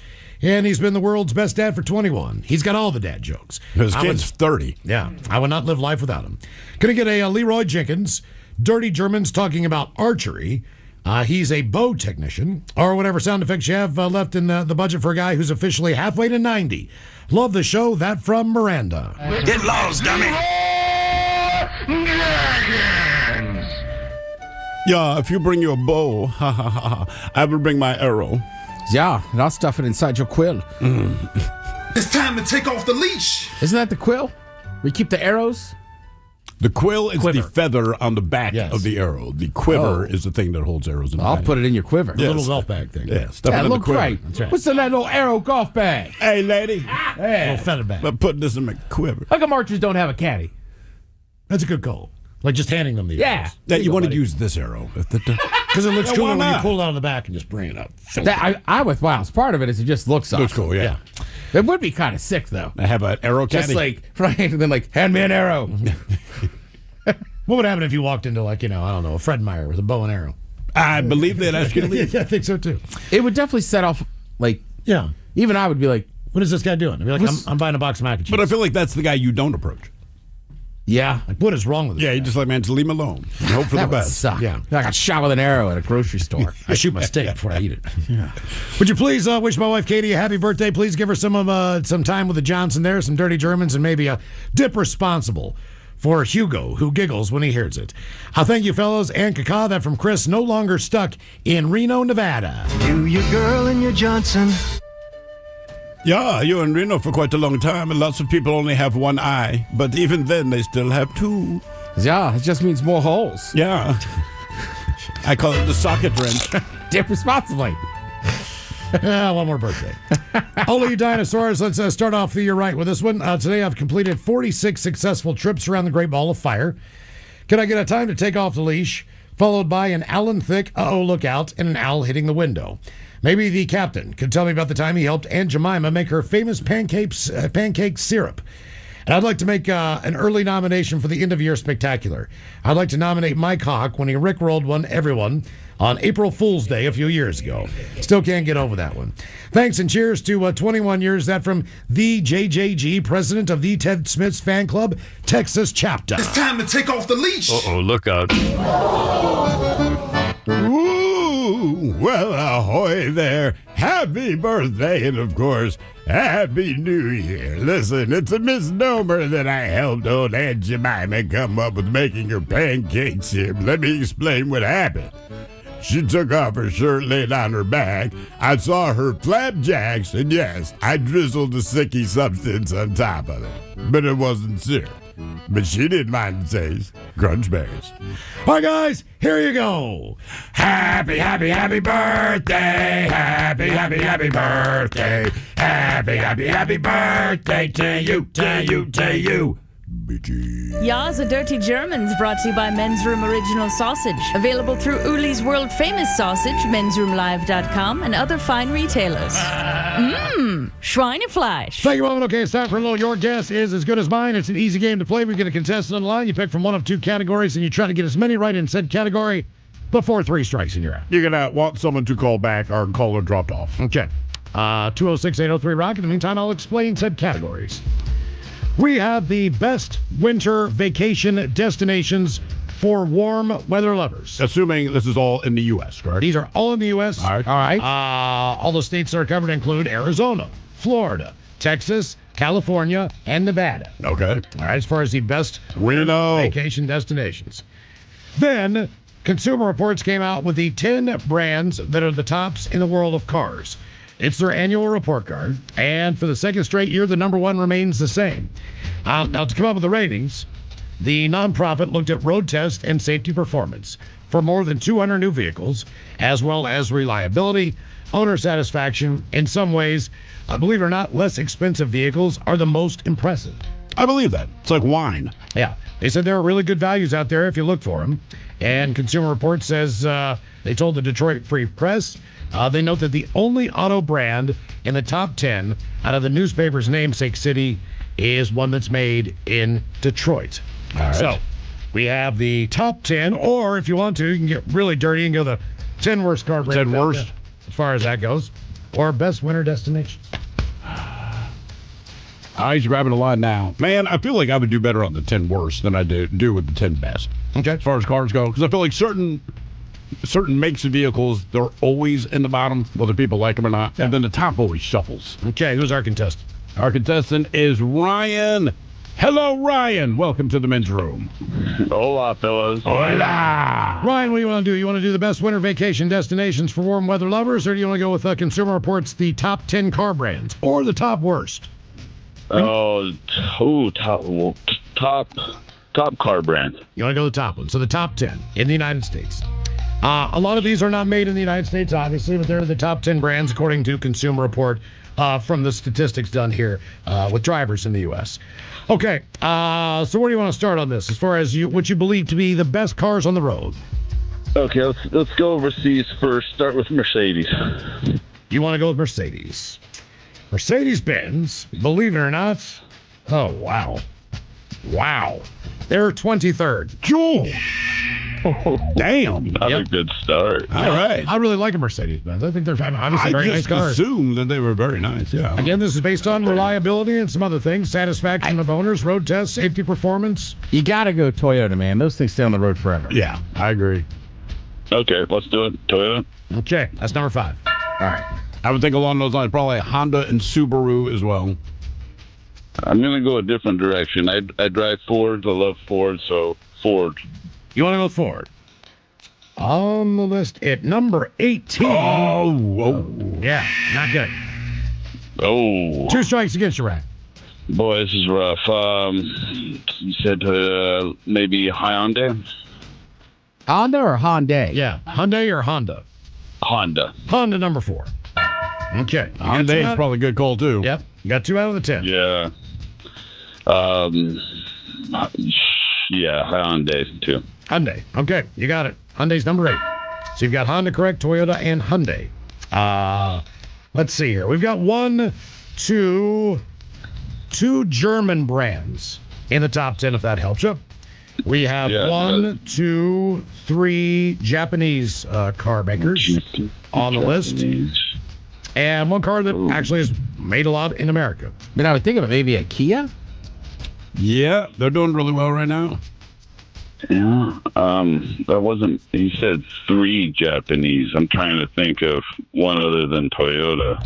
and he's been the world's best dad for 21. He's got all the dad jokes. His kid's 30. Yeah, I would not live life without him. Gonna get a Leroy Jenkins, Dirty Germans talking about archery. He's a bow technician, or whatever sound effects you have left in the budget for a guy who's officially halfway to 90. Love the show. That from Miranda. Get lost, dummy. Yeah, if you bring your bow, I will bring my arrow. Yeah, and I'll stuff it inside your quill. It's time to take off the leash. Isn't that the quill? We keep the arrows? The quill is Quiver. the feather on the back of the arrow. The quiver is the thing that holds arrows in the I'll bag. put it in your quiver. Yes. Little golf bag thing. Yeah, stuff it in the look quiver. great. That's right. What's in that little arrow golf bag? Hey, lady. Hey. Little feather bag. I'm putting this in my quiver. How come archers don't have a caddy? That's a good call. Like just handing them the Yeah. arrows. Yeah, you want to use this arrow. Because it looks Yeah, cooler why when you not? pull it out of the back and just bring it up. I'm with Miles. Part of it is it just looks awesome. Looks cool, yeah. It would be kind of sick, though. I have an arrow caddy. Just like, right, and then like, hand me an arrow. What would happen if you walked into, like, I don't know, a Fred Meyer with a bow and arrow? I believe they'd ask you to leave. Yeah, I think so, too. It would definitely set off, like, Yeah. even I would be like, What is this guy doing? I'd be like, I'm buying a box of mac and cheese. But I feel like that's the guy you don't approach. yeah, Like, what is wrong with this Yeah, guy? you just like, man, just leave him alone. And hope for that the would best. suck. Yeah. I got shot with an arrow at a grocery store. I shoot my steak before I eat it. Would you please wish my wife Katie a happy birthday? Please give her some time with the Johnson there, some Dirty Germans, and maybe a dip responsible for Hugo, who giggles when he hears it. Thank you, fellows, and Kaka. That from Chris, no longer stuck in Reno, Nevada. You, your girl, and your Johnson. Yeah, you were in Reno for quite a long time, and lots of people only have one eye. But even then, they still have two. Yeah, it just means more holes. Yeah. I call it the socket wrench. Dip responsibly. One more birthday. Holy dinosaurs, let's start off the year right with this one. Today I've completed 46 successful trips around the Great Ball of Fire. Can I get a time to take off the leash, followed by an Alan Thicke, uh-oh, look out, and an owl hitting the window? Maybe the captain could tell me about the time he helped Aunt Jemima make her famous pancake syrup. And I'd like to make an early nomination for the end-of-year spectacular. I'd like to nominate Mike Hawk when he rickrolled everyone on April Fool's Day a few years ago. Still can't get over that one. Thanks and cheers to 21 years. That from the JJG, president of the Ted Smith's Fan Club, Texas chapter. It's time to take off the leash. Uh-oh, look out. Ooh. Well, ahoy there. Happy birthday, and of course, Happy New Year. Listen, it's a misnomer that I helped old Aunt Jemima come up with making her pancakes here. Let me explain what happened. She took off her shirt, laid on her back. I saw her flapjacks, and yes, I drizzled a sicky substance on top of it. But it wasn't syrup. But she didn't mind the taste. Crunch berries. All right, guys, here you go. Happy, happy, happy birthday. Happy, happy, happy birthday. Happy, happy, happy birthday to you, to you, to you. Ya's a Dirty Germans brought to you by Men's Room Original Sausage. Available through Uli's World Famous Sausage, mensroomlive.com, and other fine retailers. Schweinefleisch. Thank you, Moment. Okay, it's time for a little Your Guess Is As Good As Mine. It's an easy game to play. We get a contestant on the line. You pick from one of two categories, and you try to get as many right in said category before 3 strikes and you're out. You're going to want someone to call back. Our caller dropped off. Okay. 206-803-ROCK. In the meantime, I'll explain said categories. We have the best winter vacation destinations for warm weather lovers. Assuming this is all in the U.S., correct? These are all in the U.S. All right. All right. All the states that are covered include Arizona, Florida, Texas, California, and Nevada. Okay. All right, as far as the best winter vacation destinations. Then, Consumer Reports came out with the 10 brands that are the tops in the world of cars. It's their annual report card, and for the second straight year, the number one remains the same. Now, to come up with the ratings, the nonprofit looked at road test and safety performance for more than 200 new vehicles, as well as reliability, owner satisfaction. In some ways, believe it or not, less expensive vehicles are the most impressive. I believe that. It's like wine. Yeah. They said there are really good values out there if you look for them. And Consumer Reports says they told the Detroit Free Press, they note that the only auto brand in the top 10 out of the newspaper's namesake city is one that's made in Detroit. All right. So we have the top 10, or if you want to, you can get really dirty and go the 10 worst car brands. 10 worst? As far as that goes. Or best winter destination. He's grabbing a line now. Man, I feel like I would do better on the 10 worst than I do with the 10 best. Okay. As far as cars go. Because I feel like certain makes of vehicles, they're always in the bottom, whether people like them or not. Yeah. And then the top always shuffles. Okay, who's our contestant? Our contestant is Ryan. Hello, Ryan. Welcome to the men's room. Hola, fellas. Hola. Ryan, what do you want to do? You want to do the best winter vacation destinations for warm weather lovers, or do you want to go with Consumer Reports, the top 10 car brands, or the top worst? Top car brand. You want to go the top one. So the top 10 in the United States. A lot of these are not made in the United States, obviously, but they're the top 10 brands according to Consumer Report from the statistics done here with drivers in the U.S. Okay, so where do you want to start on this as far as what you believe to be the best cars on the road? Okay, let's go overseas first. Start with Mercedes. You want to go with Mercedes. Mercedes-Benz, believe it or not. Oh, wow. Wow. They're 23rd. Damn. That's a good start. All right. I really like a Mercedes-Benz. I think they're obviously very nice cars. I just assumed that they were very nice, yeah. Again, this is based on reliability and some other things. Satisfaction of owners, road tests, safety performance. You got to go Toyota, man. Those things stay on the road forever. Yeah, I agree. Okay, let's do it. Toyota. Okay, that's number 5. All right. I would think along those lines, probably Honda and Subaru as well. I'm going to go a different direction. I drive Ford. I love Ford, so Ford. You want to go Ford? On the list at number 18. Oh. Yeah, not good. Oh. 2 strikes against you, Ryan. Boy, this is rough. You said maybe Hyundai? Honda or Hyundai? Yeah, Hyundai or Honda? Honda. Honda, number 4. Okay. Hyundai is probably a good call, too. Yep. You got 2 out of the 10. Yeah. Yeah, Hyundai, too. Hyundai. Okay, you got it. Hyundai's number 8. So you've got Honda, correct, Toyota, and Hyundai. Let's see here. We've got 2 German brands in the top 10, if that helps you. We have 1, 2, 3 Japanese car makers on the list. And 1 car that actually is made a lot in America. I mean, I would think of it maybe a Kia. Yeah, they're doing really well right now. Yeah. That wasn't. He said 3 Japanese. I'm trying to think of one other than Toyota.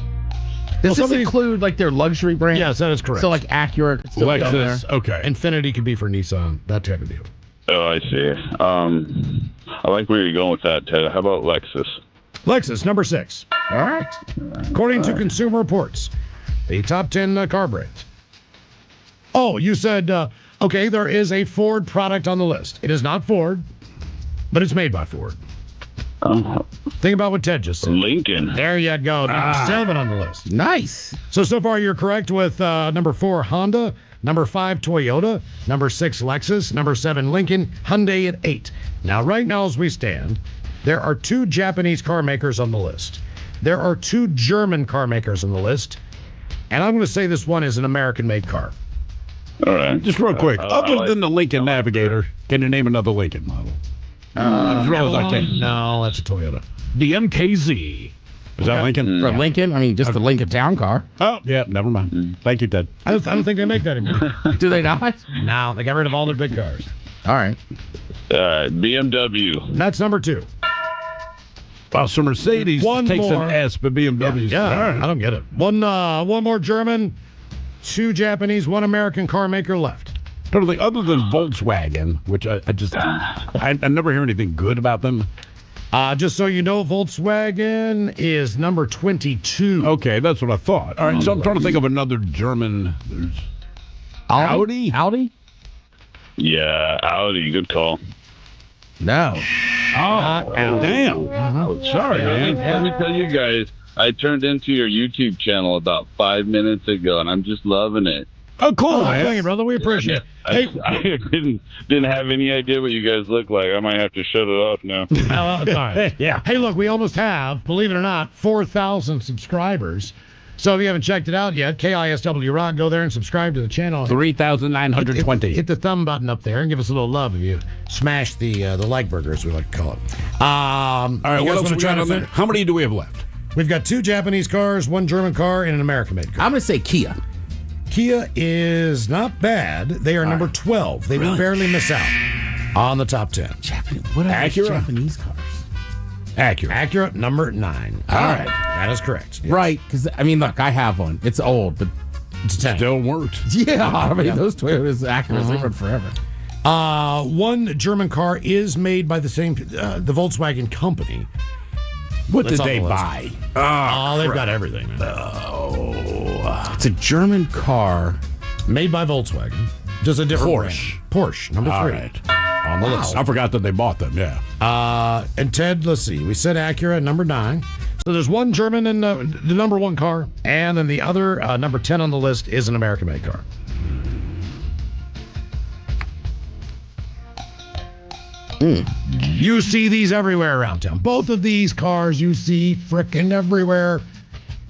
Does this include like their luxury brand? Yes, that is correct. So like Acura, could still go there. Lexus, okay. Infinity could be for Nissan, that type of deal. Oh, I see. I like where you're going with that, Ted. How about Lexus? Lexus, number 6. All right. According to Consumer Reports, the top 10 car brands. Oh, you said, okay, there is a Ford product on the list. It is not Ford, but it's made by Ford. Think about what Ted just said. Lincoln. There you go. Number 7 on the list. Nice. So far you're correct with number 4, Honda. Number 5, Toyota. Number 6, Lexus. Number 7, Lincoln. Hyundai at 8. Now, right now as we stand, there are 2 Japanese car makers on the list. There are 2 German car makers on the list. And I'm going to say this one is an American-made car. All right. Just real quick. Other than the Lincoln Navigator, can you name another Lincoln model? As well as I can. No, that's a Toyota. The MKZ. Is that Lincoln? For Lincoln? I mean, just the Lincoln Town Car. Oh, yeah, never mind. Thank you, Ted. I don't think they make that anymore. Do they not? No, they got rid of all their big cars. All right. BMW. That's number 2. Wow, so Mercedes takes an S, but BMW's. Yeah, All right. I don't get it. One more German, 2 Japanese, 1 American car maker left. Totally. Other than Volkswagen, which I never hear anything good about them. Just so you know, Volkswagen is number 22. Okay, that's what I thought. All right, so I'm trying to think of another German. There's Audi? Audi? Yeah, Audi. Good call. No. Oh, damn. Sorry, man. Let me tell you guys, I turned into your YouTube channel about 5 minutes ago, and I'm just loving it. Oh, cool. Thank you, brother. We appreciate it. Hey, I didn't have any idea what you guys look like. I might have to shut it off now. all right. Yeah. Hey, look, we almost have, believe it or not, 4,000 subscribers. So if you haven't checked it out yet, KISW Rock, go there and subscribe to the channel. 3,920. Hit the thumb button up there and give us a little love if you smash the like burger, as we like to call it. All right, what else we trying to think? How many do we have left? We've got 2 Japanese cars, 1 German car, and an American-made car. I'm going to say Kia. Kia is not bad. They are number 12. They will barely miss out on the top 10. What are Acura? Japanese cars? Acura, number 9. All right. That is correct. Yes. Right, because, I mean, look, I have one. It's old, but It's a 10. Still works. yeah, I mean, those Toyotas, Acuras, they run forever. 1 German car is made by the same, the Volkswagen company. What That's did on they the list. buy? Oh, they've got everything. It's a German car. Made by Volkswagen. Just a different Porsche. brand. Porsche, number 3. All right. On the list. I forgot that they bought them, yeah. And Ted, let's see. We said Acura, number 9. So there's 1 German in the number 1 car, and then the other, number 10 on the list, is an American-made car. You see these everywhere around town. Both of these cars you see frickin' everywhere.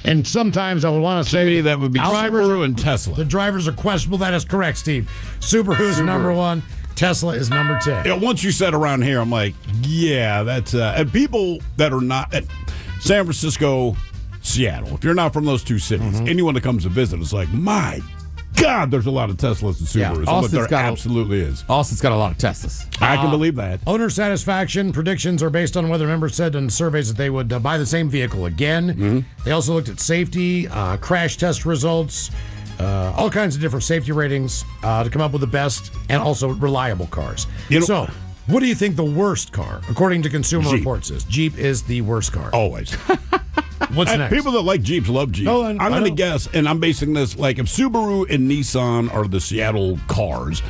And sometimes I would want to say that would be Subaru and Tesla. The drivers are questionable. That is correct, Steve. Subaru is number 1. Tesla is number 10. Yeah, once you said around here, I'm like, yeah, that's and people that are not at San Francisco, Seattle. If you're not from those 2 cities, anyone that comes to visit is like, my God, there's a lot of Teslas and Subarus. Austin's There absolutely is. Austin's got a lot of Teslas. I can believe that. Owner satisfaction predictions are based on whether members said in surveys that they would buy the same vehicle again. They also looked at safety, crash test results, all kinds of different safety ratings to come up with the best and also reliable cars. So, what do you think the worst car, according to Consumer Reports, is? Jeep is the worst car. Always. What's And next? people that like Jeeps love Jeeps. Oh, I'm I going to know. guess, and I'm basing this, like if Subaru and Nissan are the Seattle cars,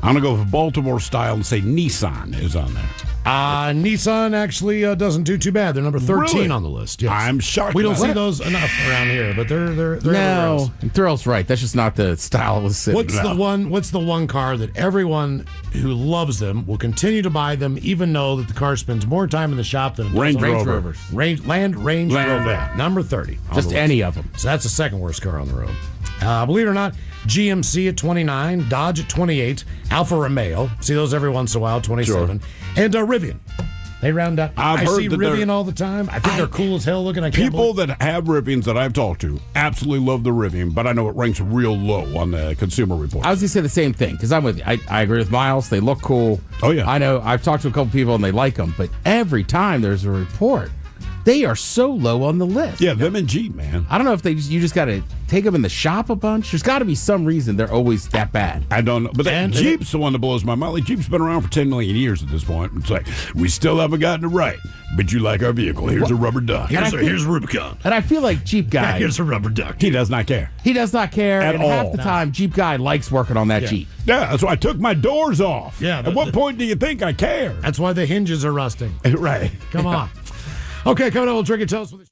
I'm going to go with Baltimore style and say Nissan is on there. Nissan actually doesn't do too bad. They're number 13 Really? on the list. Yes. I'm shocked. We don't about see that. those enough around here, but they're everywhere else. No, Thurl's right. That's just not the style of the city. What's the one car that everyone who loves them will continue to buy them, even though that the car spends more time in the shop than it does Range on- Rover. Rovers. Range Rover, number 30. on Just the list. any of them. So that's the second worst car on the road. Believe it or not, GMC at 29, Dodge at 28, Alfa Romeo, see those every once in a while, 27, and Rivian They round up. I've I heard see that they're- Rivian all the time. I think they're cool as hell looking. I can't People believe- that have Rivians that I've talked to absolutely love the Rivian, but I know it ranks real low on the Consumer Report. I was going to say the same thing because I'm with you. I agree with Miles. They look cool. Oh, yeah. I know. I've talked to a couple people and they like them, but every time there's a report, they are so low on the list. Yeah, them and Jeep, man. I don't know if you just got to take them in the shop a bunch. There's got to be some reason they're always that bad. I don't know. But Jeep's the one that blows my mind. Like, Jeep's been around for 10 million years at this point. It's like, we still haven't gotten it right, but you like our vehicle. Here's a rubber duck. Here's Rubicon. And I feel like Jeep guy. Here's a rubber duck. He does not care. He does not care. At and half all. the time, Jeep guy likes working on that Jeep. Yeah, that's why I took my doors off. Yeah, At what point do you think I care? That's why the hinges are rusting. Right. Come on. Okay, coming up, we'll drink and toast with the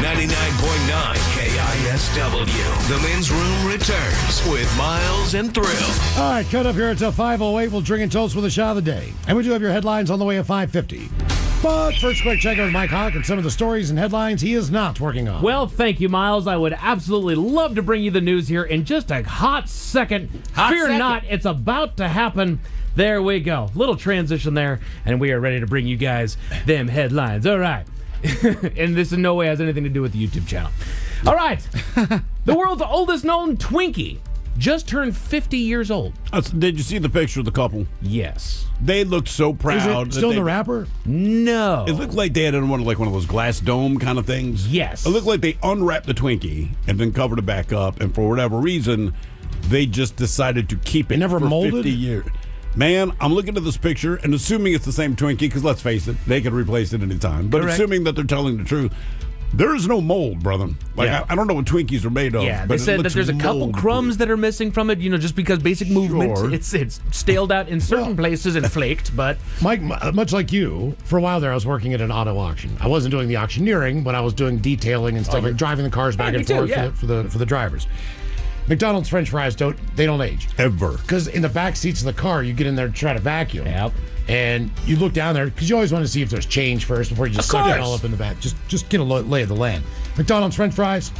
99.9 KISW. The Men's Room returns with Miles and Thrill. All right, cut up here until 5:08. We'll drink and toast with a shot of the day. And we do have your headlines on the way at 5:50. But first, quick check out with Mike Hawk and some of the stories and headlines he is not working on. Well, thank you, Miles. I would absolutely love to bring you the news here in just a hot second. Fear not, it's about to happen. There we go. Little transition there, and we are ready to bring you guys them headlines. All right. And this in no way has anything to do with the YouTube channel. All right. The world's oldest known Twinkie just turned 50 years old. Did you see the picture of the couple? Yes. They looked so proud. Is it still in the wrapper? No. It looked like they had one of those glass dome kind of things. Yes. It looked like they unwrapped the Twinkie and then covered it back up, and for whatever reason, they just decided to keep it for molded? 50 years. Man, I'm looking at this picture and assuming it's the same Twinkie, because let's face it, they could replace it anytime. But Correct. assuming that they're telling the truth, there is no mold, brother. Like, Yeah. I don't know what Twinkies are made of. Yeah, but they said it that looks there's a couple mold-proof. crumbs that are missing from it, just because basic movement. Sure. It's staled out in certain places and flaked, but... Mike, much like you, for a while there, I was working at an auto auction. I wasn't doing the auctioneering, but I was doing detailing and stuff, like driving the cars back me and too, forth yeah. for the drivers. McDonald's French fries don't age ever, because in the back seats of the car, you get in there to try to vacuum. Yep. And you look down there because you always want to see if there's change first before you just suck it all up in the back. Just get a lay of the land. McDonald's French fries,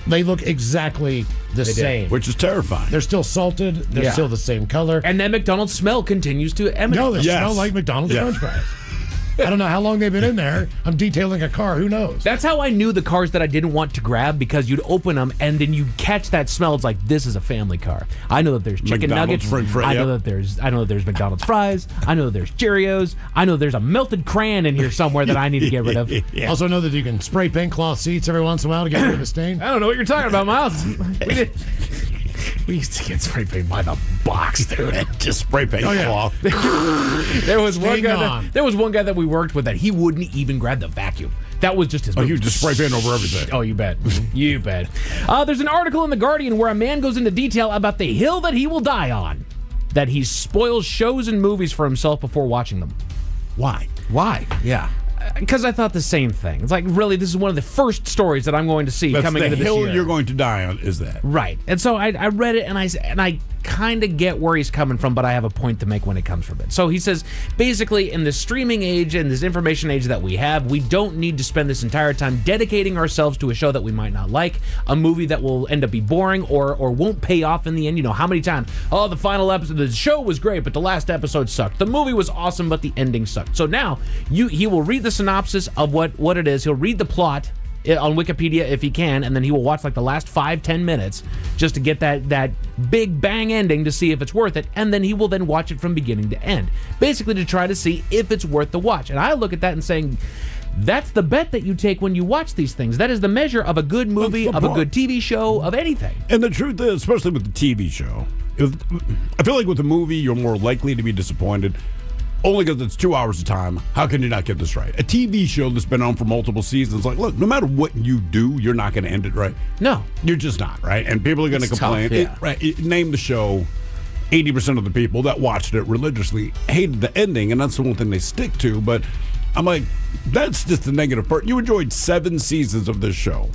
they look exactly the same, which is terrifying. They're still salted. They're still the same color. And that McDonald's smell continues to emanate. No, they smell like McDonald's French fries. I don't know how long they've been in there. I'm detailing a car. Who knows? That's how I knew the cars that I didn't want to grab, because you'd open them and then you catch that smell. It's like, this is a family car. I know that there's chicken McDonald's nuggets. French fry, I know that there's McDonald's fries. I know that there's Cheerios. I know there's a melted crayon in here somewhere that I need to get rid of. Also know that you can spray paint cloth seats every once in a while to get rid of the stain. I don't know what you're talking about, Miles. We used to get spray paint by the box, dude. Just spray paint cloth. There was one guy that we worked with that he wouldn't even grab the vacuum. That was just his move. You just spray paint over everything. Oh, you bet. You bet. There's an article in The Guardian where a man goes into detail about the hill that he will die on, that he spoils shows and movies for himself before watching them. Why? Yeah. Because I thought the same thing. It's like, really, this is one of the first stories that I'm going to see coming into this year. The hill you're going to die on is that. Right. And so I read it, and I kind of get where he's coming from, but I have a point to make when it comes from it. So he says, basically, in the streaming age and this information age that we have, we don't need to spend this entire time dedicating ourselves to a show that we might not like, a movie that will end up be boring or won't pay off in the end. How many times? Oh, the final episode, the show was great, but the last episode sucked. The movie was awesome, but the ending sucked. So now he will read the synopsis of what it is. He'll read the plot on Wikipedia if he can, and then he will watch like the last 5-10 minutes just to get that big bang ending to see if it's worth it, and then he will then watch it from beginning to end, basically to try to see if it's worth the watch. And I look at that and saying, that's the bet that you take when you watch these things. That is the measure of a good movie, of a good TV show, of anything. And the truth is, especially with the TV show, I feel like with a movie, you're more likely to be disappointed. Only because it's 2 hours of time. How can you not get this right? A TV show that's been on for multiple seasons, like, look, no matter what you do, you're not going to end it right. No. You're just not, right? And people are going to complain. Tough, yeah. Name the show, 80% of the people that watched it religiously hated the ending, and that's the one thing they stick to. But I'm like, that's just the negative part. You enjoyed 7 seasons of this show,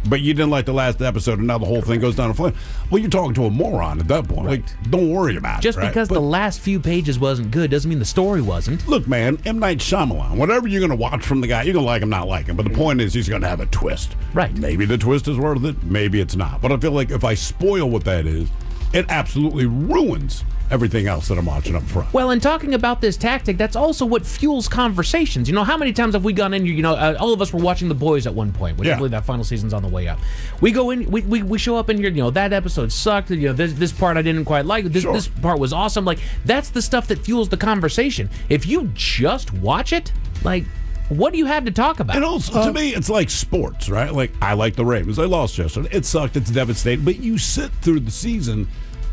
but you didn't like the last episode, and now the whole thing goes down a flame. Well, you're talking to a moron at that point. Right. Like, don't worry about it. Just because the last few pages wasn't good doesn't mean the story wasn't. Look, man, M. Night Shyamalan, whatever you're going to watch from the guy, you're going to like him, not like him. But the point is, he's going to have a twist. Right. Maybe the twist is worth it. Maybe it's not. But I feel like if I spoil what that is, it absolutely ruins everything else that I'm watching up front. Well, in talking about this tactic, that's also what fuels conversations. How many times have we gone in, all of us were watching The Boys at one point, which I believe that final season's on the way up. We go in, we show up in here, that episode sucked, this part I didn't quite like, this part was awesome. Like, that's the stuff that fuels the conversation. If you just watch it, like, what do you have to talk about? And also, to me, it's like sports, right? Like, I like the Ravens. They lost yesterday. It sucked. It's devastating. But you sit through the season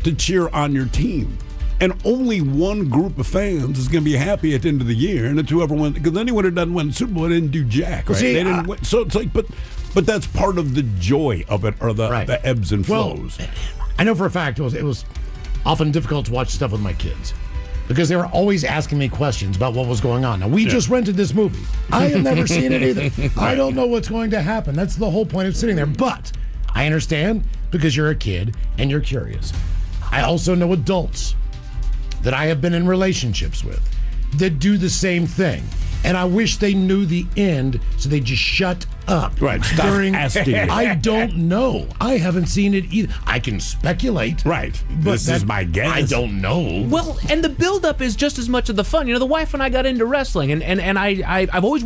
to cheer on your team. And only one group of fans is going to be happy at the end of the year, and it's whoever wins. Because anyone who doesn't win the Super Bowl didn't do jack, right? See, they didn't win. So it's like, but that's part of the joy of it, or the ebbs and flows. I know for a fact it was often difficult to watch stuff with my kids. because they were always asking me questions about what was going on. Now, we just rented this movie. I have never seen it either. I don't know what's going to happen. That's the whole point of sitting there. But I understand because you're a kid and you're curious. I also know adults that I have been in relationships with that do the same thing. And I wish they knew the end so they just shut up. Right, stop asking. I don't know. I haven't seen it either. I can speculate. Right. But This is my guess. I don't know. Well, and the build-up is just as much of the fun. You know, the wife and I got into wrestling, and I've always,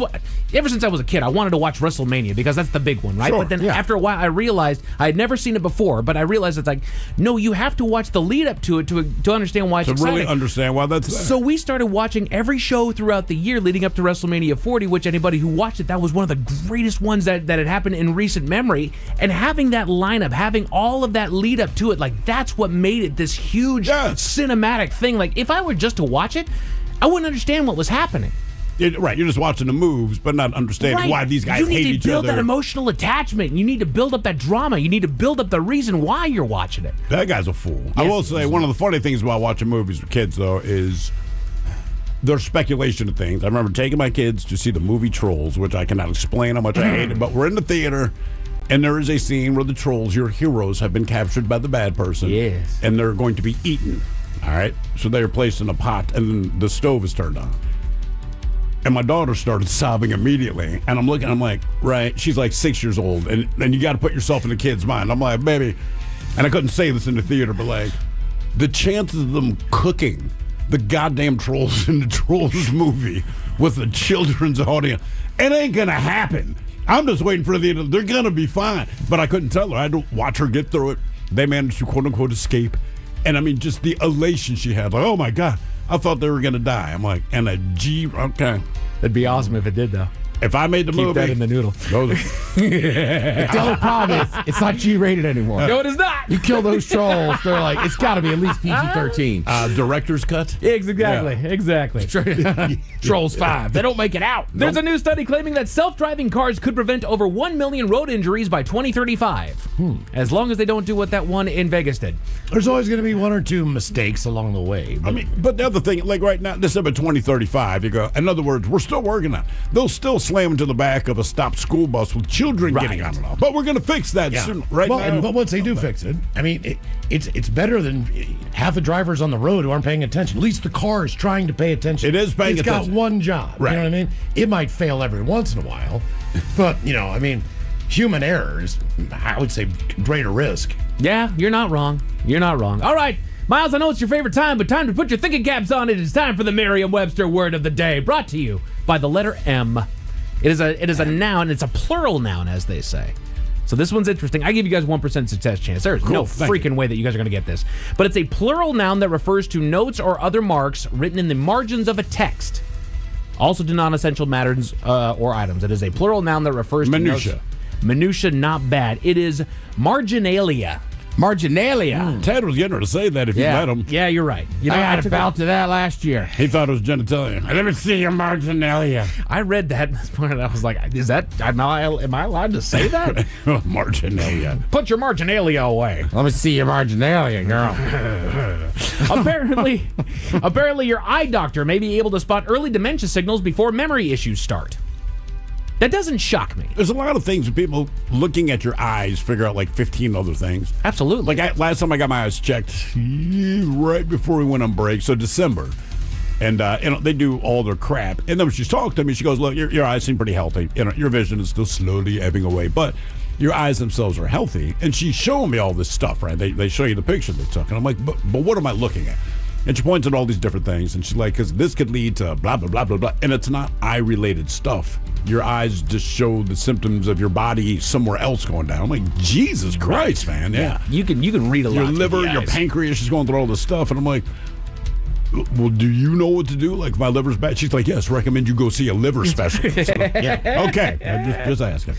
ever since I was a kid, I wanted to watch WrestleMania because that's the big one, right? Sure, But then after a while, I realized I had never seen it before, but I realized it's like, no, you have to watch the lead-up to it to understand why it's To exciting. really understand why that's there. So we started watching every show throughout the year leading up to WrestleMania 40, which anybody who watched it, that was one of the greatest ones that had happened in recent memory. And having that lineup, having all of that lead up to it, like that's what made it this huge cinematic thing. Like if I were just to watch it, I wouldn't understand what was happening. Right, you're just watching the moves, but not understanding why these guys hate each other. You need to build that emotional attachment. You need to build up that drama. You need to build up the reason why you're watching it. That guy's a fool. I will say, one of the funny things about watching movies with kids, though, is there's speculation of things. I remember taking my kids to see the movie Trolls, which I cannot explain how much I hate it, but we're in the theater, and there is a scene where the trolls, your heroes, have been captured by the bad person. Yes. And they're going to be eaten. All right? So they're placed in a pot, and then the stove is turned on. And my daughter started sobbing immediately. And I'm looking, I'm like, right. She's like 6 years old. And you got to put yourself in the kid's mind. I'm like, baby. And I couldn't say this in the theater, but like, the chances of them cooking the goddamn trolls in the Trolls movie with a children's audience, it ain't going to happen. I'm just waiting for the end. They're going to be fine. But I couldn't tell her. I had to watch her get through it. They managed to, quote unquote, escape. And I mean, just the elation she had. Like, oh my God. I thought they were going to die. I'm like, and a G, okay. It'd be awesome if it did, though. If I made the movie. Keep that in the noodle. The only problem is it's not G-rated anymore. No, it is not. You kill those trolls, they're like, it's got to be at least PG-13. Director's cut? Exactly. Trolls 5. They don't make it out. There's a new study claiming that self-driving cars could prevent over 1 million road injuries by 2035. As long as they don't do what that one in Vegas did. There's always going to be one or two mistakes along the way. I mean, but the other thing, like right now, December 2035, you go, in other words, we're still working on it. They'll still slam into the back of a stopped school bus with children getting on and off. But we're going to fix that soon. Right now. But once they do fix it, I mean, it's better than half the drivers on the road who aren't paying attention. At least the car is trying to pay attention. It is paying attention. It's got one job. Right. You know what I mean? It might fail every once in a while, but, you know, I mean, human error is, I would say, greater risk. Yeah, you're not wrong. You're not wrong. All right. Miles, I know it's your favorite time, but time to put your thinking caps on. It is time for the Merriam-Webster word of the day, brought to you by the letter M. It is a noun. It's a plural noun, as they say. So this one's interesting. I give you guys 1% success chance. There's no freaking way that you guys are going to get this. But it's a plural noun that refers to notes or other marks written in the margins of a text. Also to non-essential matters or items. It is a plural noun that refers to minutia. Minutia, not bad. It is marginalia. Marginalia. Ted was getting her to say that if you let him. Yeah, you're right. You know, I had a bout to that last year. He thought it was genitalia. Let me see your marginalia. I read that this morning. I was like, "Is that? Am I allowed to say that?" Marginalia. Put your marginalia away. Let me see your marginalia, girl. Apparently, your eye doctor may be able to spot early dementia signals before memory issues start. That doesn't shock me. There's a lot of things that people looking at your eyes figure out like 15 other things. Absolutely. Like last time I got my eyes checked, right before we went on break, so December. And they do all their crap. And then when she's talking to me, she goes, look, your eyes seem pretty healthy. Your vision is still slowly ebbing away. But your eyes themselves are healthy. And she's showing me all this stuff, right? They show you the picture they took. And I'm like, but what am I looking at? And she points at all these different things. And she's like, because this could lead to blah, blah, blah, blah, blah. And it's not eye-related stuff. Your eyes just show the symptoms of your body somewhere else going down. I'm like, Jesus Christ, man. Yeah. You can read a lot. Your liver, your pancreas is going through all this stuff. And I'm like, well, do you know what to do? Like, if my liver's bad? She's like, yes, recommend you go see a liver specialist. Yeah. Okay. Just asking.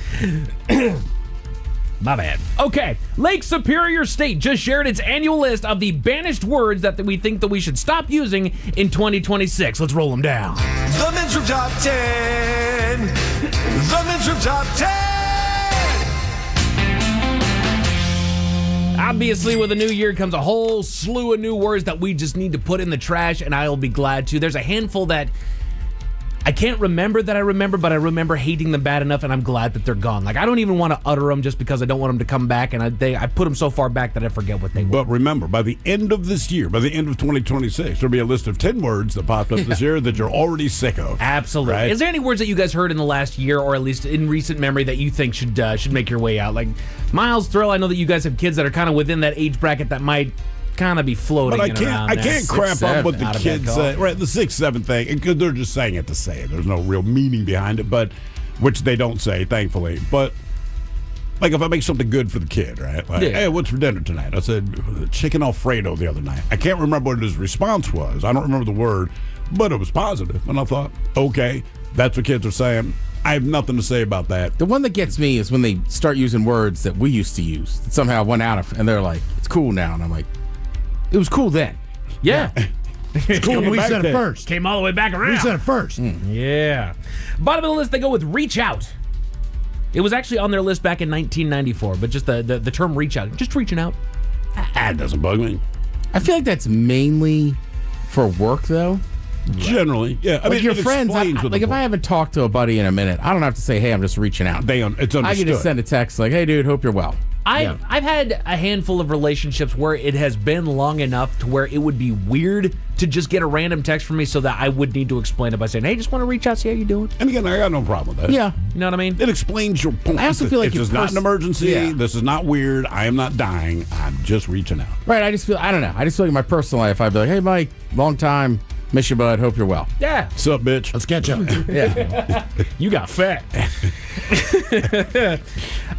My bad. Okay, Lake Superior State just shared its annual list of the banished words that we think that we should stop using in 2026. Let's roll them down. The Men's Room Top 10. The Men's Room Top 10. Obviously, with a new year comes a whole slew of new words that we just need to put in the trash, and I'll be glad to. There's a handful that I can't remember that I remember, but I remember hating them bad enough, and I'm glad that they're gone. Like, I don't even want to utter them just because I don't want them to come back, and I put them so far back that I forget what they were. But remember, by the end of this year, by the end of 2026, there'll be a list of 10 words that popped up this year that you're already sick of. Absolutely. Right? Is there any words that you guys heard in the last year, or at least in recent memory, that you think should make your way out? Like, Miles, Thrill, I know that you guys have kids that are kind of within that age bracket that might kind of be floating. But I can't crap up what the kids say. Right, the 6-7 thing, because they're just saying it to say it. There's no real meaning behind it, but which they don't say, thankfully. But like if I make something good for the kid, right? Like, hey, what's for dinner tonight? I said chicken Alfredo the other night. I can't remember what his response was. I don't remember the word, but it was positive. And I thought, okay, that's what kids are saying. I have nothing to say about that. The one that gets me is when they start using words that we used to use that somehow went out of, and they're like, it's cool now. And I'm like, it was cool then. Yeah. It's cool. We said it first. Came all the way back around. We said it first. Yeah. Bottom of the list, they go with reach out. It was actually on their list back in 1994, but just the term reach out. Just reaching out. That doesn't bug me. I feel like that's mainly for work, though. Generally, yeah. I Like mean, your it friends, explains what like the if I haven't talked to a buddy in a minute, I don't have to say, hey, I'm just reaching out. It's understood. I can just send a text like, hey, dude, hope you're well. I've had a handful of relationships where it has been long enough to where it would be weird to just get a random text from me so that I would need to explain it by saying, hey, just want to reach out, see how you doing. And again, I got no problem with that. Yeah. You know what I mean? It explains your point. I also feel like this is not an emergency. Yeah. This is not weird. I am not dying. I'm just reaching out. Right, I don't know. I just feel like in my personal life, I'd be like, hey, Mike, long time. Miss you, bud. Hope you're well. Yeah. What's up, bitch? Let's catch up. Yeah. You got fat.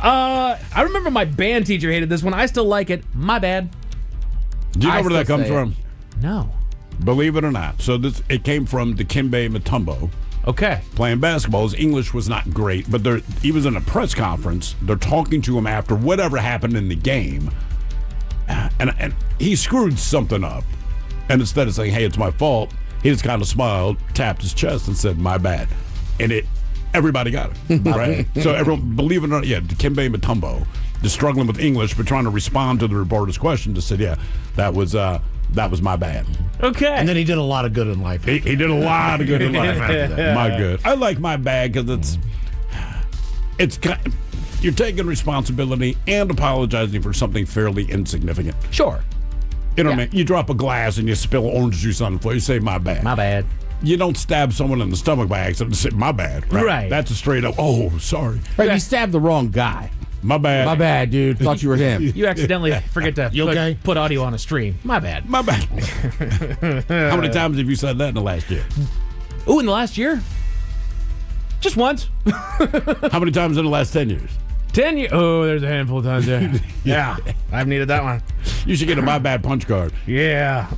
I remember my band teacher hated this one. I still like it. My bad. Do you know where that comes from? No. Believe it or not. So it came from Dikembe Mutombo. Okay. Playing basketball. His English was not great, but he was in a press conference. They're talking to him after whatever happened in the game. And he screwed something up. And instead of saying, hey, it's my fault, he just kind of smiled, tapped his chest, and said, my bad. And everybody got it, right? So everyone, believe it or not, Dikembe Mutombo, just struggling with English, but trying to respond to the reporter's question, just said, yeah, that was my bad. Okay. And then he did a lot of good in life. He did a lot of good in life after that. My good. I like my bad because it's you're taking responsibility and apologizing for something fairly insignificant. Sure. You know what I mean? You drop a glass and you spill orange juice on the floor. You say, my bad. My bad. You don't stab someone in the stomach by accident and say, my bad. Right. That's a straight up, oh, sorry. Right, you stabbed the wrong guy. My bad. My bad, dude. Thought you were him. You accidentally forget to okay? put audio on a stream. My bad. My bad. How many times have you said that in the last year? Ooh, in the last year? Just once. How many times in the last 10 years? 10 years. Oh, there's a handful of times there. Yeah. I've needed that one. You should get a my bad punch card. Yeah.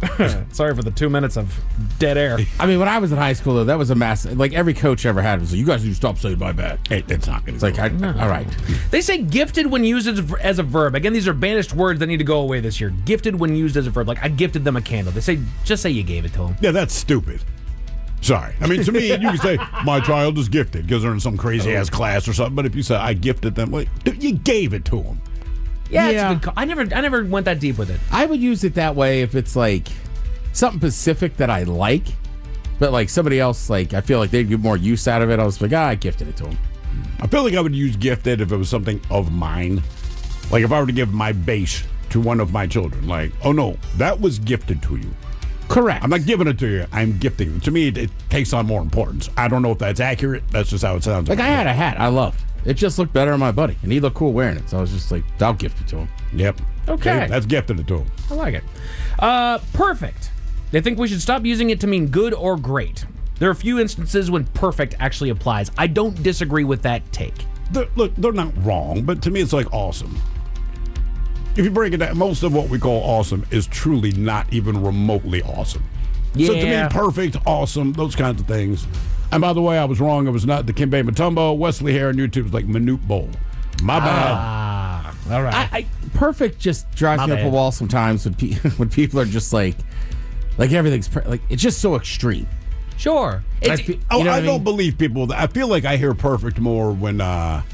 Sorry for the 2 minutes of dead air. I mean, when I was in high school, though, that was a massive. Like, every coach ever had was like, you guys need to stop saying my bad. Hey, it's not going to It's like, all right. They say gifted when used as a verb. Again, these are banished words that need to go away this year. Gifted when used as a verb. Like, I gifted them a candle. They say, just say you gave it to them. Yeah, that's stupid. Sorry. I mean, to me, you can say, my child is gifted because they're in some crazy-ass class or something. But if you say, I gifted them, like, dude, you gave it to them. Yeah, it's a good call. I never went that deep with it. I would use it that way if it's, like, something specific that I like. But, like, somebody else, like, I feel like they'd get more use out of it. I was like, I gifted it to them. I feel like I would use gifted if it was something of mine. Like, if I were to give my bass to one of my children. Like, oh, no, that was gifted to you. Correct. I'm not giving it to you. I'm gifting it. To me, it takes on more importance. I don't know if that's accurate. That's just how it sounds. Like, I had a hat I loved. It just looked better on my buddy, and he looked cool wearing it. So I was just like, I'll gift it to him. Yep. Okay. That's gifted it to him. I like it. Perfect. They think we should stop using it to mean good or great. There are a few instances when perfect actually applies. I don't disagree with that take. They're not wrong, but to me, it's like awesome. If you break it down, most of what we call awesome is truly not even remotely awesome. Yeah. So to me, perfect, awesome, those kinds of things. And by the way, I was wrong. It was not Dikembe Mutombo. Wesley Hare on YouTube was like Manute Bowl. My bad. All right. Perfect just drives me up a wall sometimes when people are just like everything's like it's just so extreme. Sure. I don't believe people. I feel like I hear perfect more when I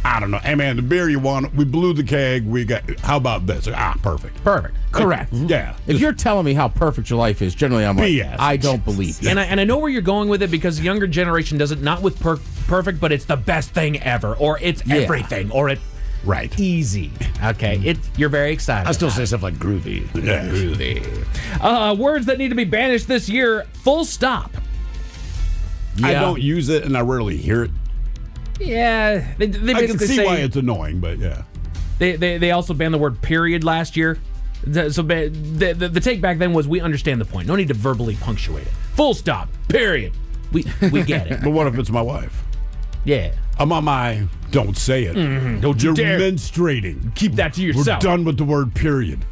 I don't know. Hey, man, the beer you want, we blew the keg. We got. How about this? Perfect. Correct. Yeah. If you're telling me how perfect your life is, generally I'm like, BS. I don't believe you. And I know where you're going with it because the younger generation does it not with perfect, but it's the best thing ever, or it's everything, or it. Right. Easy. Okay. You're very excited. I still say stuff like groovy. Yeah. Groovy. Words that need to be banished this year, full stop. I don't use it, and I rarely hear it. Yeah. They I can basically see say why it's annoying, but yeah. They also banned the word period last year. So the take back then was we understand the point. No need to verbally punctuate it. Full stop. Period. We get it. But what if it's my wife? Yeah. I'm on my don't say it. Don't you You're dare. menstruating. Keep that to yourself. We're done with the word period.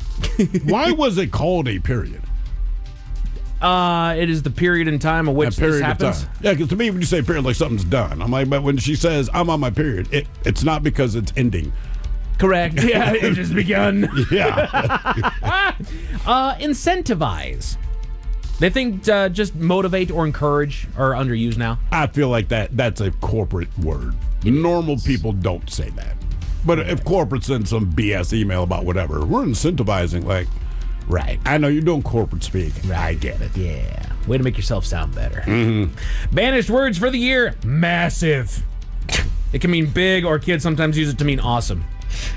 Why was it called a period? It is the period in time of which this happens. Yeah, because to me, when you say period, like something's done. I'm like, but when she says I'm on my period, it's not because it's ending. Correct. Yeah, it just begun. Yeah. Incentivize. They think just motivate or encourage are underused now. I feel like that's a corporate word. Normal people don't say that. But if corporate sends some BS email about whatever, we're incentivizing, like, right. I know you're doing corporate speak. Right. I get it. Yeah. Way to make yourself sound better. Mm-hmm. Banished words for the year, massive. It can mean big, or kids sometimes use it to mean awesome.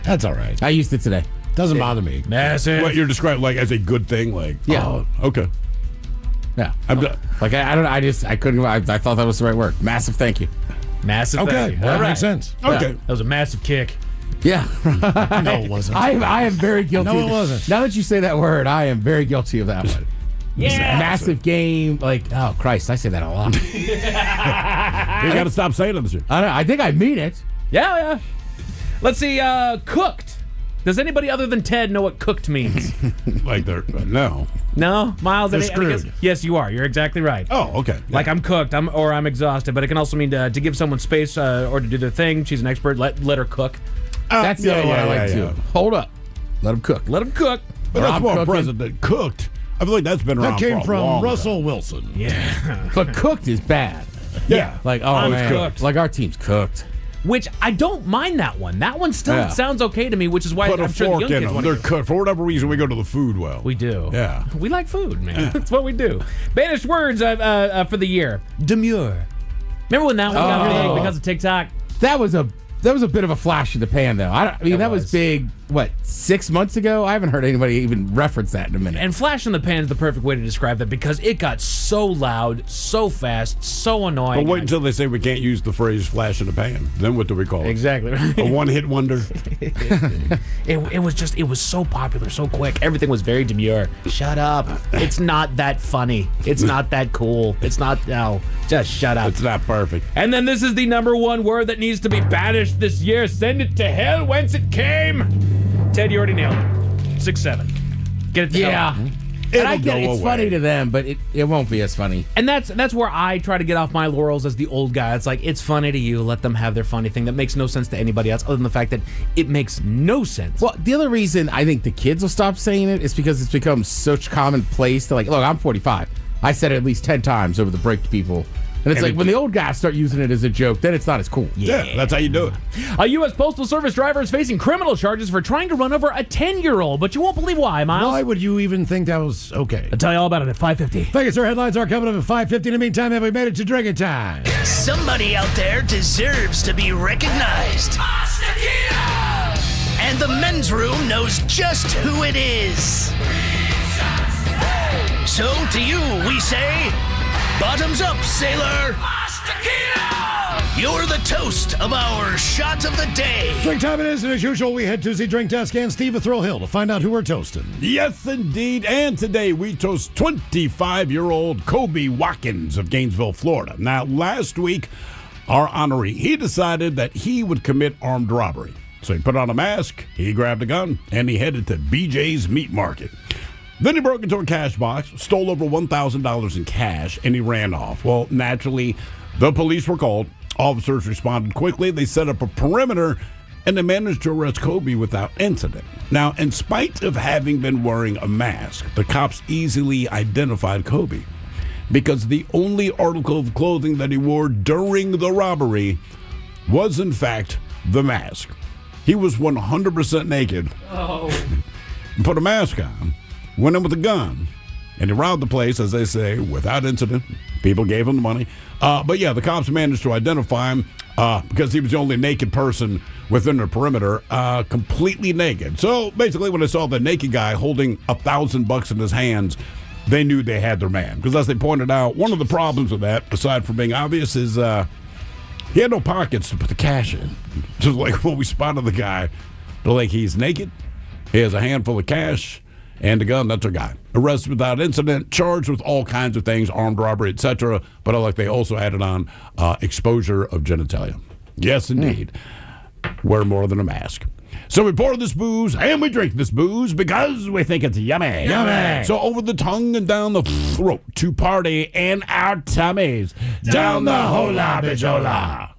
That's all right. I used it today. Doesn't bother me. Massive. What you're describing like as a good thing, like okay. Yeah. I'm done. Like I don't. I couldn't. I thought that was the right word. Massive. Thank you. Massive. Okay. Thank you. Well, All that right. makes sense. Okay. That was a massive kick. Yeah. No, it wasn't. I am very guilty. No, it wasn't. Now that you say that word, I am very guilty of that one. Yeah. Massive game. Like, oh Christ, I say that a lot. You got to stop saying it. I think I mean it. Yeah. Let's see. Cooked. Does anybody other than Ted know what cooked means? Like they're no. No, Miles. They're I guess, screwed. yes, you are. You're exactly right. Oh, okay. Like I'm cooked, I'm exhausted, but it can also mean to give someone space or to do their thing. She's an expert. Let her cook. That's the other one I like too. Hold up. Let him cook. Let him cook. But Or that's I'm more cooking. present than cooked. I feel like that's been around That came for a from long Russell Wilson. Yeah. But cooked is bad. Yeah. Like, oh I'm man, cooked. like our team's cooked. Which I don't mind that one. That one still sounds okay to me, which is why Put I'm a sure the fork young in kids them. want They're to. cooked. For whatever reason, we go to the food well. We do. Yeah. We like food, man. That's what we do. Banished words for the year. Demure. Remember when that one got big because of TikTok? That was a bit of a flash in the pan, though. I mean, that was big. What, 6 months ago? I haven't heard anybody even reference that in a minute. And flash in the pan is the perfect way to describe that because it got so loud, so fast, so annoying. But wait until they say we can't use the phrase "flash in the pan." Then what do we call it? Exactly. A one-hit wonder. It was so popular, so quick. Everything was very demure. Shut up. It's not that funny. It's not that cool. It's not. No, just shut up. It's not perfect. And then this is the number one word that needs to be banished this year. Send it to hell whence it came. Ted, you already nailed it. 6-7. Get it to hell. And I get go it's away. funny to them, but it won't be as funny. And that's where I try to get off my laurels as the old guy. It's like, it's funny to you. Let them have their funny thing. That makes no sense to anybody else other than the fact that it makes no sense. Well, the other reason I think the kids will stop saying it is because it's become such commonplace. They're like, look, I'm 45. I said it at least 10 times over the break to people. And it's like when the old guys start using it as a joke, then it's not as cool. Yeah, that's how you do it. A U.S. Postal Service driver is facing criminal charges for trying to run over a 10-year-old, but you won't believe why, Miles. Why would you even think that was okay? I'll tell you all about it at 5:50. Thank you, sir. Headlines are coming up at 5:50. In the meantime, have we made it to drinking time? Somebody out there deserves to be recognized. And the men's room knows just who it is. So to you, we say, bottoms up, sailor. You're the toast of our shot of the day. Drink time it is, and as usual, we head to the drink desk and Steve with Thrill Hill to find out who we're toasting. Yes, indeed. And today we toast 25-year-old Kobe Watkins of Gainesville, Florida. Now, last week, our honoree, he decided that he would commit armed robbery. So he put on a mask, he grabbed a gun, and he headed to BJ's Meat Market. Then he broke into a cash box, stole over $1,000 in cash, and he ran off. Well, naturally, the police were called. Officers responded quickly. They set up a perimeter, and they managed to arrest Kobe without incident. Now, in spite of having been wearing a mask, the cops easily identified Kobe because the only article of clothing that he wore during the robbery was, in fact, the mask. He was 100% naked. Oh. Put a mask on, went in with a gun, and he robbed the place, as they say, without incident. People gave him the money. But yeah, the cops managed to identify him because he was the only naked person within the perimeter, completely naked. So basically, when they saw the naked guy holding $1,000 in his hands, they knew they had their man. Because as they pointed out, one of the problems with that, aside from being obvious, is he had no pockets to put the cash in. Just like when we spotted the guy, they're like, he's naked, he has a handful of cash, and a gun. That's our guy. Arrested without incident, charged with all kinds of things, armed robbery, etc. But I like they also added on exposure of genitalia. Yes, indeed. Wear more than a mask. So we pour this booze and we drink this booze because we think it's yummy. Yummy. So over the tongue and down the throat to party in our tummies. Down the hola bijola.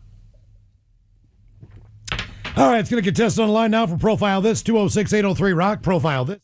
All right, let's get a contestant on the line now for Profile This, 206-803-ROCK. Profile This.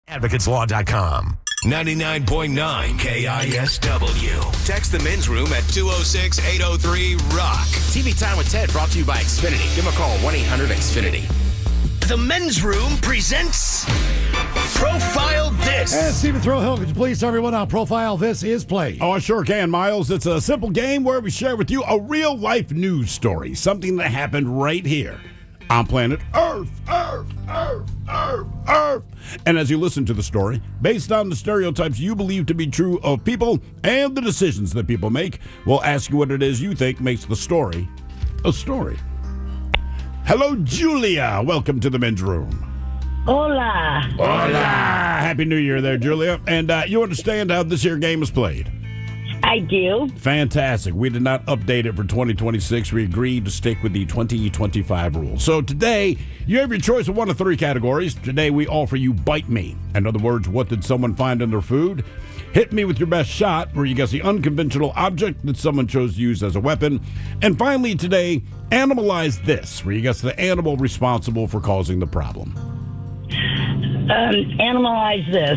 AdvocatesLaw.com. 99.9 KISW. Text the men's room at 206-803-ROCK. TV Time with Ted brought to you by Xfinity. Give them a call, 1-800-XFINITY. The Men's Room presents Profile This. And Stephen Throwhill, could you please tell everyone how Profile This is played? Oh, I sure can, Miles. It's a simple game where we share with you a real-life news story, something that happened right here on planet Earth. And as you listen to the story, based on the stereotypes you believe to be true of people and the decisions that people make, we'll ask you what it is you think makes the story a story. Hello, Julia. Welcome to the Men's Room. Hola. Hola. Happy New Year there, Julia. And you understand how this here game is played? I do. Fantastic. We did not update it for 2026. We agreed to stick with the 2025 rules. So today, you have your choice of one of three categories. Today, we offer you Bite Me. In other words, what did someone find in their food? Hit Me with your best shot, where you guess the unconventional object that someone chose to use as a weapon. And finally, today, Animalize This, where you guess the animal responsible for causing the problem. Animalize This.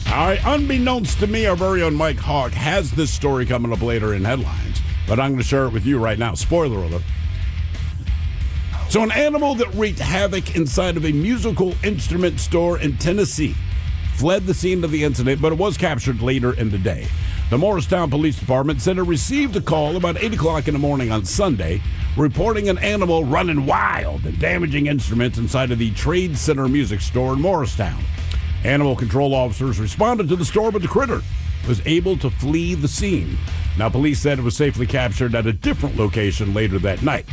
All right, unbeknownst to me, our very own Mike Hawk has this story coming up later in headlines, but I'm going to share it with you right now. Spoiler alert. So an animal that wreaked havoc inside of a musical instrument store in Tennessee fled the scene of the incident, but it was captured later in the day. The Morristown Police Department said it received a call about 8 o'clock in the morning on Sunday reporting an animal running wild and damaging instruments inside of the Trade Center Music Store in Morristown. Animal control officers responded to the store, but the critter was able to flee the scene. Now, police said it was safely captured at a different location later that night.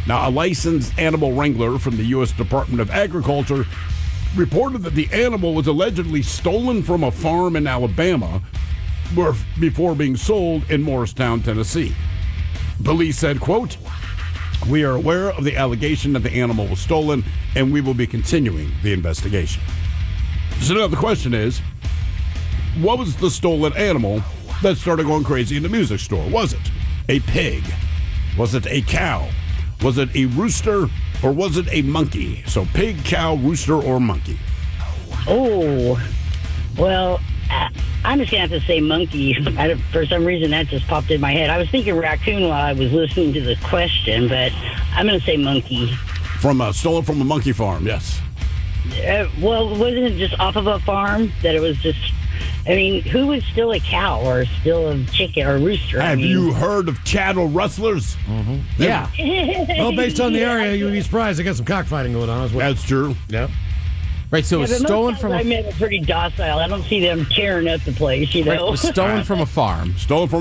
Now, a licensed animal wrangler from the U.S. Department of Agriculture reported that the animal was allegedly stolen from a farm in Alabama before being sold in Morristown, Tennessee. Police said, quote, "We are aware of the allegation that the animal was stolen, and we will be continuing the investigation." So now the question is, what was the stolen animal that started going crazy in the music store? Was it a pig? Was it a cow? Was it a rooster? Or was it a monkey? So pig, cow, rooster, or monkey? Oh, well, I'm just going to have to say monkey. For some reason, that just popped in my head. I was thinking raccoon while I was listening to the question, but I'm going to say monkey. Stolen from a monkey farm, yes. Well, wasn't it just off of a farm that it was just... I mean, who would steal a cow or steal a chicken or a rooster? Have you heard of cattle rustlers? Mm-hmm. Yeah. Well, based on the area, you would be surprised. They got some cockfighting going on as well. That's true. Yep. Right, so it was stolen from I mean, pretty docile. I don't see them tearing up the place, you know. Right, it was stolen from a farm.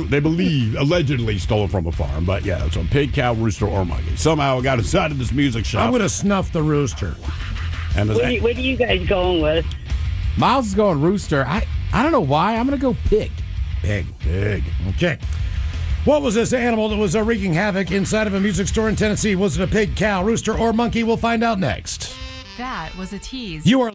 They believe, allegedly stolen from a farm. But yeah, so pig, cow, rooster, or monkey. Somehow it got inside of this music shop. I'm going to snuff the rooster. And what are you guys going with? Miles is going rooster. I don't know why. I'm going to go pig. Pig. Okay. What was this animal that was wreaking havoc inside of a music store in Tennessee? Was it a pig, cow, rooster, or monkey? We'll find out next. That was a tease. You are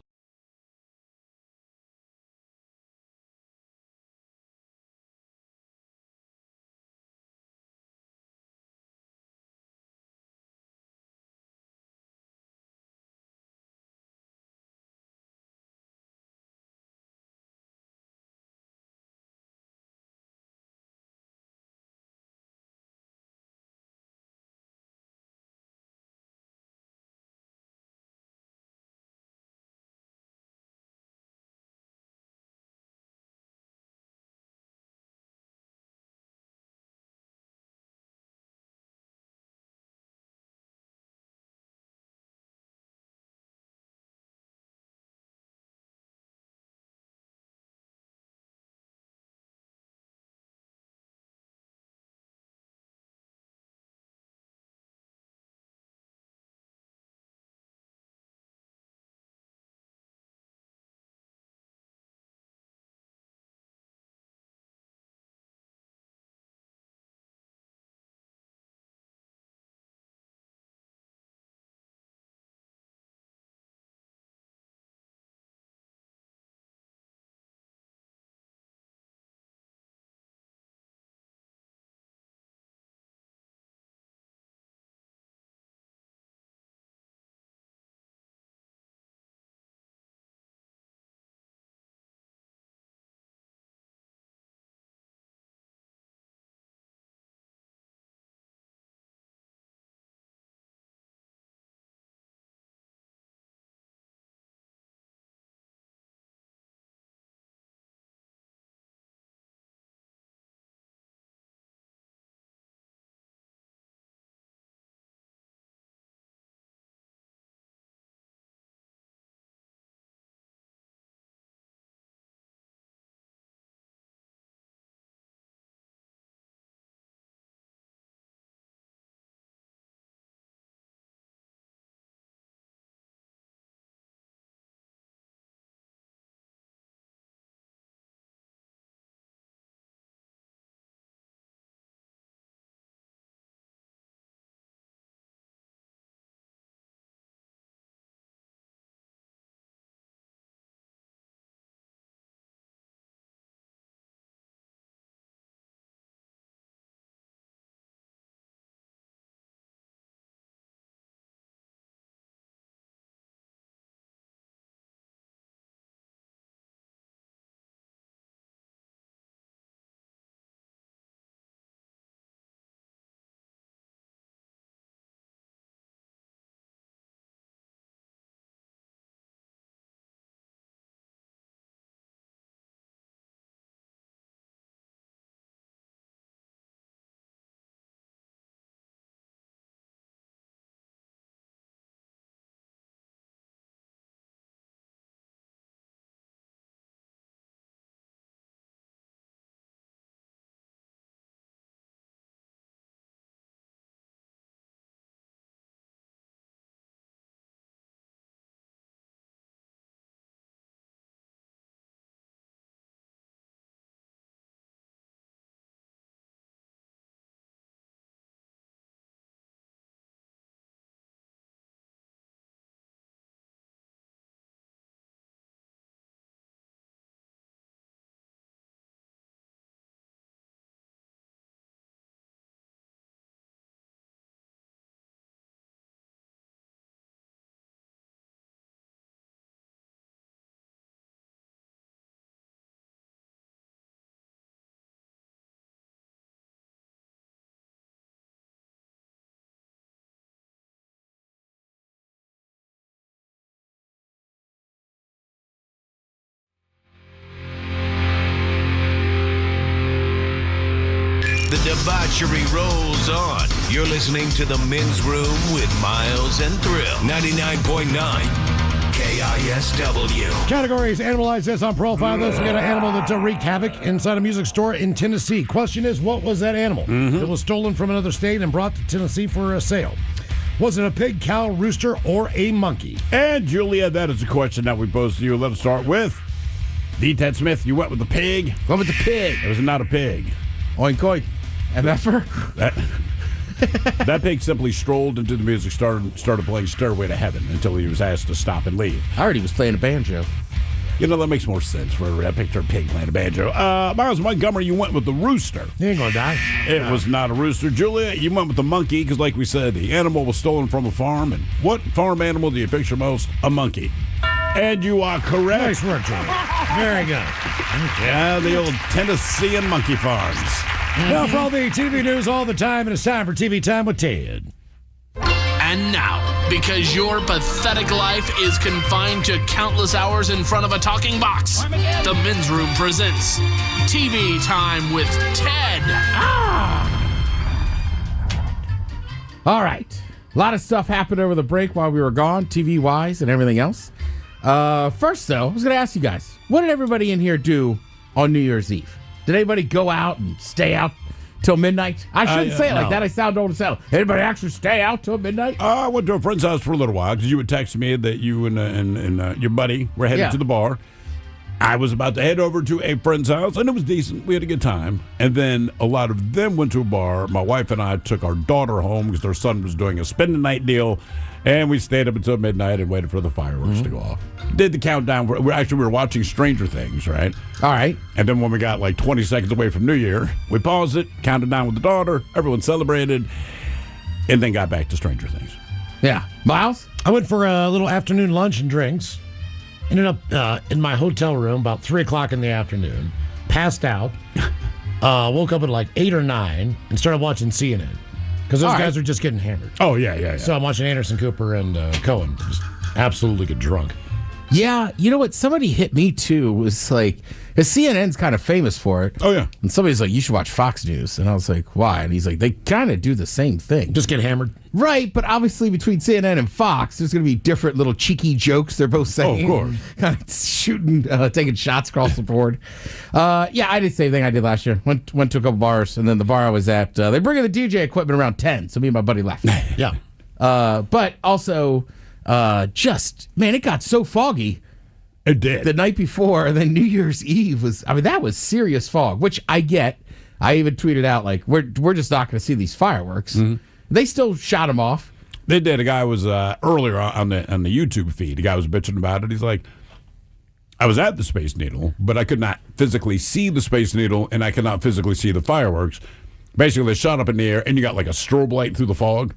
the debauchery rolls on. You're listening to The Men's Room with Miles and Thrill. 99.9 KISW. Categories: Animalize this on Profile This. We got an animal that wreaked havoc inside a music store in Tennessee. Question is, what was that animal? It was stolen from another state and brought to Tennessee for a sale. Was it a pig, cow, rooster, or a monkey? And Julia, that is the question that we posed to you. Let us start with D. Ted Smith. You went with the pig. Went with the pig. It was not a pig. Oink oink. MFer. That pig simply strolled into the music store and started playing Stairway to Heaven until he was asked to stop and leave. I heard he was playing a banjo. You know, that makes more sense for a picture of pig playing a banjo. Miles Montgomery, you went with the rooster. He ain't gonna die. It was not a rooster. Julia, you went with the monkey because, like we said, the animal was stolen from a farm. And what farm animal do you picture most? A monkey. And you are correct. Nice work, Julia. Very good. Yeah, the old Tennessean monkey farms. Now for all the TV news all the time, and it's time for TV Time with Ted. And now, because your pathetic life is confined to countless hours in front of a talking box, the Men's Room presents TV Time with Ted. All right. A lot of stuff happened over the break while we were gone, TV-wise and everything else. First, though, I was going to ask you guys, what did everybody in here do on New Year's Eve? Did anybody go out and stay out till midnight? I shouldn't say it like that. I sound old as hell. Anybody actually stay out till midnight? I went to a friend's house for a little while because you had texted me that you and your buddy were headed to the bar. I was about to head over to a friend's house, and it was decent. We had a good time. And then a lot of them went to a bar. My wife and I took our daughter home because their son was doing a spend-the-night deal. And we stayed up until midnight and waited for the fireworks to go off. Did the countdown. We were watching Stranger Things, right? All right. And then when we got like 20 seconds away from New Year, we paused it, counted down with the daughter, everyone celebrated, and then got back to Stranger Things. Yeah. Miles? I went for a little afternoon lunch and drinks. Ended up in my hotel room about 3 o'clock in the afternoon. Passed out. Woke up at like 8 or 9 and started watching CNN. Because those guys were just getting hammered. Oh, yeah. So I'm watching Anderson Cooper and Cohen just absolutely get drunk. Yeah, you know what? Somebody hit me, too. Was like, because CNN's kind of famous for it. Oh, yeah. And somebody's like, you should watch Fox News. And I was like, why? And he's like, they kind of do the same thing. Just get hammered. Right, but obviously between CNN and Fox, there's going to be different little cheeky jokes they're both saying. Oh, of course. Kind of shooting, taking shots across the board. Yeah, I did the same thing I did last year. Went to a couple bars, and then the bar I was at, they bring in the DJ equipment around 10, so me and my buddy left. Yeah. But also, it got so foggy. It did. The night before, and then New Year's Eve that was serious fog, which I get. I even tweeted out, like, we're just not going to see these fireworks. Mm-hmm. They still shot them off. They did. A guy was earlier on the YouTube feed. The guy was bitching about it. He's like, I was at the Space Needle, but I could not physically see the Space Needle, and I could not physically see the fireworks. Basically, they shot up in the air, and you got like a strobe light through the fog.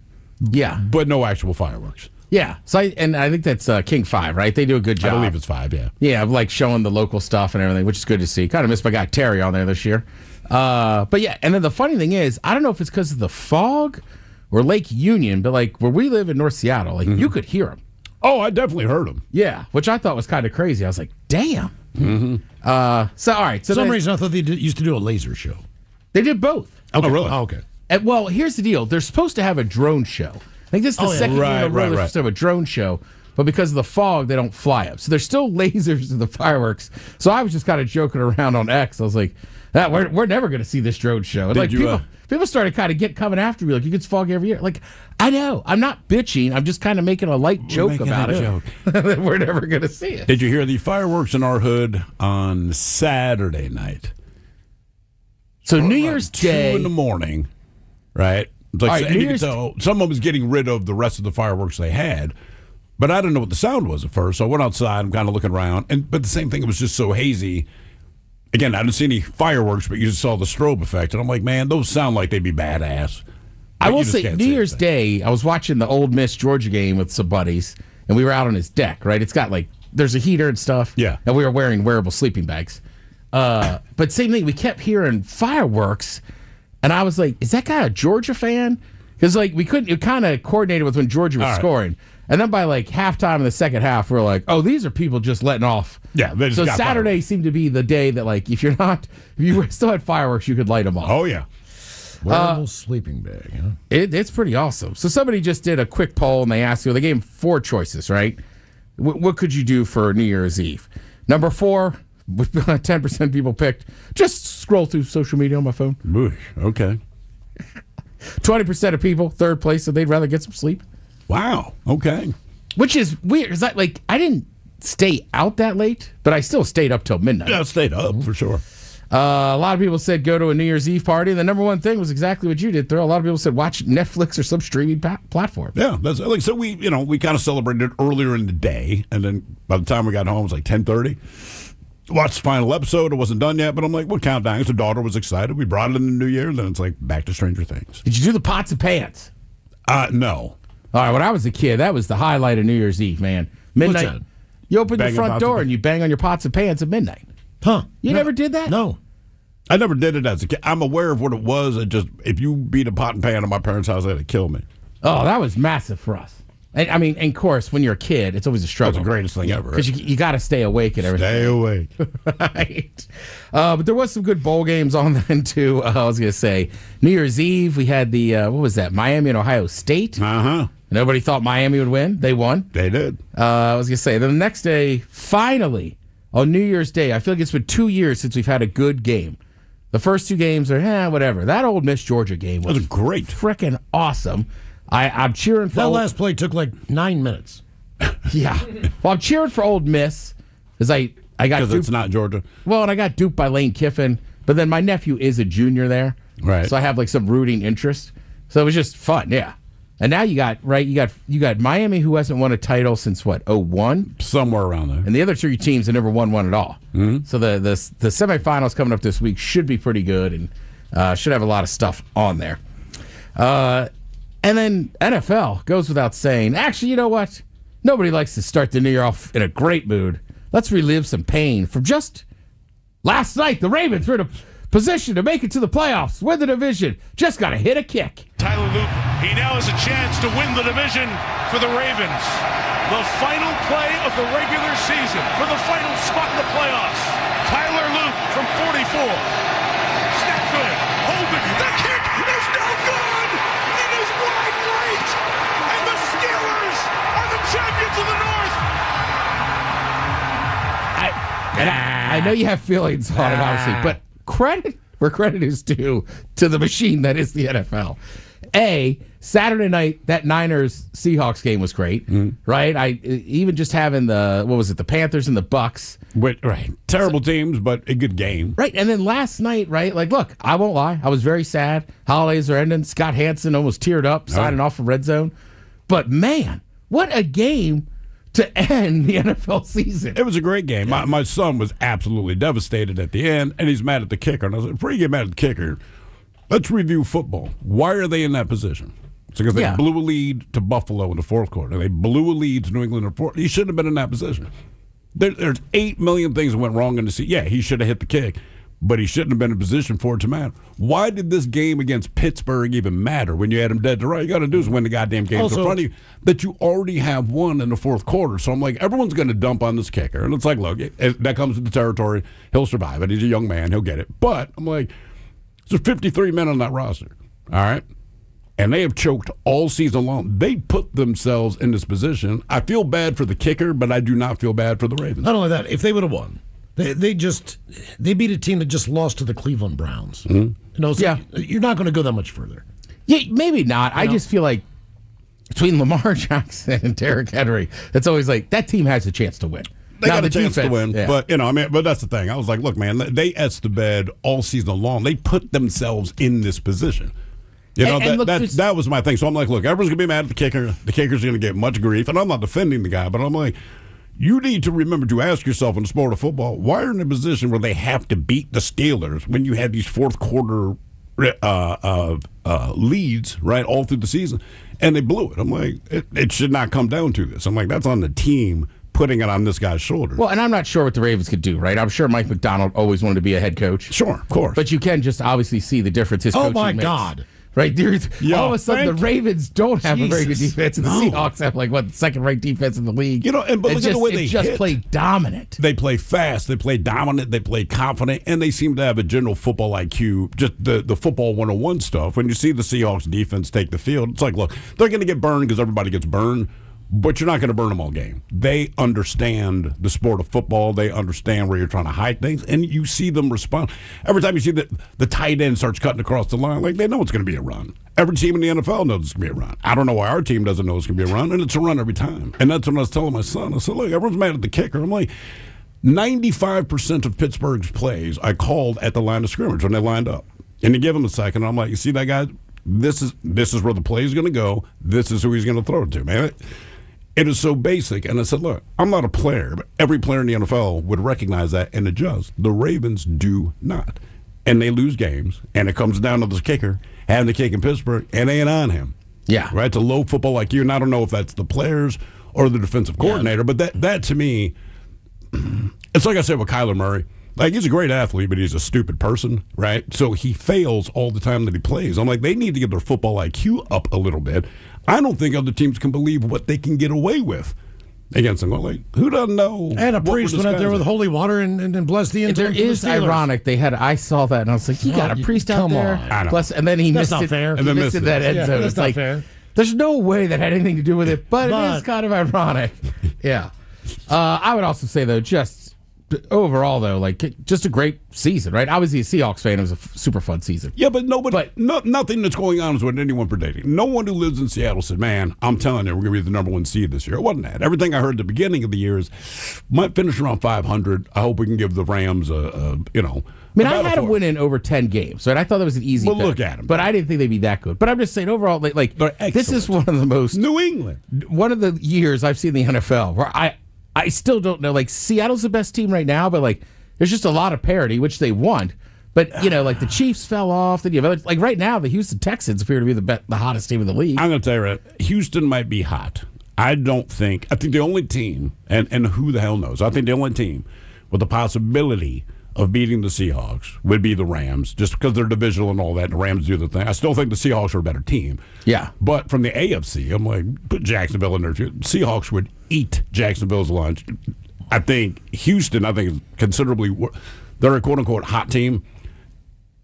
Yeah. But no actual fireworks. Yeah. So I think that's King 5, right? They do a good job. I believe it's 5, yeah. Yeah, of like showing the local stuff and everything, which is good to see. Kind of missed my guy Terry on there this year. But yeah, and then the funny thing is, I don't know if it's because of the fog or Lake Union, but like where we live in North Seattle, like you could hear them. Oh, I definitely heard them. Yeah, which I thought was kind of crazy. I was like, damn. Mm-hmm. So all right. So for some reason, I thought they used to do a laser show. They did both. Okay. Oh, really? Oh, okay. And, well, here's the deal. They're supposed to have a drone show. I think this is the second year in a row they're supposed to have a drone show, but because of the fog, they don't fly up. So there's still lasers in the fireworks. So I was just kind of joking around on X. I was like, we're never going to see this drone show. And like people started kind of coming after me, like, you get foggy every year. Like, I know. I'm not bitching. I'm just kind of making a light joke about it. We're never going to see it. Did you hear the fireworks in our hood on Saturday night? So New Year's Day. 2 in the morning, right? Like, right, you could tell someone was getting rid of the rest of the fireworks they had, but I didn't know what the sound was at first. So I went outside. I'm kind of looking around, but the same thing, it was just so hazy. Again, I didn't see any fireworks, but you just saw the strobe effect, and I'm like, man, those sound like they'd be badass. But I will say, New Year's Day, I was watching the Ole Miss Georgia game with some buddies, and we were out on his deck. Right, it's got like there's a heater and stuff. Yeah, and we were wearing wearable sleeping bags. But same thing, we kept hearing fireworks. And I was like, is that guy a Georgia fan? Because like it kind of coordinated with when Georgia was scoring. And then by like halftime in the second half, we're like, oh, these are people just letting off. Yeah. So Saturday seemed to be the day that like if you still had fireworks, you could light them off. Oh yeah. Wearable sleeping bag, huh? It's pretty awesome. So somebody just did a quick poll, and they asked you, they gave them 4 choices, right? What could you do for New Year's Eve? Number 4, 10% of people picked, just scroll through social media on my phone. Okay. 20% of people, third place, said they'd rather get some sleep. Wow. Okay. Which is weird. Is that like, I didn't stay out that late, but I still stayed up till midnight. Yeah, I stayed up for sure. A lot of people said go to a New Year's Eve party. The number one thing was exactly what you did, Thrill. A lot of people said watch Netflix or some streaming platform. Yeah, that's like, so we kind of celebrated earlier in the day, and then by the time we got home, it was like 10:30. Watched the final episode. It wasn't done yet, but I'm like, we'll count down. The daughter was excited. We brought it in the new year, and then it's like back to Stranger Things. Did you do the pots and pans? No. All right, when I was a kid, that was the highlight of New Year's Eve, man. Midnight. What's that? You open Banging the front pots door and you bang on your pots and pans at midnight. Huh. You never did that? No. I never did it as a kid. I'm aware of what it was. It just, if you beat a pot and pan at my parents' house, that'd kill me. Oh, that was massive for us. And I mean, and of course, when you're a kid, it's always a struggle. That's the greatest thing ever. Because you got to stay awake and everything. Stay awake. Right. But there was some good bowl games on then, too. I was going to say, New Year's Eve, we had the, what was that, Miami and Ohio State. Uh-huh. Nobody thought Miami would win. They won. They did. I was going to say, then the next day, finally, on New Year's Day, I feel like it's been 2 years since we've had a good game. The first 2 games are, whatever. That Ole Miss Georgia game was great. Freaking awesome. I'm cheering for... That last play took like 9 minutes. Yeah. Well, I'm cheering for Ole Miss because I got because duped. it's not Georgia. Well, and I got duped by Lane Kiffin, but then my nephew is a junior there. Right. So I have like some rooting interest. So it was just fun, yeah. And now you got Miami, who hasn't won a title since what, 2001? Somewhere around there. And the other 3 teams have never won one at all. Mm-hmm. So the semifinals coming up this week should be pretty good and should have a lot of stuff on there. And then NFL goes without saying. Actually, you know what? Nobody likes to start the new year off in a great mood. Let's relive some pain from just last night. The Ravens were in a position to make it to the playoffs, win the division. Just got to hit a kick. Tyler Loop, he now has a chance to win the division for the Ravens. The final play of the regular season for the final spot in the playoffs. Tyler Loop from 44. Snap good. Hold it. The kick is no good. It is wide right. And the Steelers are the champions of the North. I know you have feelings on it, obviously, but credit where credit is due to the machine that is the NFL. Saturday night, that Niners-Seahawks game was great, right? Even just having the Panthers and the Bucks. Right. Terrible teams, but a good game. Right, and then last night, right, like, look, I won't lie, I was very sad. Holidays are ending. Scott Hansen almost teared up, signing off from Red Zone. But, man, what a game to end the NFL season. It was a great game. My son was absolutely devastated at the end, and he's mad at the kicker. And I was like, before you get mad at the kicker, let's review football. Why are they in that position? It's because they blew a lead to Buffalo in the fourth quarter. They blew a lead to New England in the fourth. He shouldn't have been in that position. There's 8 million things that went wrong in the season. Yeah, he should have hit the kick, but he shouldn't have been in a position for it to matter. Why did this game against Pittsburgh even matter when you had him dead to right? You got to do is win the goddamn game in front of you that you already have won in the fourth quarter. So I'm like, everyone's going to dump on this kicker. And it's like, look, that comes with the territory. He'll survive it. He's a young man. He'll get it. But I'm like, there's 53 men on that roster. All right? And they have choked all season long. They put themselves in this position. I feel bad for the kicker, but I do not feel bad for the Ravens. Not only that, if they would have won, they beat a team that just lost to the Cleveland Browns. Mm-hmm. So you're not going to go that much further. Yeah, maybe not. I just feel like between Lamar Jackson and Derrick Henry, it's always like that team has a chance to win. They got a chance to win, but but that's the thing. I was like, look, man, they etched the bed all season long. They put themselves in this position. That was my thing. So I'm like, look, everyone's going to be mad at the kicker. The kicker's going to get much grief. And I'm not defending the guy, but I'm like, you need to remember to ask yourself in the sport of football, why are in a position where they have to beat the Steelers when you had these fourth quarter leads, right, all through the season, and they blew it. I'm like, it should not come down to this. I'm like, that's on the team putting it on this guy's shoulders. Well, and I'm not sure what the Ravens could do, right? I'm sure Mike McDonald always wanted to be a head coach. Sure, of course. But you can just obviously see the difference his coaching makes. God. Right, Yeah, all of a sudden the Ravens don't have a very good defense, and the No. Seahawks have the second-ranked defense in the league. But look at the way they just hit. play dominant. They play fast. They play dominant. They play confident, and they seem to have a general football IQ. Just the football 101 stuff. When you see the Seahawks defense take the field, it's like, look, they're going to get burned because everybody gets burned. But you're not going to burn them all game. They understand the sport of football. They understand where you're trying to hide things, and you see them respond. Every time you see the tight end starts cutting across the line, like they know it's going to be a run. Every team in the NFL knows it's going to be a run. I don't know why our team doesn't know it's going to be a run, and it's a run every time. And that's when I was telling my son. I said, look, everyone's mad at the kicker. I'm like, 95% of Pittsburgh's plays I called at the line of scrimmage when they lined up. And to give him a second, I'm like, you see that guy? This is where the play is going to go. This is who he's going to throw it to, man. It is so basic. And I said, look, I'm not a player, but every player in the NFL would recognize that and adjust. The Ravens do not. And they lose games, and it comes down to this kicker having the kick in Pittsburgh, and they ain't on him. Yeah. Right? It's a low football IQ, and I don't know if that's the players or the defensive coordinator, but that to me, it's like I said with Kyler Murray. Like, he's a great athlete, but he's a stupid person, right? So he fails all the time that he plays. I'm like, they need to get their football IQ up a little bit. I don't think other teams can believe what they can get away with against them. Like, who doesn't know? And a priest went out there with holy water and blessed the end zone. There is ironic. I saw that, and I was like, you got a priest out there? I know. Bless, and then he That's missed not it. fair. He missed it that end zone. That's It's not like, fair. there's no way that had anything to do with it, but it is kind of ironic. Yeah. I would also say, though, just overall, though, just a great season, right? I was a Seahawks fan. It was a super fun season. Yeah, but nothing that's going on is what anyone predicting. No one who lives in Seattle said, man, I'm telling you, we're going to be the number one seed this year. It wasn't that. Everything I heard at the beginning of the year is might finish around 500. I hope we can give the Rams I had them winning over 10 games, right? I thought that was an easy Well, bet, look at 'em. but I didn't think they'd be that good. But I'm just saying, overall, this is one of the most... New England. One of the years I've seen the NFL where I still don't know. Seattle's the best team right now, but, there's just a lot of parity, which they want. But, the Chiefs fell off. Then you have, right now, the Houston Texans appear to be the hottest team in the league. I'm going to tell you, right, Houston might be hot. I think the only team, and who the hell knows, I think the only team with the possibility of beating the Seahawks would be the Rams, just because they're divisional and all that, and the Rams do the thing. I still think the Seahawks are a better team. Yeah. But from the AFC, I'm like, put Jacksonville in there. Seahawks would eat Jacksonville's lunch. I think Houston, is considerably, they're a quote-unquote hot team.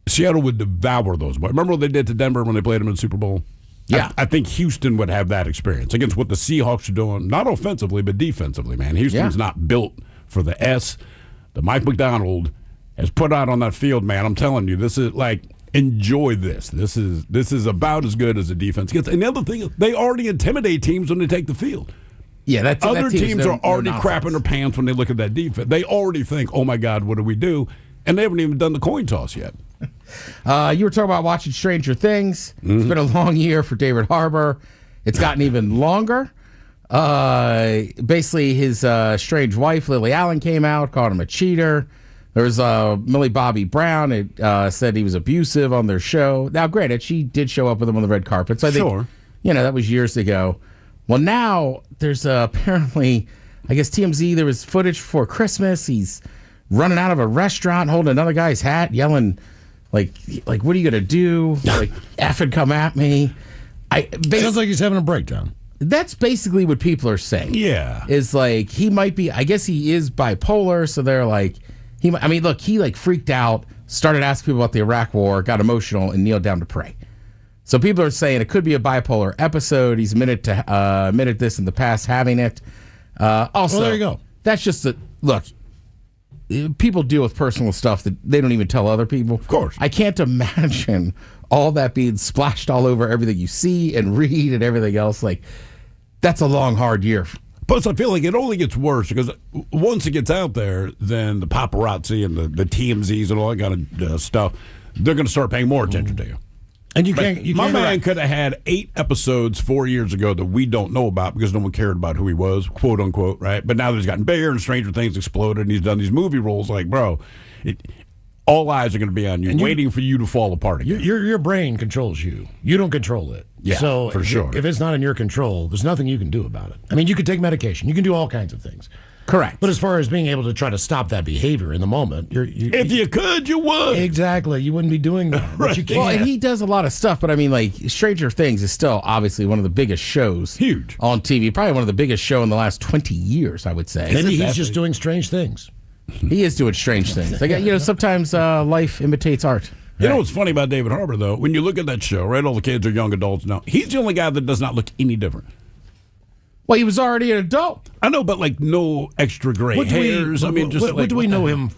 Seattle would devour those. But remember what they did to Denver when they played them in the Super Bowl? Yeah. I think Houston would have that experience against what the Seahawks are doing, not offensively, but defensively, man. Houston's not built for the S that Mike McDonald has put out on that field, man. I'm telling you, this is enjoy this. This is about as good as the defense gets. And the other thing is, they already intimidate teams when they take the field. Yeah, other teams are already crapping their pants when they look at that defense. They already think, oh my God, what do we do? And they haven't even done the coin toss yet. You were talking about watching Stranger Things. Mm-hmm. It's been a long year for David Harbour. It's gotten even longer. Basically, his strange wife, Lily Allen, came out, called him a cheater. There was Millie Bobby Brown. It said he was abusive on their show. Now, granted, she did show up with him on the red carpet. So I think, that was years ago. Well, now there's apparently, I guess TMZ, there was footage before Christmas. He's running out of a restaurant, holding another guy's hat, yelling, like what are you going to do? Effing come at me. Sounds like he's having a breakdown. That's basically what people are saying. Yeah. Is he might be, I guess he is bipolar, so they're he freaked out, started asking people about the Iraq War, got emotional, and kneeled down to pray. So people are saying it could be a bipolar episode. He's admitted this in the past, having it. Also, there you go. That's just look. People deal with personal stuff that they don't even tell other people. Of course. I can't imagine all that being splashed all over everything you see and read and everything else. That's a long, hard year. Plus, I feel like it only gets worse because once it gets out there, then the paparazzi and the TMZs and all that kind of stuff, they're going to start paying more attention to you. And my man could have had 8 episodes 4 years ago that we don't know about because no one cared about who he was, quote unquote, right? But now that he's gotten bigger and Stranger Things exploded and he's done these movie roles, bro, all eyes are going to be on you, waiting for you to fall apart again. Your brain controls you. You don't control it. Yeah, so for sure. If it's not in your control, there's nothing you can do about it. I mean, you can take medication. You can do all kinds of things. Correct. But as far as being able to try to stop that behavior in the moment, if you could, you would. Exactly. You wouldn't be doing that. But you can't. Well, and he does a lot of stuff, but I mean, like, Stranger Things is still obviously one of the biggest shows. Huge. On TV. Probably one of the biggest show in the last 20 years, I would say. Maybe he's just doing strange things. He is doing strange things. Like, sometimes life imitates art. You know what's funny about David Harbour, though? When you look at that show, right, all the kids are young adults now. He's the only guy that does not look any different. Well, he was already an adult. I know, but like no extra gray hairs. What do we know him?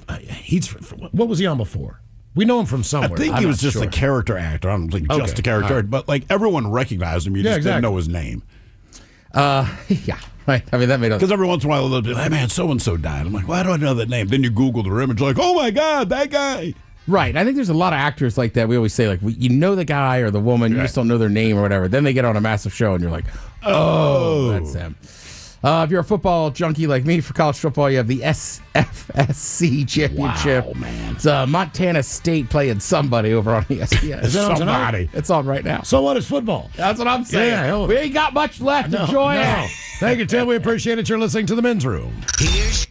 What was he on before? We know him from somewhere. I think he was just a character actor. I don't think just a character actor, but like everyone recognized him. You just didn't know his name. Yeah. Right. I mean, that made because every once in a while they'll be like, "Hey, man, so and so died." I'm like, "Why do I know that name?" Then you Google their image, like, "Oh my God, that guy." Right. I think there's a lot of actors like that. We always say, like, you know the guy or the woman, you just don't know their name or whatever. Then they get on a massive show, and you're like, oh, that's him. If you're a football junkie like me for college football, you have the SFSC Championship. Wow, man. It's Montana State playing somebody over on ESPN. Is that on tonight? It's on right now. So what is football? That's what I'm saying. Yeah, we ain't got much left. Enjoy it. Thank you, Tim. We appreciate it. You're listening to The Men's Room. Here's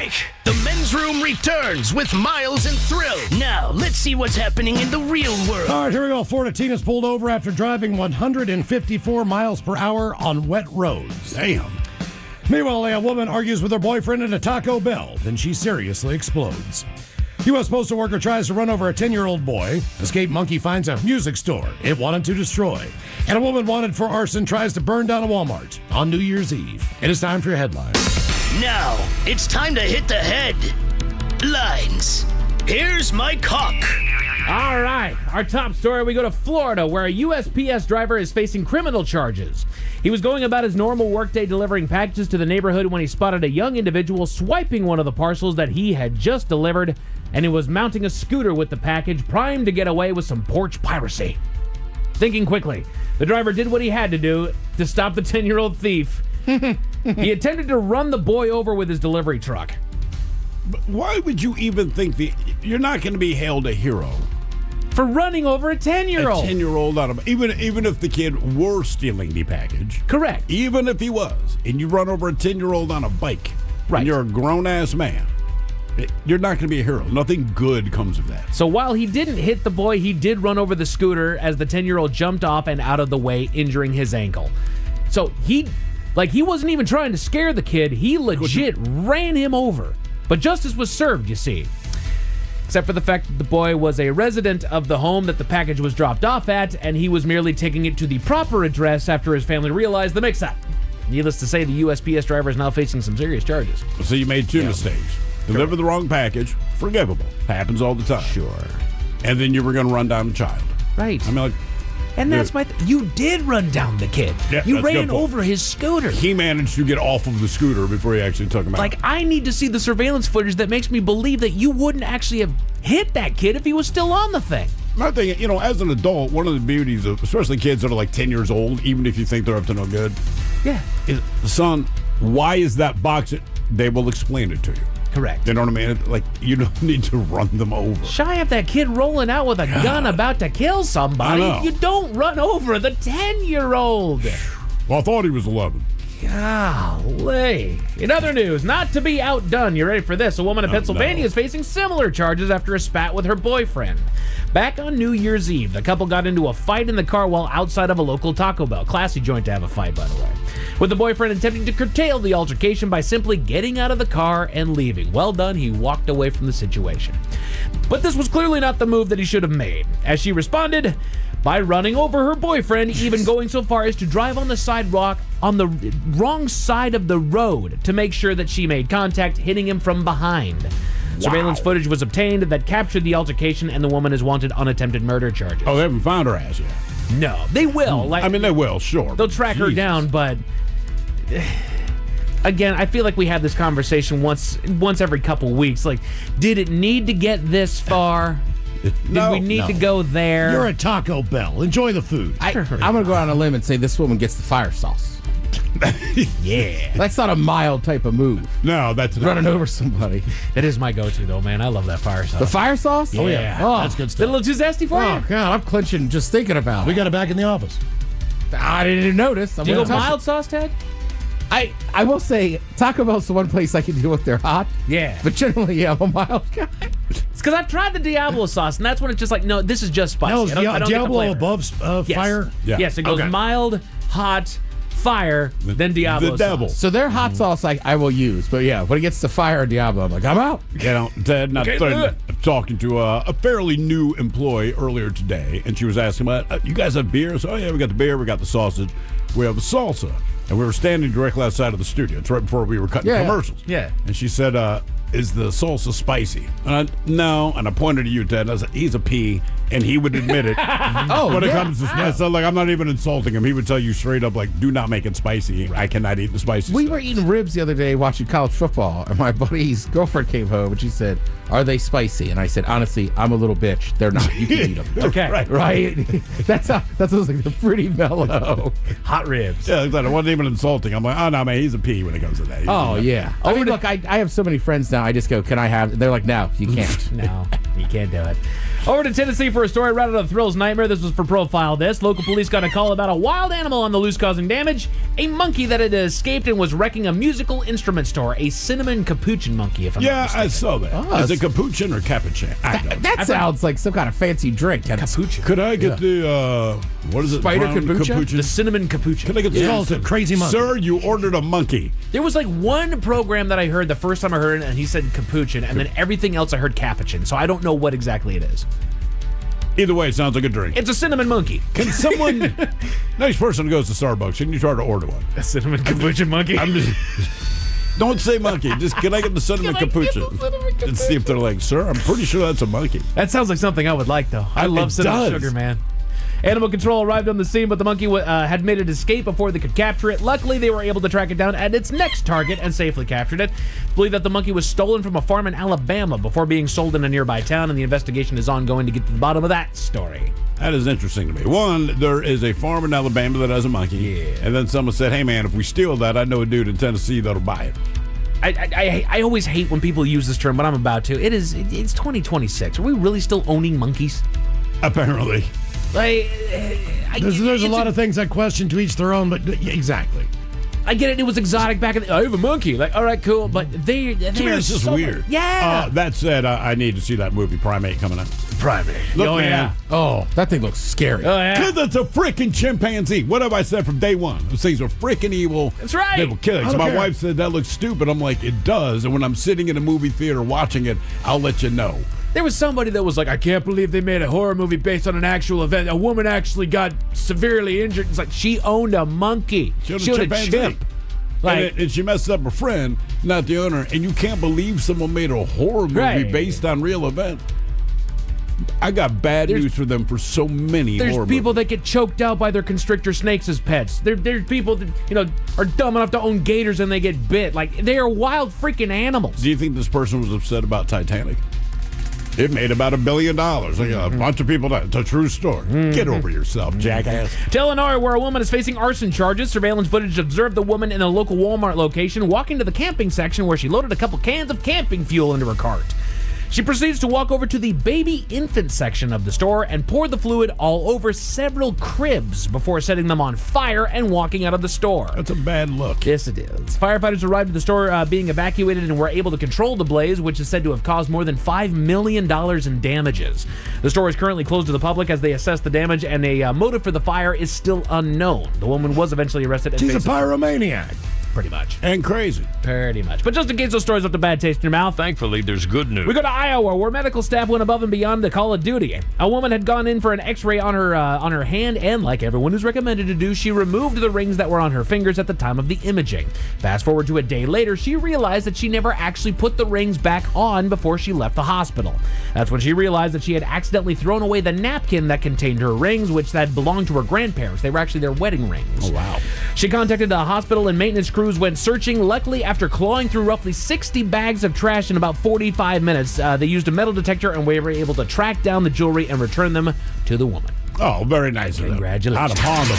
right. The Men's Room returns with Miles and Thrill. Now, let's see what's happening in the real world. All right, here we go. Florida teen is pulled over after driving 154 miles per hour on wet roads. Damn. Meanwhile, a woman argues with her boyfriend at a Taco Bell. Then she seriously explodes. U.S. Postal worker tries to run over a 10-year-old boy. Escape monkey finds a music store it wanted to destroy. And a woman wanted for arson tries to burn down a Walmart on New Year's Eve. It is time for your headlines. Now, it's time to hit the headlines. Here's Mike Hawk. All right, our top story, we go to Florida, where a USPS driver is facing criminal charges. He was going about his normal workday delivering packages to the neighborhood when he spotted a young individual swiping one of the parcels that he had just delivered, and he was mounting a scooter with the package, primed to get away with some porch piracy. Thinking quickly, the driver did what he had to do to stop the 10-year-old thief. He attempted to run the boy over with his delivery truck. But why would you even think you're not going to be hailed a hero? For running over a 10-year-old. A 10-year-old out of even if the kid were stealing the package. Correct. Even if he was, and you run over a 10-year-old on a bike, right? And you're a grown-ass man. You're not going to be a hero. Nothing good comes of that. So while he didn't hit the boy, he did run over the scooter as the 10-year-old jumped off and out of the way, injuring his ankle. So he wasn't even trying to scare the kid. He legit ran him over. But justice was served, you see. Except for the fact that the boy was a resident of the home that the package was dropped off at, and he was merely taking it to the proper address after his family realized the mix-up. Needless to say, the USPS driver is now facing some serious charges. So you made two mistakes. Deliver the wrong package, forgivable. Happens all the time. Sure. And then you were going to run down a child. Right. I mean, like... And that's you did run down the kid. Yeah, you ran over his scooter. He managed to get off of the scooter before he actually took him out. Like, I need to see the surveillance footage that makes me believe that you wouldn't actually have hit that kid if he was still on the thing. My thing, as an adult, one of the beauties of, especially kids that are like 10 years old, even if you think they're up to no good, is, son, why is that box? They will explain it to you. Correct. You know what I mean? Like, you don't need to run them over. Shy of that kid rolling out with a gun about to kill somebody, I know. you don't run over the 10-year-old. Well, I thought he was 11. Golly. In other news, not to be outdone, you ready for this? A woman in Pennsylvania is facing similar charges after a spat with her boyfriend. Back on New Year's Eve, the couple got into a fight in the car while outside of a local Taco Bell. Classy joint to have a fight, by the way. With the boyfriend attempting to curtail the altercation by simply getting out of the car and leaving. Well done, he walked away from the situation. But this was clearly not the move that he should have made, as she responded by running over her boyfriend, even going so far as to drive on the sidewalk on the wrong side of the road to make sure that she made contact, hitting him from behind. Wow. Surveillance footage was obtained that captured the altercation, and the woman is wanted on attempted murder charges. Oh, they haven't found her ass yet. No, they will. They will, sure. They'll track her down, but again, I feel like we have this conversation once every couple weeks. Like, did it need to get this far? Did we need to go there? You're at Taco Bell. Enjoy the food. I'm going to go on a limb and say this woman gets the fire sauce. Yeah. That's not a mild type of move. No, that's not. Running over somebody. That is my go-to, though, man. I love that fire sauce. The fire sauce? Yeah. Oh, yeah. Oh, that's good stuff. Is it a little too zesty for you? Oh, God, I'm clenching just thinking about it. We got it back in the office. I didn't even notice. Do you go mild sauce, Ted? I will say Taco Bell's the one place I can deal with their hot. Yeah. But generally, yeah, I'm a mild guy. It's because I've tried the Diablo sauce, and that's when it's just like, no, this is just spicy. No, is I don't get the Diablo flavor. above Yes. fire? Yeah. Yes, it goes mild, hot, fire, then Diablo the devil. sauce. So their hot sauce I will use. But yeah, when it gets to fire or Diablo, I'm like, I'm out. Ted, talking to a fairly new employee earlier today, and she was asking about, you guys have beer? So, oh, yeah, we got the beer, we got the sausage, we have the salsa. And we were standing directly outside of the studio. It's right before we were cutting commercials. Yeah. And she said, is the salsa spicy? And no. And I pointed to you, Ted, and I said, he's a P, and he would admit it. When it comes to spice, so, like, I'm not even insulting him. He would tell you straight up, like, do not make it spicy. I cannot eat the spicy We stuff. were eating ribs the other day watching college football, and my buddy's girlfriend came home, and she said, are they spicy? And I said, honestly, I'm a little bitch. They're not. You can eat them. Okay. Right? That's what I was like. They're pretty mellow. Hot ribs. Yeah, I wasn't even insulting. I'm like, oh, no, man, he's a P when it comes to that. Oh, yeah. I mean, look, I have so many friends now. I just go, can I have? They're like, no, you can't. No. You can't do it. Over to Tennessee for a story right out of Thrills Nightmare. This was for Profile This. Local police got a call about a wild animal on the loose causing damage. A monkey that had escaped and was wrecking a musical instrument store. A cinnamon capuchin monkey, if I'm not mistaken. I saw that. Is it capuchin or capuchin? That sounds like some kind of fancy drink. Capuchin. Could I get the, what is it? Spider brown kombucha? The cinnamon capuchin. Can I get the It's a crazy monkey. Sir, you ordered a monkey. There was like one program that I heard the first time I heard it, and he said capuchin, and then everything else I heard capuchin. So I don't know what exactly it is. Either way, it sounds like a drink. It's a cinnamon monkey. Can someone, next person who goes to Starbucks, can you try to order one? A cinnamon capuchin monkey? Don't say monkey. Just, can I get the cinnamon capuchin? And see if they're like, sir, I'm pretty sure that's a monkey. That sounds like something I would like, though. I love cinnamon sugar, man. Animal control arrived on the scene, but the monkey had made an escape before they could capture it. Luckily, they were able to track it down at its next target and safely captured it. Believe that the monkey was stolen from a farm in Alabama before being sold in a nearby town, and the investigation is ongoing to get to the bottom of that story. That is interesting to me. One, there is a farm in Alabama that has a monkey. Yeah. And then someone said, hey, man, if we steal that, I know a dude in Tennessee that'll buy it. I always hate when people use this term, but I'm about to. It's 2026. Are we really still owning monkeys? Apparently. Like, there's a lot of things I question, to each their own, but exactly. I get it. It was exotic back in the... I have a monkey. Like, all right, cool. But to me, it's just weird. Yeah. That said, I need to see that movie Primate coming out. Primate. Look, man. Oh, that thing looks scary. Oh, yeah. Because it's a freaking chimpanzee. What have I said from day one? Those things are freaking evil. That's right. They will kill you. So my wife said that looks stupid. I'm like, it does. And when I'm sitting in a movie theater watching it, I'll let you know. There was somebody that was like, I can't believe they made a horror movie based on an actual event. A woman actually got severely injured. It's like she owned a monkey. She owned a chimp. Like, and she messed up her friend, not the owner. And you can't believe someone made a horror movie based on real event. I got bad news for them for so many horror There's people movies. that get choked out by their constrictor snakes as pets. There's people that, are dumb enough to own gators and they get bit. Like, they are wild freaking animals. Do you think this person was upset about Titanic? It made about $1 billion. Like a bunch of people died. It's a true story. Get over yourself, jackass. To Illinois, where a woman is facing arson charges. Surveillance footage observed the woman in a local Walmart location walking to the camping section where she loaded a couple cans of camping fuel into her cart. She proceeds to walk over to the baby infant section of the store and pour the fluid all over several cribs before setting them on fire and walking out of the store. That's a bad look. Yes, it is. Firefighters arrived at the store being evacuated and were able to control the blaze, which is said to have caused more than $5 million in damages. The store is currently closed to the public as they assess the damage, and a motive for the fire is still unknown. The woman was eventually arrested. And She's a pyromaniac. Pretty much. And crazy. Pretty much. But just in case those stories left a bad taste in your mouth, thankfully, there's good news. We go to Iowa, where medical staff went above and beyond the call of duty. A woman had gone in for an x-ray on her hand, and like everyone is recommended to do, she removed the rings that were on her fingers at the time of the imaging. Fast forward to a day later, she realized that she never actually put the rings back on before she left the hospital. That's when she realized that she had accidentally thrown away the napkin that contained her rings, which had belonged to her grandparents. They were actually their wedding rings. Oh, wow. She contacted the hospital, and maintenance crews went searching. Luckily, after clawing through roughly 60 bags of trash in about 45 minutes, they used a metal detector and were able to track down the jewelry and return them to the woman. Oh, very nice of them. Congratulations. Out upon them.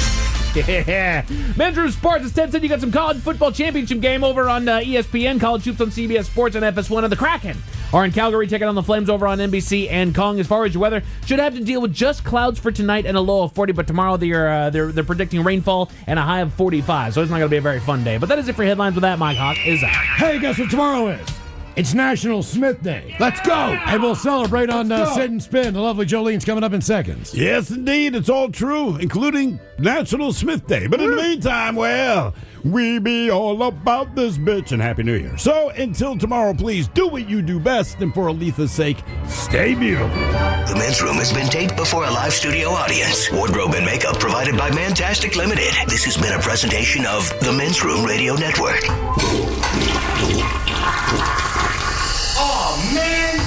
Yeah. Men's Room Sports, as Ted said, you got some college football championship game over on ESPN, college hoops on CBS Sports, and FS1 of the Kraken are in Calgary taking on the Flames over on NBC and Kong. As far as your weather, should have to deal with just clouds for tonight and a low of 40, but tomorrow they're predicting rainfall and a high of 45, so it's not going to be a very fun day. But that is it for headlines. With that, Mike Hawk is out. Hey, guess what tomorrow is? It's National Smith Day. Let's go! And we'll celebrate on Sit and Spin. The lovely Jolene's coming up in seconds. Yes, indeed. It's all true, including National Smith Day. But in the meantime, well, we be all about this bitch, and Happy New Year. So until tomorrow, please do what you do best, and for Aletha's sake, stay beautiful. The Men's Room has been taped before a live studio audience. Wardrobe and makeup provided by Mantastic Limited. This has been a presentation of the Men's Room Radio Network. Oh, man.